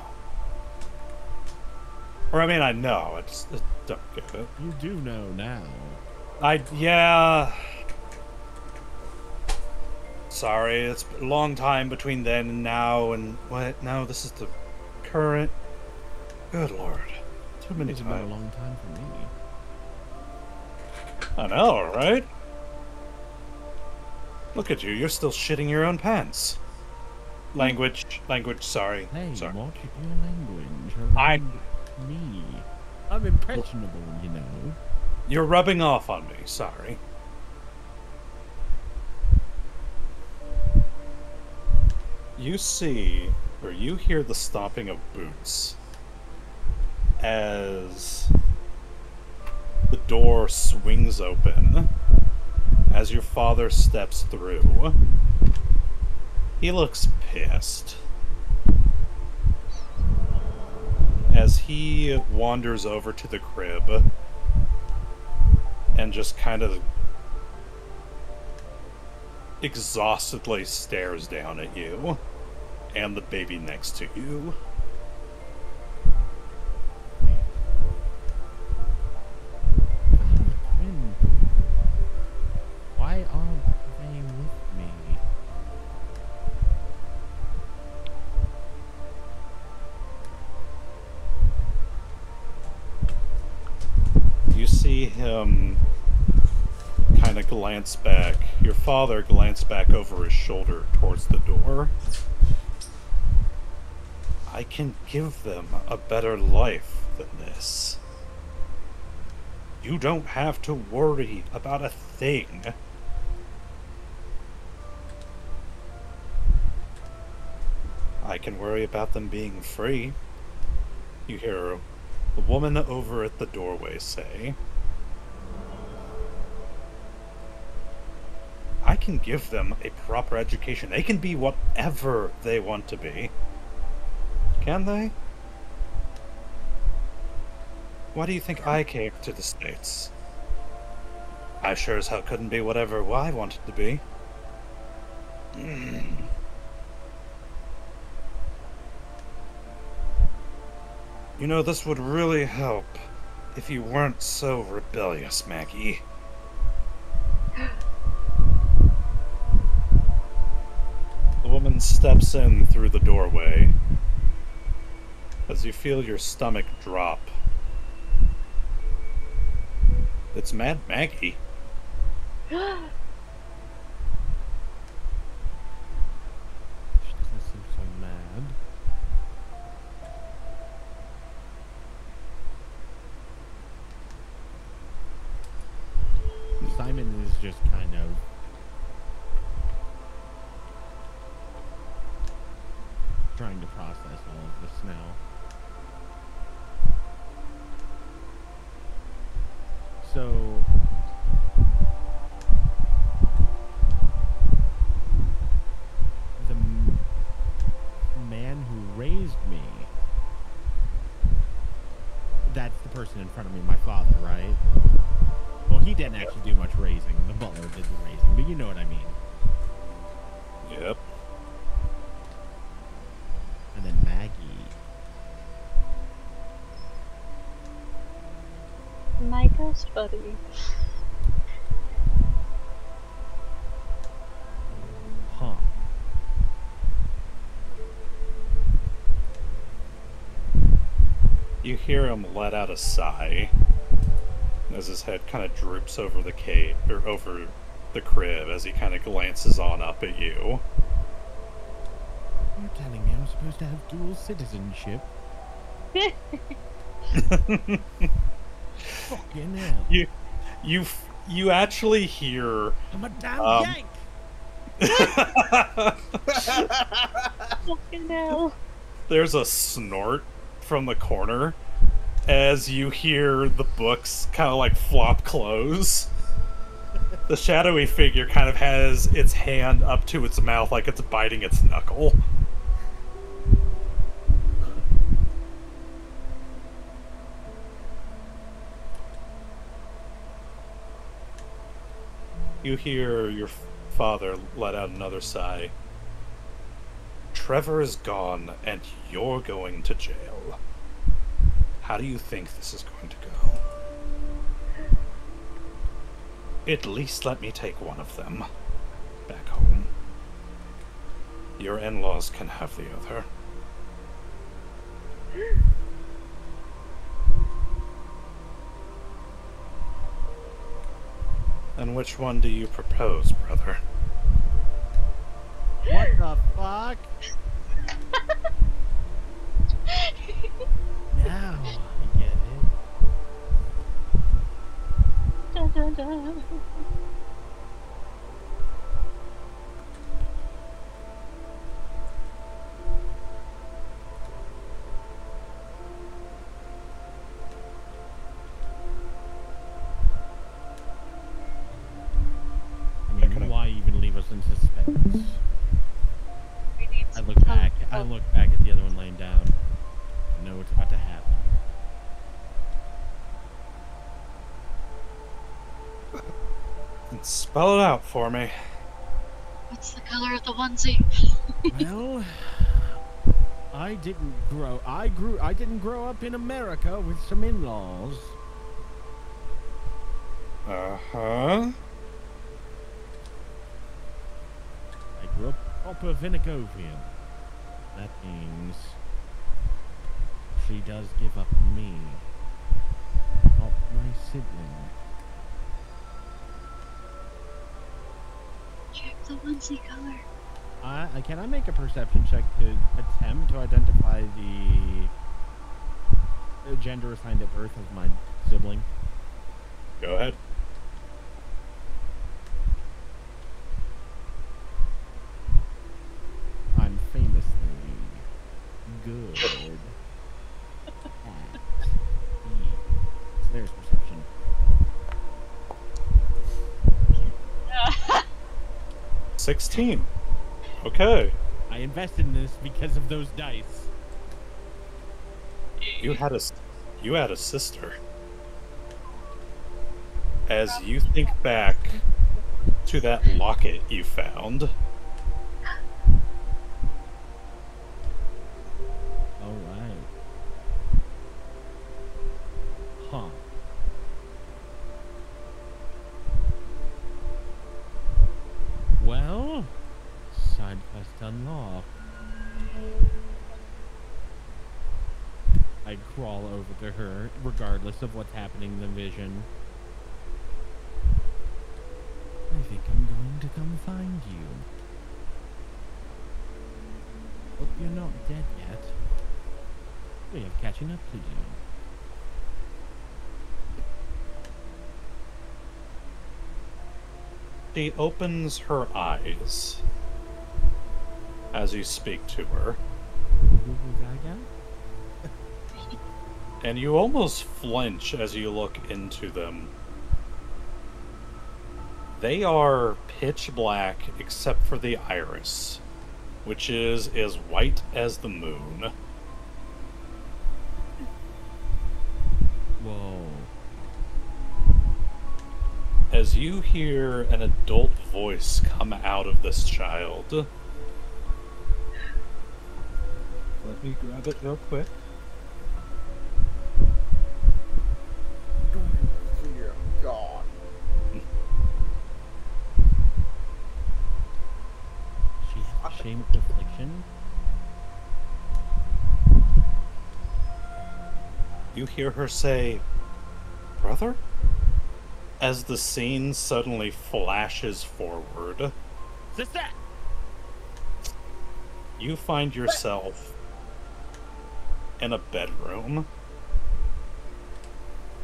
Or, I mean, I know. I just don't get it. You do know now. Yeah. Sorry, it's a long time between then and now, and what? No, this is the current. Good lord. Too many It's been a times. long time for me. I know, right? Look at you, you're still shitting your own pants. Language, sorry. Hey, Sorry. watch your language around me. I'm impressionable, you know. You're rubbing off on me, sorry. You see, or you hear the stomping of boots as the door swings open, as your father steps through. He looks pissed as he wanders over to the crib and just kind of exhaustedly stares down at you and the baby next to you. Why aren't they with me? You see him kind of glance back, your father glance back over his shoulder towards the door. I can give them a better life than this. You don't have to worry about a thing. I can worry about them being free. You hear the woman over at the doorway say, I can give them a proper education. They can be whatever they want to be. Can they? Why do you think I came to the States? I sure as hell couldn't be whatever I wanted to be. You know, this would really help if you weren't so rebellious, Maggie. The woman steps in through the doorway as you feel your stomach drop. It's Mad Maggie. She doesn't seem so mad. Simon is just kind of trying to process all of this now. So the man who raised me, that's the person in front of me, my father, right? Well, he didn't actually do much raising. The butler did the raising, but you know what I mean. Yep. And then Maggie. My ghost buddy. Huh. You hear him let out a sigh as his head kind of droops over the cave, or over the crib, as he kind of glances on up at you. You're telling me I'm supposed to have dual citizenship? Fucking hell. You actually hear I'm a damn yank! Fucking hell. there's a snort from the corner as you hear the books kind of like flop close. The shadowy figure kind of has its hand up to its mouth like it's biting its knuckle. You hear your father let out another sigh. Trevor is gone, and you're going to jail. How do you think this is going to go? At least let me take one of them back home. Your in-laws can have the other. And which one do you propose, brother? What the fuck? Now I get it. Dun, dun, dun. I mean, why even leave us in suspense? We need I some look back. help. I look back at the other one laying down. I know what's about to happen. Spell it out for me. What's the color of the onesie? Well, I didn't grow up in America with some in-laws. Uh-huh. I grew up proper Vinicovian. That means she does give up me, not my sibling. Check the onesie color. Can I make a perception check to attempt to identify the gender assigned at birth of my sibling? Go ahead. I'm famously good at there's perception. 16. Okay. I invested in this because of those dice. You had a sister. As you think back to that locket you found, All right. Huh. Well, side quest unlocked. I crawl over to her, regardless of what's happening in the vision. I think I'm going to come find you. Hope you're not dead yet. We have catching up to do. she opens her eyes as you speak to her. And you almost flinch as you look into them. They are pitch black except for the iris, which is as white as the moon. Whoa. As you hear an adult voice come out of this child. Let me grab it real quick. Dear God. She has shame of affliction. You hear her say, "Brother?" As the scene suddenly flashes forward. Sister! You find yourself in a bedroom.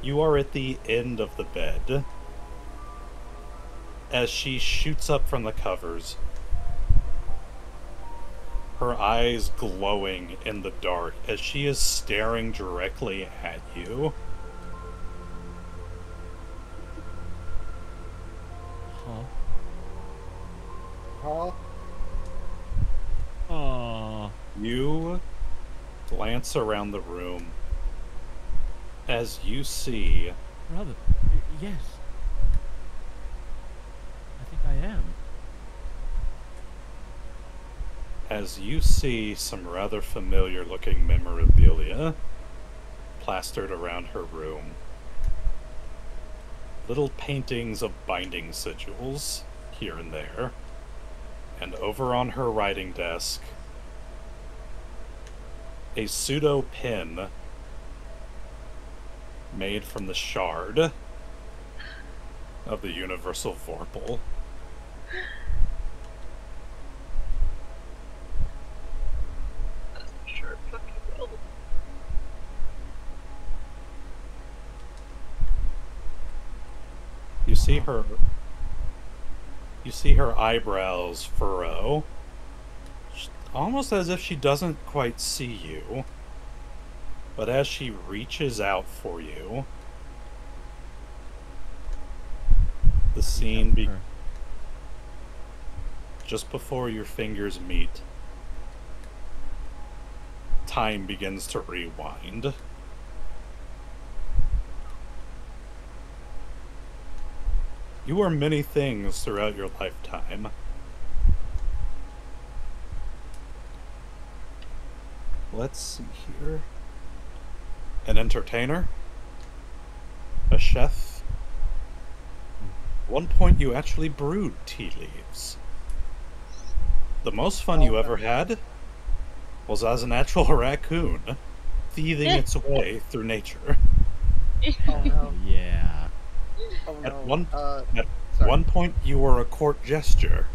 You are at the end of the bed. As she shoots up from the covers, her eyes glowing in the dark as she is staring directly at you. Huh? Aww. You glance around the room as you see Brother. Yes. I think I am. as you see some rather familiar looking memorabilia plastered around her room. Little paintings of binding sigils here and there. And over on her writing desk, a pseudo pin made from the shard of the universal vorpal. Sure, fucking will. You see her eyebrows furrow, almost as if she doesn't quite see you. But as she reaches out for you, the scene just before your fingers meet, time begins to rewind. You are many things throughout your lifetime. Let's see here. An entertainer? A chef? At one point you actually brewed tea leaves. The most fun you ever had was as an actual raccoon, thieving its way through nature. Oh no. Yeah. Oh no. At sorry. one point you were a court jester,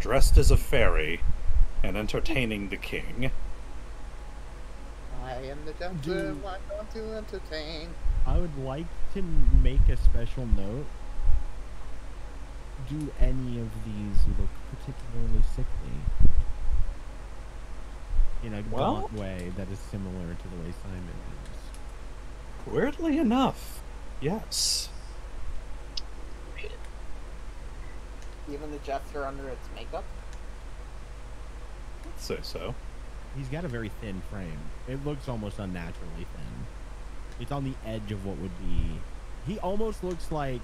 dressed as a fairy, and entertaining the king. I am the jester, why don't you entertain? I would like to make a special note. Do any of these look particularly sickly? In a gaunt way that is similar to the way Simon is. Weirdly enough, yes. Even the jester under its makeup? I'd say so. He's got a very thin frame. It looks almost unnaturally thin. It's on the edge of what would be... He almost looks like...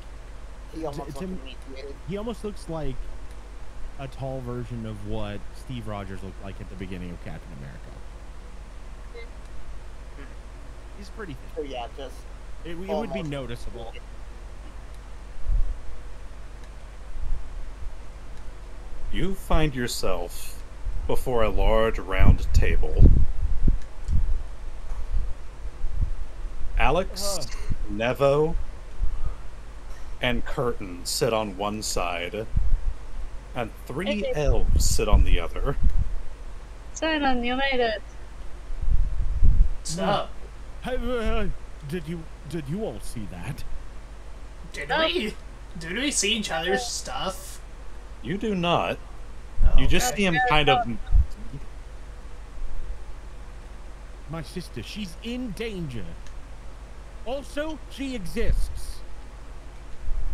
He almost looks emaciated. He almost looks like a tall version of what Steve Rogers looked like at the beginning of Captain America. He's pretty thin. So yeah, just... It would be noticeable. You find yourself before a large round table. Alex, Nevo, and Khurtin sit on one side, and three elves sit on the other. Simon, you made it. What's up? Did you all see that? Did we see each other's stuff? You do not. Oh, You just see him kind of... My sister, she's in danger. Also, she exists.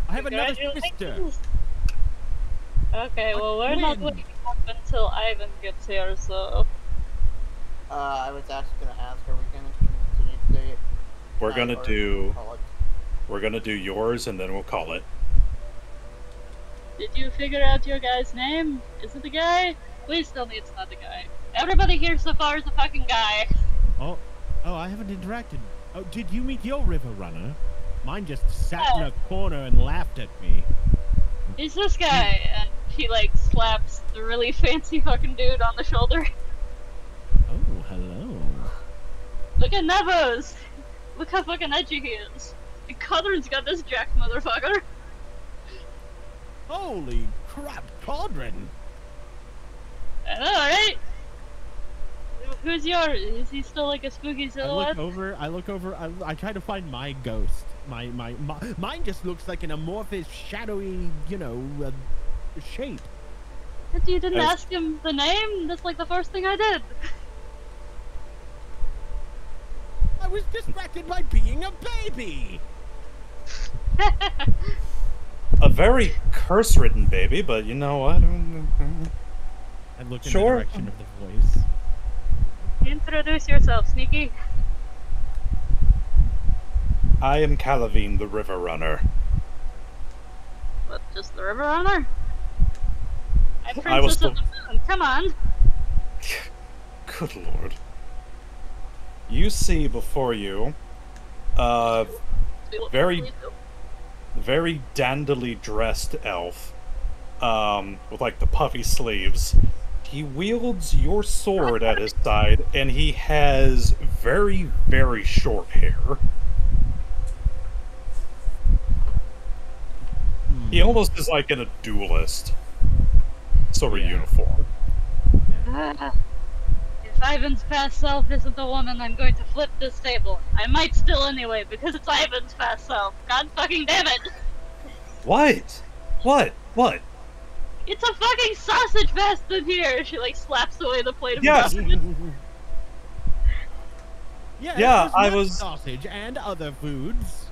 I have another sister. Okay, well, we're not waking up until Ivan gets here, so... I was actually gonna ask, are we gonna continue today? We're gonna do yours, and then we'll call it. Did you figure out your guy's name? Is it the guy? Please tell me it's not the guy. Everybody here so far is the fucking guy. Oh, I haven't interacted. Oh, did you meet your river runner? Mine just sat in a corner and laughed at me. He's this guy, and he like slaps the really fancy fucking dude on the shoulder. Oh, hello. Look at Nevo's! Look how fucking edgy he is. And Kodhran's got this jack motherfucker. Holy crap, Kodhran! I know, right? Who's yours? Is he still like a spooky silhouette? I look over, I try to find my ghost. Mine just looks like an amorphous, shadowy, shape. But you didn't ask him the name? That's like the first thing I did. I was distracted by being a baby! A very curse-ridden baby, but you know what? I look in the direction of the voice. Introduce yourself, Sneaky. I am Calavine, the River Runner. What, just the River Runner? I'm Princess of the Moon, come on! Good lord. You see before you, very dandily dressed elf, with like the puffy sleeves. He wields your sword at his side, and he has very, very short hair. He almost is like in a duelist sort of uniform. If Ivan's past self isn't the woman, I'm going to flip this table. I might still anyway, because it's Ivan's past self. God fucking damn it! What? What? It's a fucking sausage fest in here! She like slaps away the plate of Yes. sausage. Yeah, I was sausage and other foods.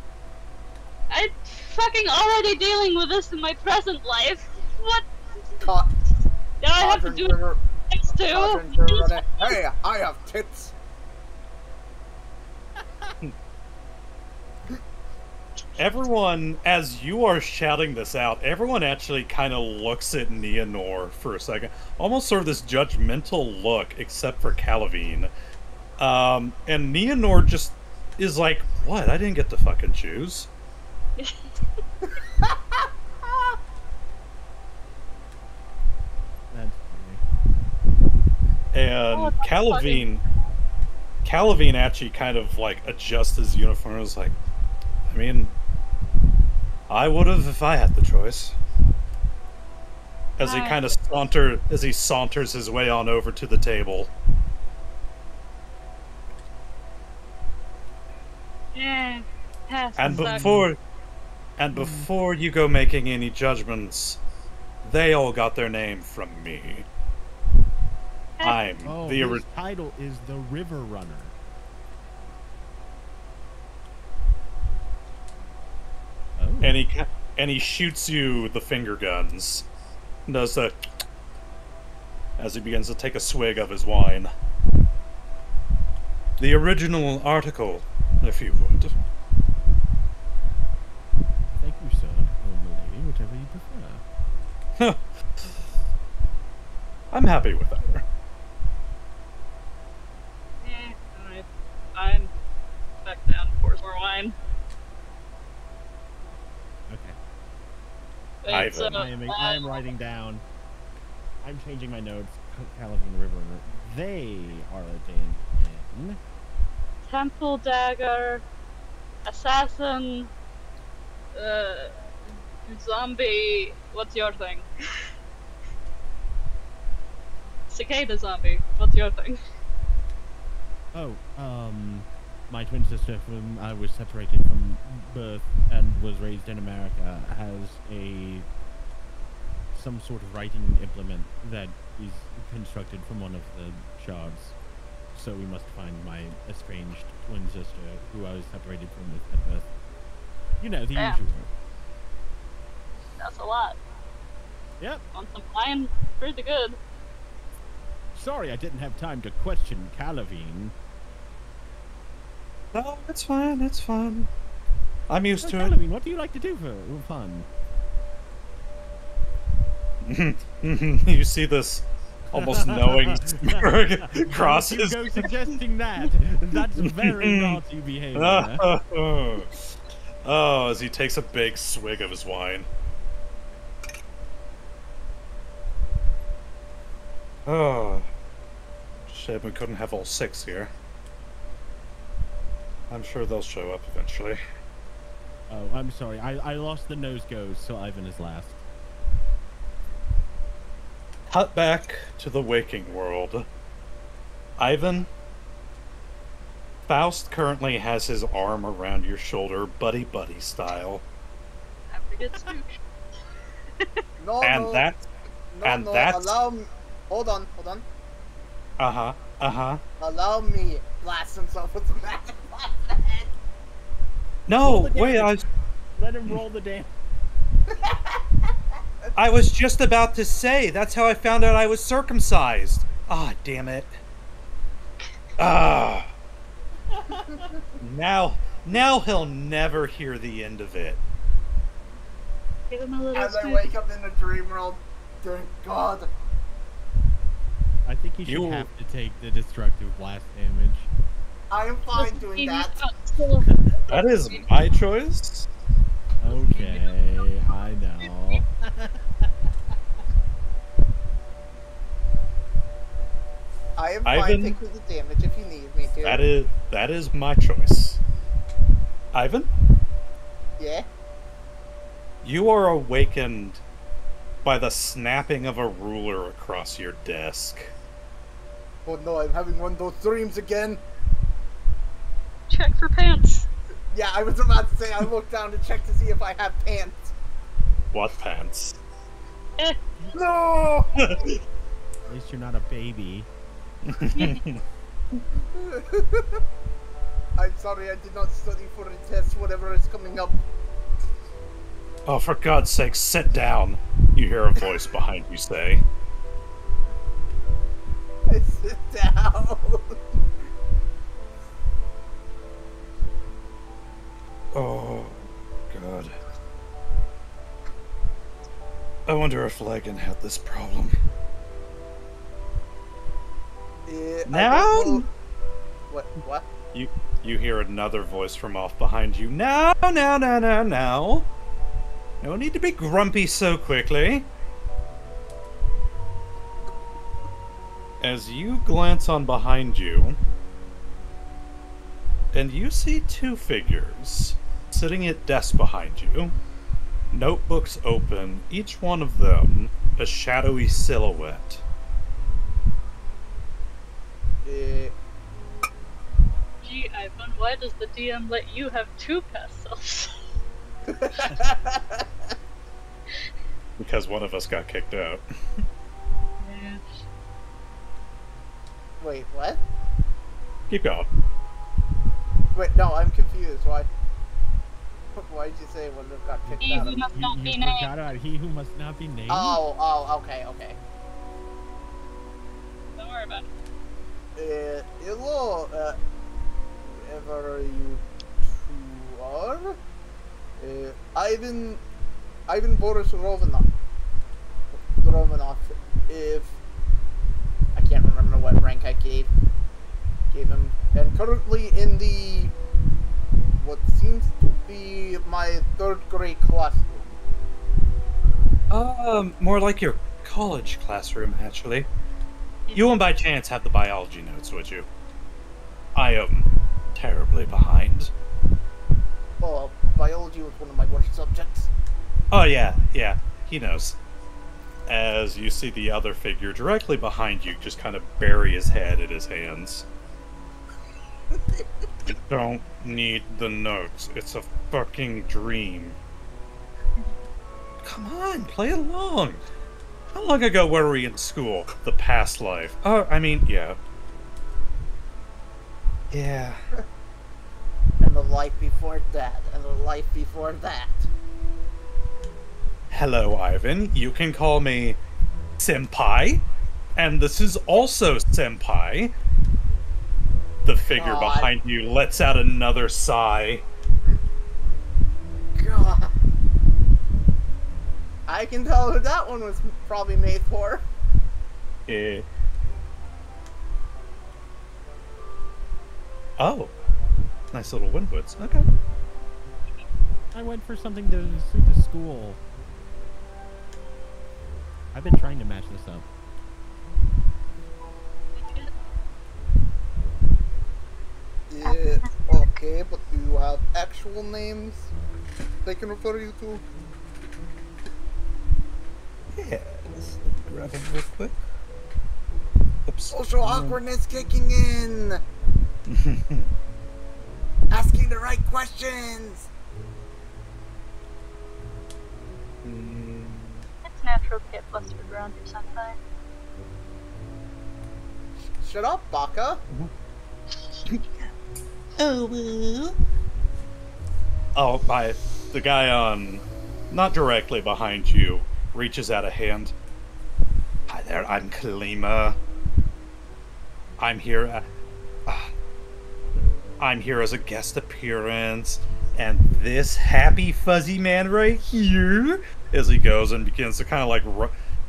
I'm fucking already dealing with this in my present life. What? Caught. Now I have to do it next too? Hey, I have tits. Everyone, as you are shouting this out, everyone actually kind of looks at Neonor for a second. Almost sort of this judgmental look, except for Calavine. And Neonor just is like, what? I didn't get to fucking choose. That's funny. And Calavine actually kind of like adjusts his uniform and was like, I mean, I would have if I had the choice. As he kind of saunters his way on over to the table. Yeah, And before you go making any judgments, they all got their name from me. I'm the his title is the River Runner. Oh. And he shoots you the finger guns. Does the as he begins to take a swig of his wine. The original article, if you would. Thank you, sir. Or milady, whichever you prefer. I'm happy with that. Yeah, alright. I'm back down, pour some more wine. Okay. Ivan. I am writing down. I'm changing my notes. Calavine River. They are ordained in Temple Dagger, Assassin, Zombie. What's your thing? Cicada Zombie. What's your thing? Oh, my twin sister, whom I was separated from birth and was raised in America, has some sort of writing implement that is constructed from one of the shards. So we must find my estranged twin sister, who I was separated from at birth. You know, the usual. That's a lot. Yep. Want some wine? Pretty good. Sorry I didn't have time to question Calavine. No, it's fine, it's fine. I'm used to Calavine, what do you like to do for fun? You see this almost knowing smirk cross his... You go suggesting that. That's very naughty behavior. Oh, as he takes a big swig of his wine. Oh. Shame we couldn't have all six here. I'm sure they'll show up eventually. Oh, I'm sorry. I lost the nose goes, so Ivan is last. Cut back to the waking world. Ivan, Faust currently has his arm around your shoulder, buddy-buddy style. Have to get stooped. No, And no. that's... No, and no, that's... allow me. Hold on. Allow me blast himself with the magic blast in the head. No, wait, Let him roll the damn. I was just about to say, that's how I found out I was circumcised. Ah, damn it. Ah. Now he'll never hear the end of it. Give him a little As I scoop. wake up in the dream world, thank God. I think he should have to take the destructive blast damage. I am fine doing that. That is my choice. Okay, I know. I am fine Ivan, taking the damage if you need me to. that is my choice. Ivan, Yeah? you are awakened by the snapping of a ruler across your desk. Oh no, I'm having one of those dreams again. Check for pants. Yeah, I was about to say I looked down to check to see if I have pants. What pants? No! At least you're not a baby. I'm sorry, I did not study for a test, whatever is coming up. Oh, for God's sake, sit down! You hear a voice behind you say. I sit down. Oh, God. I wonder if Lagan had this problem. I Now? don't know- What? You hear another voice from off behind you. Now. No need to be grumpy so quickly. As you glance on behind you, and you see two figures sitting at desks behind you, notebooks open, each one of them a shadowy silhouette. Gee, Ivan, why does the DM let you have two past selves? Because one of us got kicked out. Wait, what? Keep going. Wait, no, I'm confused. Why? Why did you say one of them got kicked He out? who must not be You named. forgot about he who must not be named? Okay. Don't worry about it. Hello, whoever you two are. Ivan Boris Rovanof. If I can't remember what rank I gave him, and currently in the what seems to be my 3rd grade classroom. More like your college classroom, actually. You won't by chance have the biology notes, would you? I am terribly behind. Oh, biology was one of my worst subjects. Oh, yeah, he knows. As you see the other figure directly behind you just kind of bury his head in his hands. You don't need the notes. It's a fucking dream. Come on, play along. How long ago were we in school? The past life. Oh, I mean, yeah. Yeah. And the life before that, and the life before that. Hello, Ivan. You can call me Senpai. And this is also Senpai. The figure God. behind you lets out another sigh. God. I can tell who that one was probably made for. Eh. Oh. Nice little windwoods. Okay. I went for something to suit the school. I've been trying to match this up. Yeah, okay, but do you have actual names they can refer you to? Yeah. Let's grab them real quick. Oops. Social awkwardness kicking in! Asking the right questions! It's natural to get flustered around your senpai. Shut up, Baka! Oh, the guy on, not directly behind you, reaches out a hand. Hi there, I'm Kalima. I'm here as a guest appearance, and this happy fuzzy man right here, as he goes and begins to kind of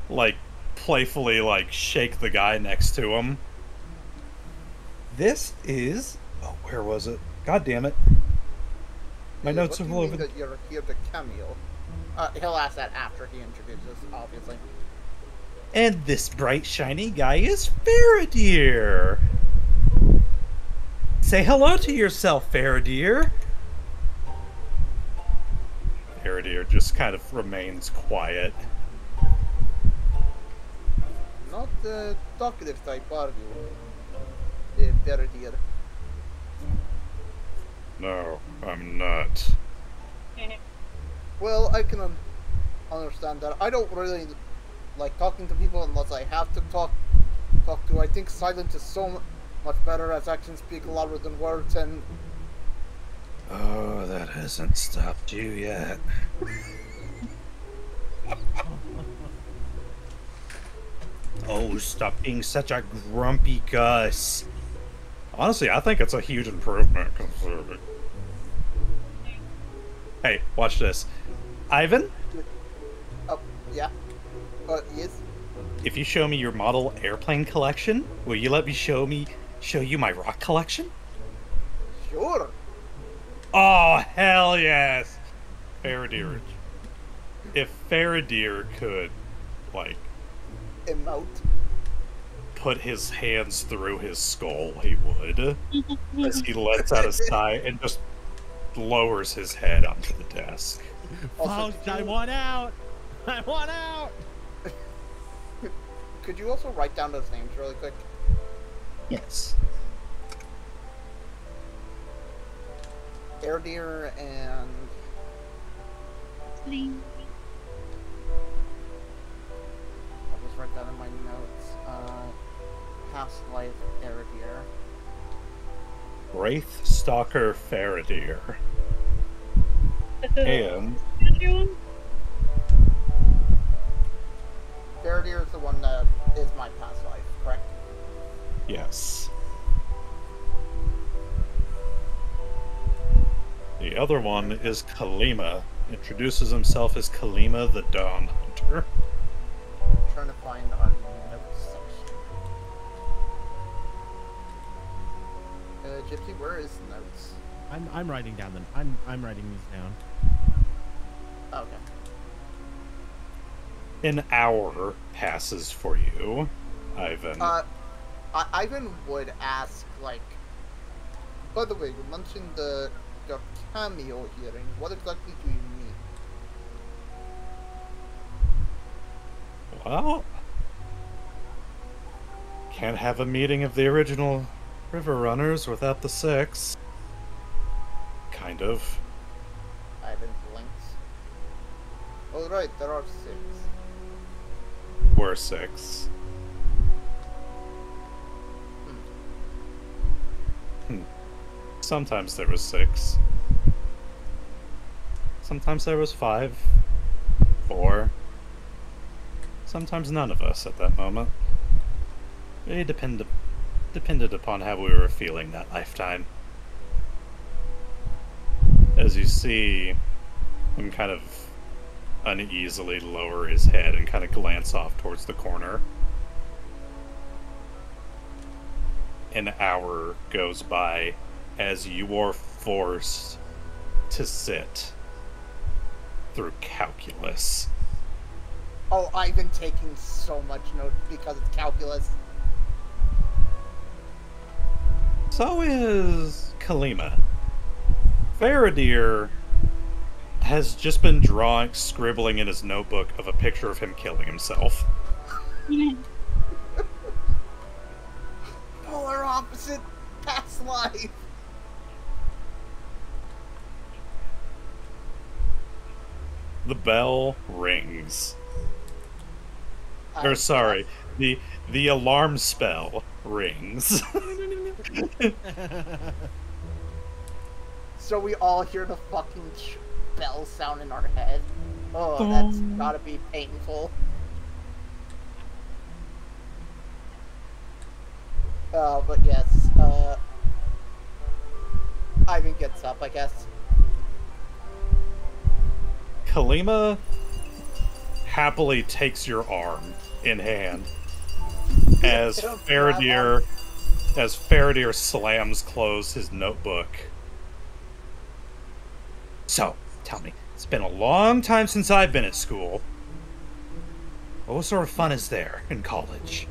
like playfully shake the guy next to him. This is, oh, where was it? God damn it. My notes are all over. That you're here to cameo. He'll ask that after he introduces, obviously. And this bright, shiny guy is Faradir. Say hello to yourself, Faradir. Faradir just kind of remains quiet. Not the talkative type, are you? Faradir. No, I'm not. Well, I can understand that. I don't really like talking to people unless I have to talk to. I think silence is so much better, as actions speak louder than words, and... Oh, that hasn't stopped you yet. Oh, stop being such a grumpy Gus. Honestly, I think it's a huge improvement. Hey, watch this. Ivan? Oh, yeah? Yes? If you show me your model airplane collection, will you let me show you my rock collection? Sure. Oh, hell yes! Faradir. If Faradir could, like... Emote. put his hands through his skull, he would. As he lets out a sigh and just lowers his head onto the desk. Faust, I want out! I want out! Could you also write down those names really quick? Yes. Faradir and... Bling. I'll just write that in my notes. Past life Faradir. Wraith Stalker Faradir. And Faradir is the one that is my past life, correct? yes. The other one is Kalima. Introduces himself as Kalima the Dawn Hunter. I'm trying to find our notes section. Gypsy, where is the notes? I'm writing down I'm writing these down. Okay. An hour passes for you, Ivan. Ivan would ask, like, by the way, you mentioned your cameo hearing. What exactly do you mean? Well, can't have a meeting of the original River Runners without the six. Kind of. Ivan blinks. Oh, right, there are 6. We're 6. Sometimes there was 6. Sometimes there was 5. 4. Sometimes none of us at that moment. It depended upon how we were feeling that lifetime. As you see him kind of uneasily lower his head and kind of glance off towards the corner. An hour goes by as you are forced to sit through calculus. Oh, I've been taking so much note because it's calculus. So is Kalima. Faradir has just been scribbling in his notebook of a picture of him killing himself. Polar opposite past life. The bell rings. Or sorry, the alarm spell rings. So we all hear the fucking bell sound in our head. Oh, that's gotta be painful. But yes, Ivan gets up, I guess. Kalima happily takes your arm in hand as Faradir slams closed his notebook. So, tell me, it's been a long time since I've been at school. What sort of fun is there in college?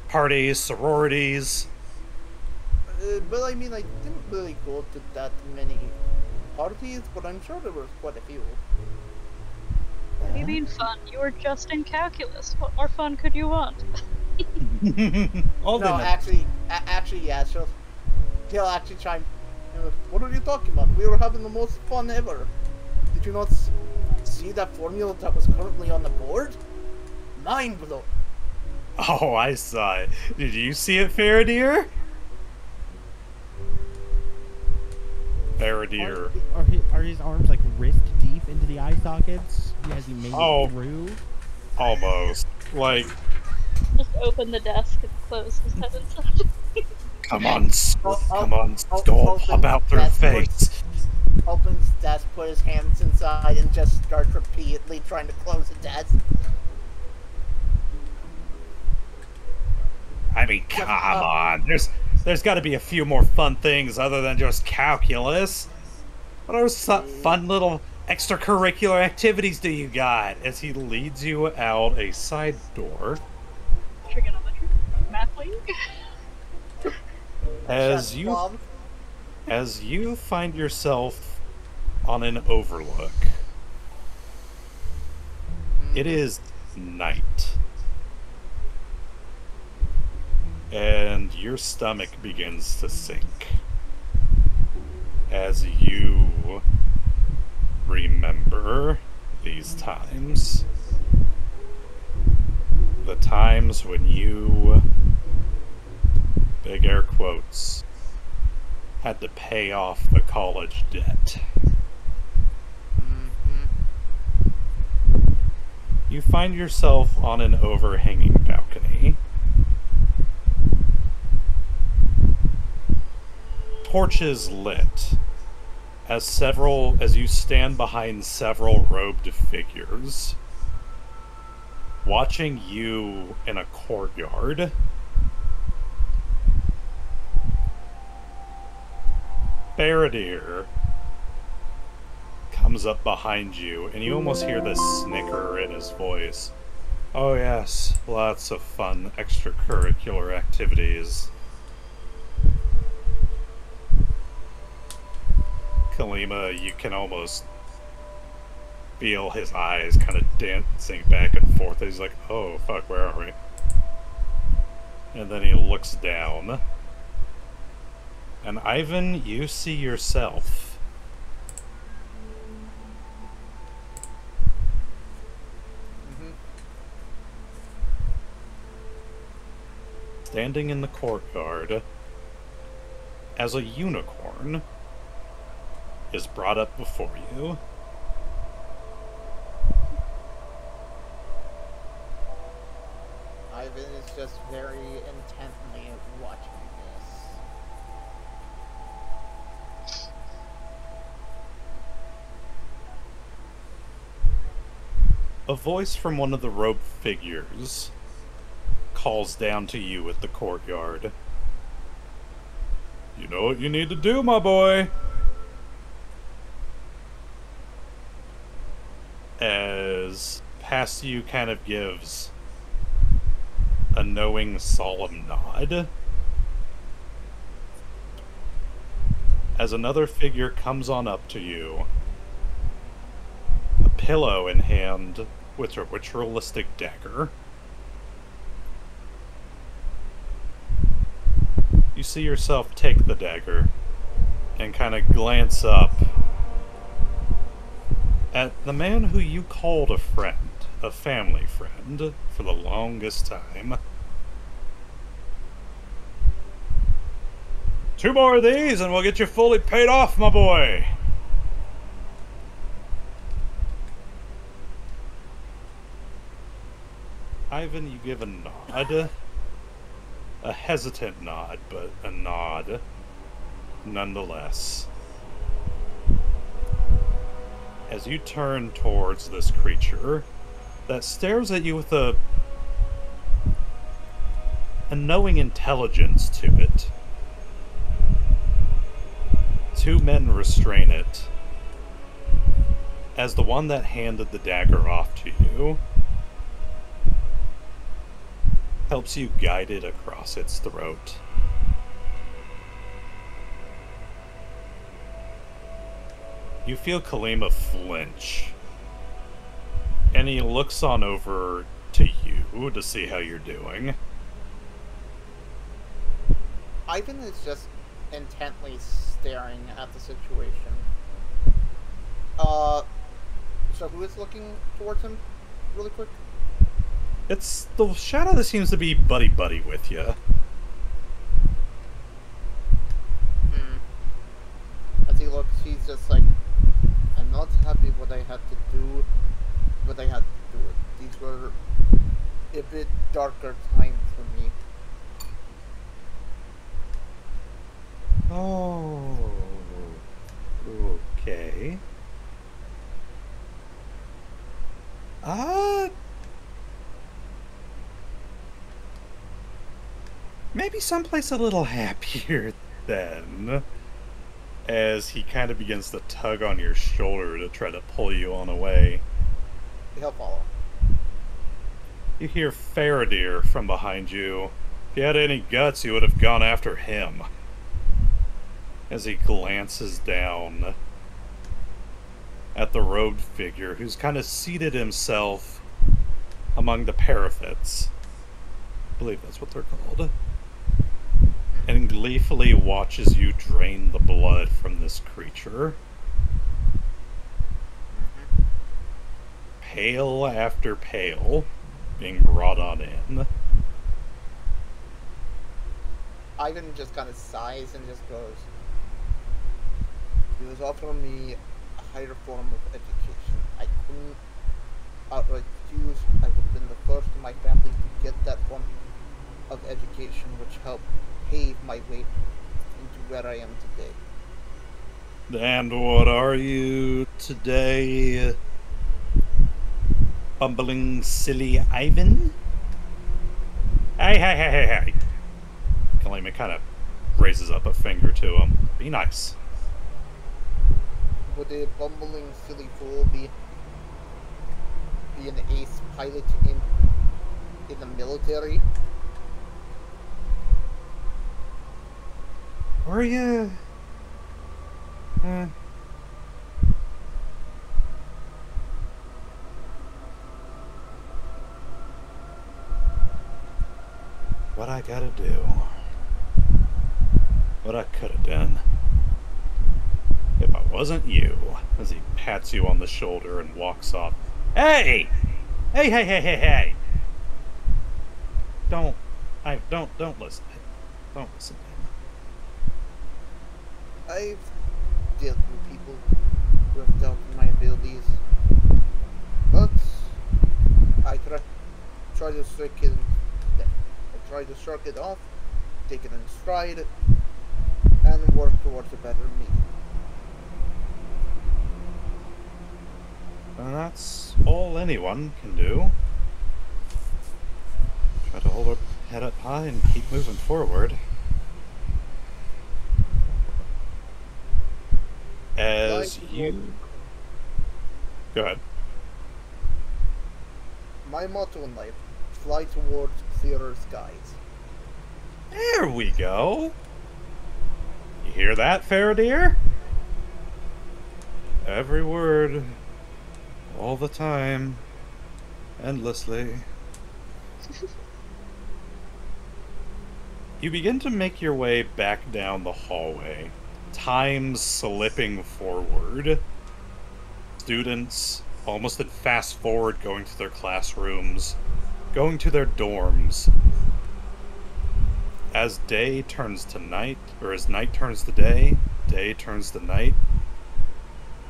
Parties, sororities? Well, I mean, I didn't really go to that many parties, but I'm sure there was quite a few. What do you mean fun? You were just in calculus. What more fun could you want? All No, they actually, yeah, he'll actually chime. What are you talking about? We were having the most fun ever. Did you not see that formula that was currently on the board? Mind blowing. Oh, I saw it. Did you see it, Faradir? Faradir. Are his arms like wrist deep into the eye sockets? Has he made it through? Almost. Like, Just open the desk and close his head inside. come on, Stole, hop out their face. Opens desk, put his hands inside, and just starts repeatedly trying to close the desk. I mean, come on. There's got to be a few more fun things other than just calculus. What are some fun little extracurricular activities do you got? As he leads you out a side door. Trigonometry? Math wing? As you find yourself on an overlook. It is night. And your stomach begins to sink as you remember these times. The times when you, big air quotes, had to pay off the college debt. You find yourself on an overhanging balcony. Torches lit as you stand behind several robed figures, watching you in a courtyard. Faradir comes up behind you, and you almost hear this snicker in his voice. Oh yes, lots of fun extracurricular activities. Kalima, you can almost feel his eyes kind of dancing back and forth. He's like, oh fuck, where are we? And then he looks down. And Ivan, you see yourself. Standing in the courtyard as a unicorn is brought up before you. Ivan is just very intently watching this. A voice from one of the robed figures calls down to you at the courtyard. You know what you need to do, my boy. As past you kind of gives a knowing, solemn nod. As another figure comes on up to you, a pillow in hand with a ritualistic dagger. You see yourself take the dagger and kind of glance up at the man who you called a friend, a family friend, for the longest time. 2 more of these and we'll get you fully paid off, my boy! Ivan, you give a nod. A hesitant nod, but a nod nonetheless. As you turn towards this creature that stares at you with a knowing intelligence to it. 2 men restrain it, as the one that handed the dagger off to you helps you guide it across its throat. You feel Kalima flinch, and he looks on over to you to see how you're doing. Ivan is just intently staring at the situation. So who is looking towards him, really quick? It's the shadow that seems to be buddy-buddy with you. As he looks, he's just like, I'm not happy what I had to do, but I had to do it. These were a bit darker times for me. Oh, okay. Maybe someplace a little happier then. As he kind of begins to tug on your shoulder to try to pull you on away. He'll follow. You hear Faradir from behind you. If you had any guts, you would have gone after him. As he glances down at the robed figure who's kind of seated himself among the parapets. I believe that's what they're called. And gleefully watches you drain the blood from this creature. Pail after pail being brought on in. Ivan just kind of sighs and just goes, he was offering me a higher form of education. I couldn't outright refuse. I would have been the first in my family to get that form of education, which helped pave my way into where I am today. And what are you today? Bumbling silly Ivan? Hey. Kalima kind of raises up a finger to him. Be nice. Would a bumbling silly fool be an ace pilot in the military? Were you? What I gotta do. What I could have done. If I wasn't you. As he pats you on the shoulder and walks off. Hey! Hey! Don't listen. Don't listen to him. I've dealt with people who have doubted my abilities, but I try to shrug it off, take it in stride, and work towards a better me. And that's all anyone can do. Try to hold her head up high and keep moving forward. As you... Go ahead. My motto in life, fly towards clearer skies. There we go. You hear that, Faradir? Every word. All the time. Endlessly. You begin to make your way back down the hallway. Time slipping forward. Students, almost at fast forward, going to their classrooms, going to their dorms. As day turns to night, or as night turns to day turns to night.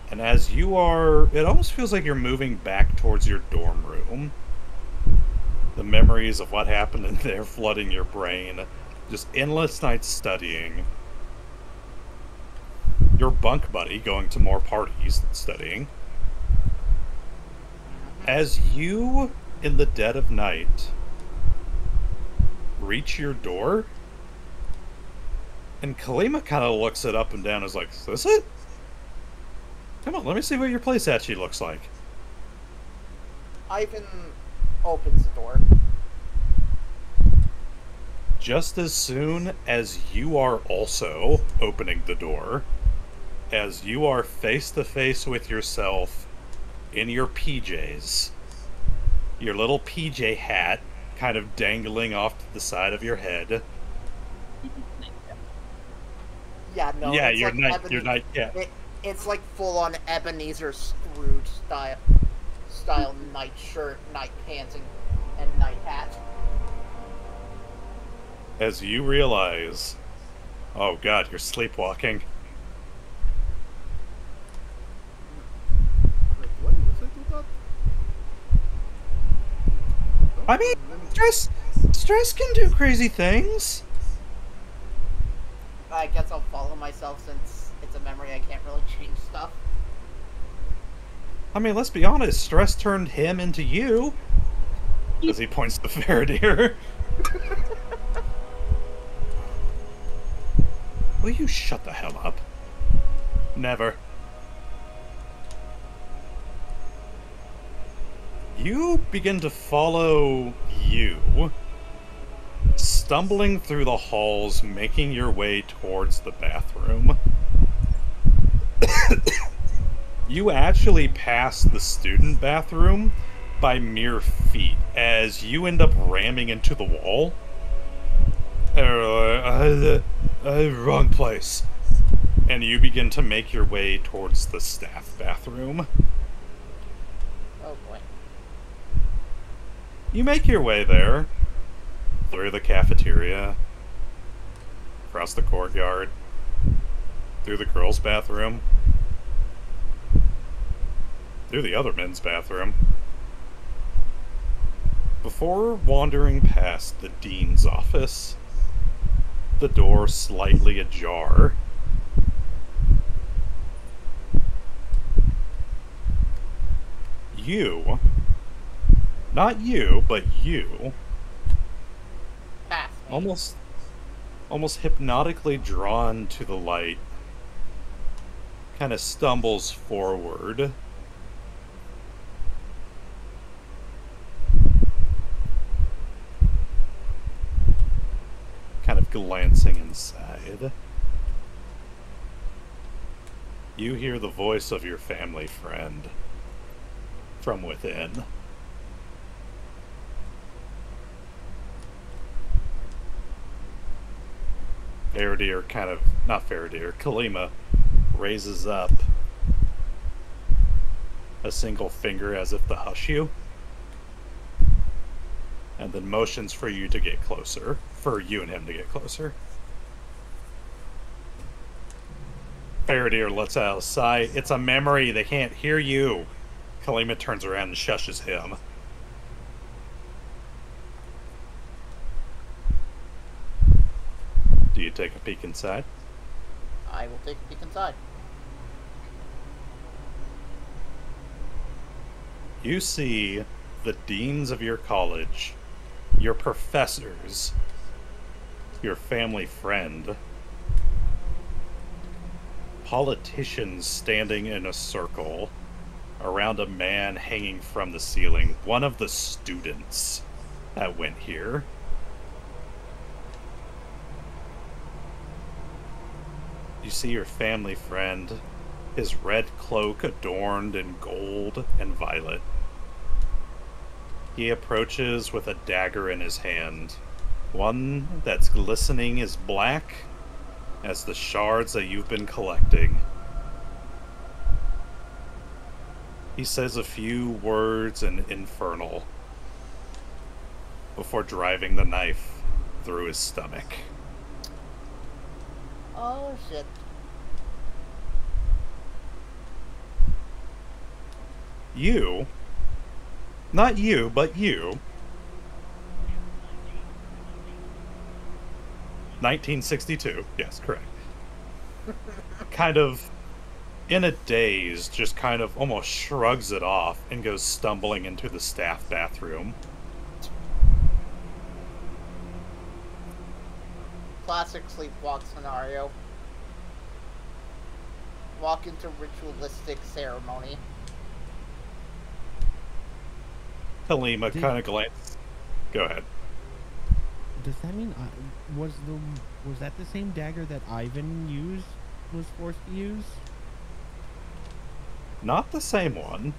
And as you are, it almost feels like you're moving back towards your dorm room. The memories of what happened in there flooding your brain. Just endless nights studying. Your bunk buddy going to more parties than studying. As you, in the dead of night, reach your door, and Kalima kind of looks it up and down and is like, is this it? Come on, let me see what your playstatue looks like. Ivan opens the door. just as soon as you are also opening the door, as you are face to face with yourself in your PJs, your little PJ hat kind of dangling off to the side of your head. Yeah, no. Yeah, it's you're like not. Yeah, it's like full-on Ebenezer Scrooge style night shirt, night pants, and night hat. as you realize, oh god, you're sleepwalking. Wait, what was I do that? I mean, stress can do crazy things. I guess I'll follow myself since it's a memory. I can't really change stuff. I mean, let's be honest, stress turned him into you. As he points to Faradir. Will you shut the hell up? Never. You begin to follow you, stumbling through the halls, making your way towards the bathroom. You actually pass the student bathroom by mere feet, as you end up ramming into the wall. Wrong place. And you begin to make your way towards the staff bathroom. Oh boy. You make your way there, through the cafeteria, across the courtyard, through the girls' bathroom, through the other men's bathroom, before wandering past the dean's office, the door slightly ajar. You, not you, but you, Pass me. almost hypnotically drawn to the light, kind of stumbles forward. Kind of glancing inside. You hear the voice of your family friend from within. Kalima raises up a single finger as if to hush you, and then motions for you to get closer, for you and him to get closer. Faradir lets out a sigh. It's a memory, they can't hear you. Kalima turns around and shushes him. Do you take a peek inside? I will take a peek inside. You see the deans of your college, your professors, your family friend, politicians standing in a circle around a man hanging from the ceiling, one of the students that went here. You see your family friend, his red cloak adorned in gold and violet. He approaches with a dagger in his hand, one that's glistening as black as the shards that you've been collecting. He says a few words in Infernal before driving the knife through his stomach. Oh shit. You, not you, but you, 1962, yes, correct. Kind of in a daze, just kind of almost shrugs it off and goes stumbling into the staff bathroom. Classic sleepwalk scenario. Walk into ritualistic ceremony. Halima kind of glances. Go ahead. Does that mean was that the same dagger that Ivan was forced to use? Not the same one.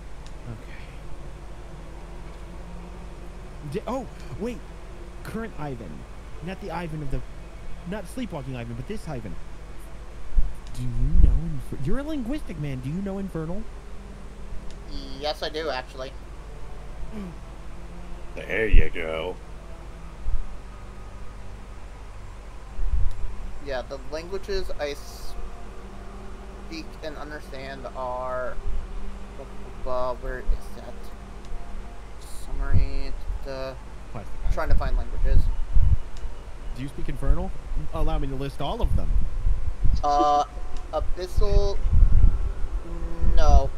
Okay. Oh, wait. Current Ivan. Not the Ivan of the... Not Sleepwalking Ivan, but this Ivan. Do you know... You're a linguistic man. Do you know Infernal? Yes, I do, actually. There you go. Yeah, the languages I speak and understand are... where is that? Summary... trying to find languages. Do you speak Infernal? Allow me to list all of them. Abyssal... No.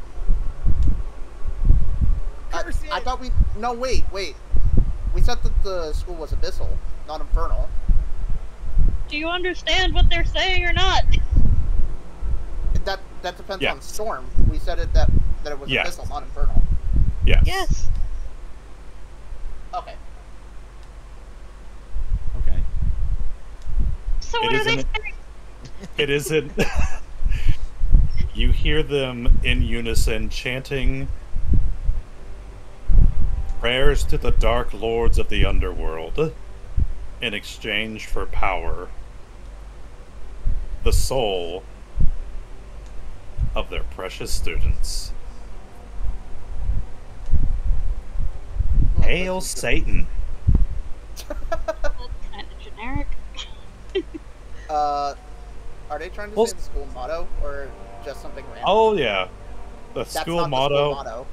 I thought we... No, wait. We said that the school was Abyssal, not Infernal. Do you understand what they're saying or not? That depends Yeah. on Storm. We said that it was Yes. Abyssal, not Infernal. Yes. Yes. Okay. Okay. So It what are they isn't- saying? It isn't... You hear them in unison chanting prayers to the dark lords of the underworld in exchange for power. The soul of their precious students. Hail Satan. That's kind of generic. Are they trying to Well, say the school motto, or just something random? Oh yeah. The That's school not motto. The school motto.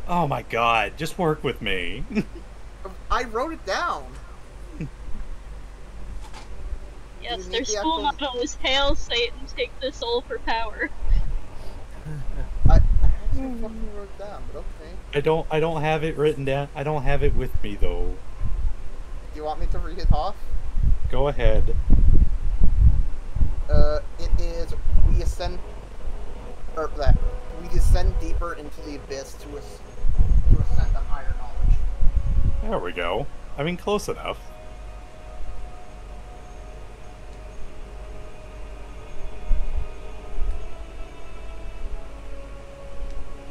Oh my god, just work with me. I wrote it down. Yes, You need their the school actual- motto is "Hail Satan, take the soul for power." I actually fucking wrote it down, but okay. I don't have it written down. I don't have it with me though. Do you want me to read it off? Go ahead. It is we ascend deeper into the abyss to ascend to higher knowledge. There we go. I mean, close enough.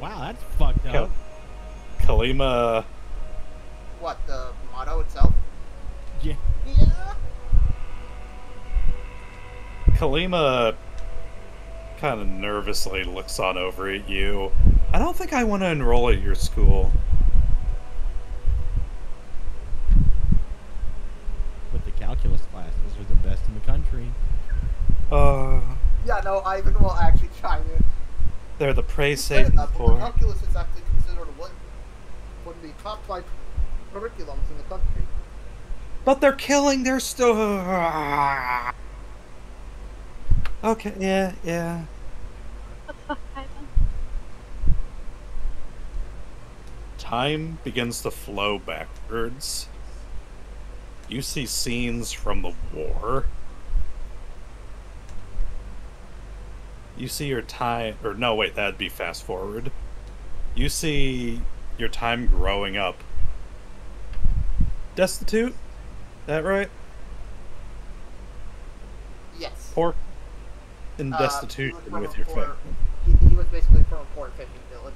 Wow, that's fucked up. Kalima. What, the motto itself? Yeah. Yeah. Kalima kind of nervously looks on over at you. I don't think I want to enroll at your school. But the calculus classes are the best in the country. Yeah, no, Ivan will actually chime in. They're the prey Fair Satan enough, but for. calculus is actually considered one of the top 5 curriculums in the country. But they're killing their Okay, yeah. What the fuck, Ivan? Time begins to flow backwards. You see scenes from the war. You see your time, or no, wait, that'd be fast forward. You see your time growing up. Destitute? That right? Yes. Poor in He was destitution from with a your poor- family. He was basically from a poor fishing village.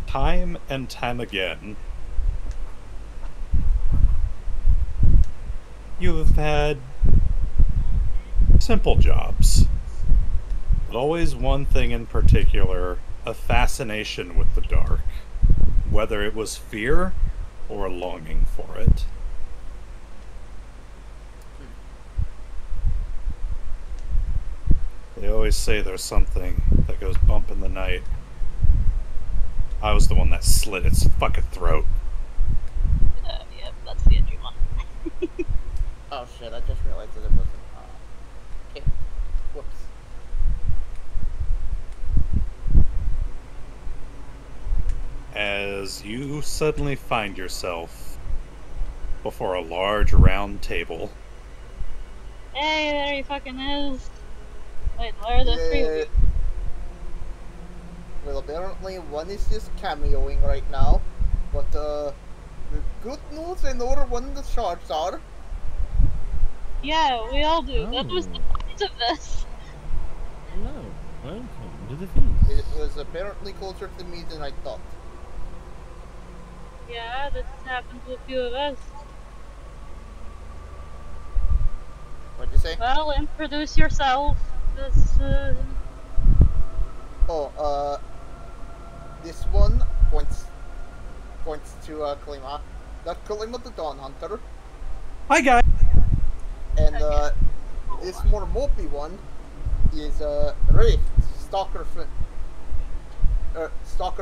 Time and time again, you have had simple jobs, but always one thing in particular, a fascination with the dark, whether it was fear or a longing for it. They always say there's something that goes bump in the night. I was the one that slit its fucking throat. Yeah, that's the edgy one. Oh shit, I just realized that it wasn't, okay. Whoops. As you suddenly find yourself before a large round table. Hey, there he fucking is. Wait, where are the three of you? Well, apparently one is just cameoing right now. But, the good news, I know when the shards are. Yeah, we all do. That was the Oh. point of this. Hello. Welcome to the feast. It was apparently closer to me than I thought. Yeah, this has happened to a few of us. What'd you say? Well, introduce yourself. This, Oh, this one points to, Kalima. That's Kalima the Dawn Hunter. Hi, guys. And, this more mopey one is, Wraith, Stalker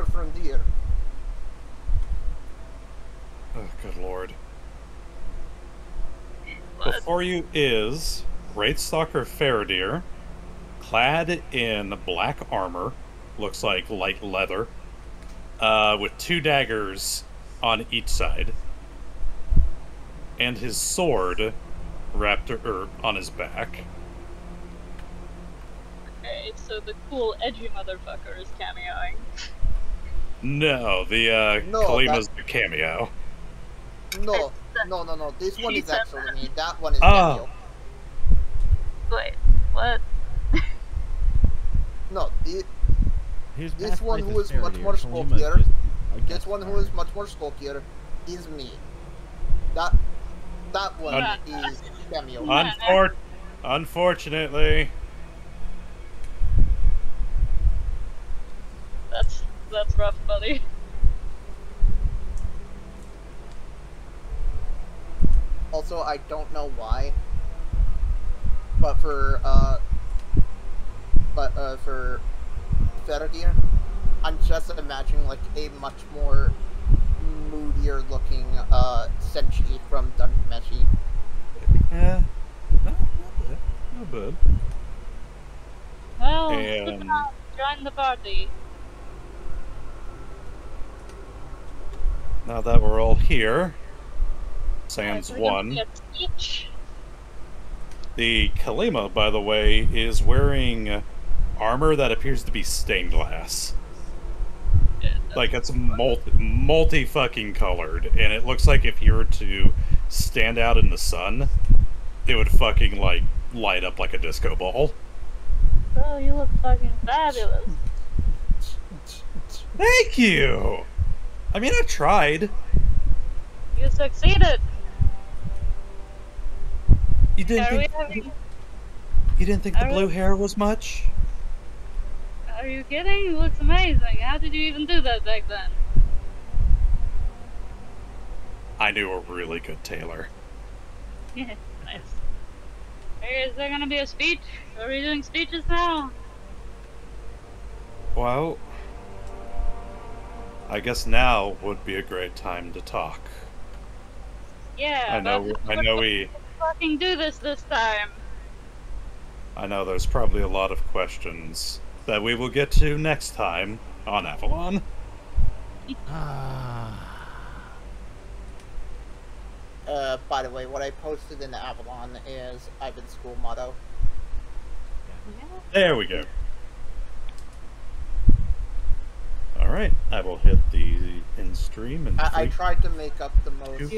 Frontier. Oh, good lord. Before you is Wraithstalker Faradir, clad in black armor, looks like light leather, with 2 daggers on each side, and his sword wrapped on his back. okay, so the cool, edgy motherfucker is cameoing. No, the No, Kalima's the cameo. No. This one He is said actually me. That one is Oh. Daniel. Wait, what? No, His This past one life who is is much Faradir, more Kalima's spookier. just a this guest one who star. is much more stalkier is me. That one is cameo. Unfortunately. That's rough, buddy. Also, I don't know why, but for Faradir, I'm just imagining like a much more moodier looking Senshi from Dunmeshi. Yeah. Not bad. Well, And- sit down, join the party. Now that we're all here, sans We're gonna one. get speech. The Kalima, by the way, is wearing armor that appears to be stained glass. Like, it's multi-fucking colored, and it looks like if you were to stand out in the sun, it would fucking, like, light up like a disco ball. Oh, you look fucking fabulous. Thank you! I mean, I tried. You succeeded. You didn't Are we think having... you didn't think the are we- blue hair was much? Are you kidding? It looks amazing. How did you even do that back then? I knew a really good tailor. Yeah, nice. Hey, is there gonna be a speech? Are we doing speeches now? Well, I guess now would be a great time to talk. Yeah, I know we fucking do this time. I know there's probably a lot of questions that we will get to next time on Avalon. By the way, what I posted in the Avalon is Ivan's school motto. There we go. Alright, I will hit the end stream and I tried to make up the most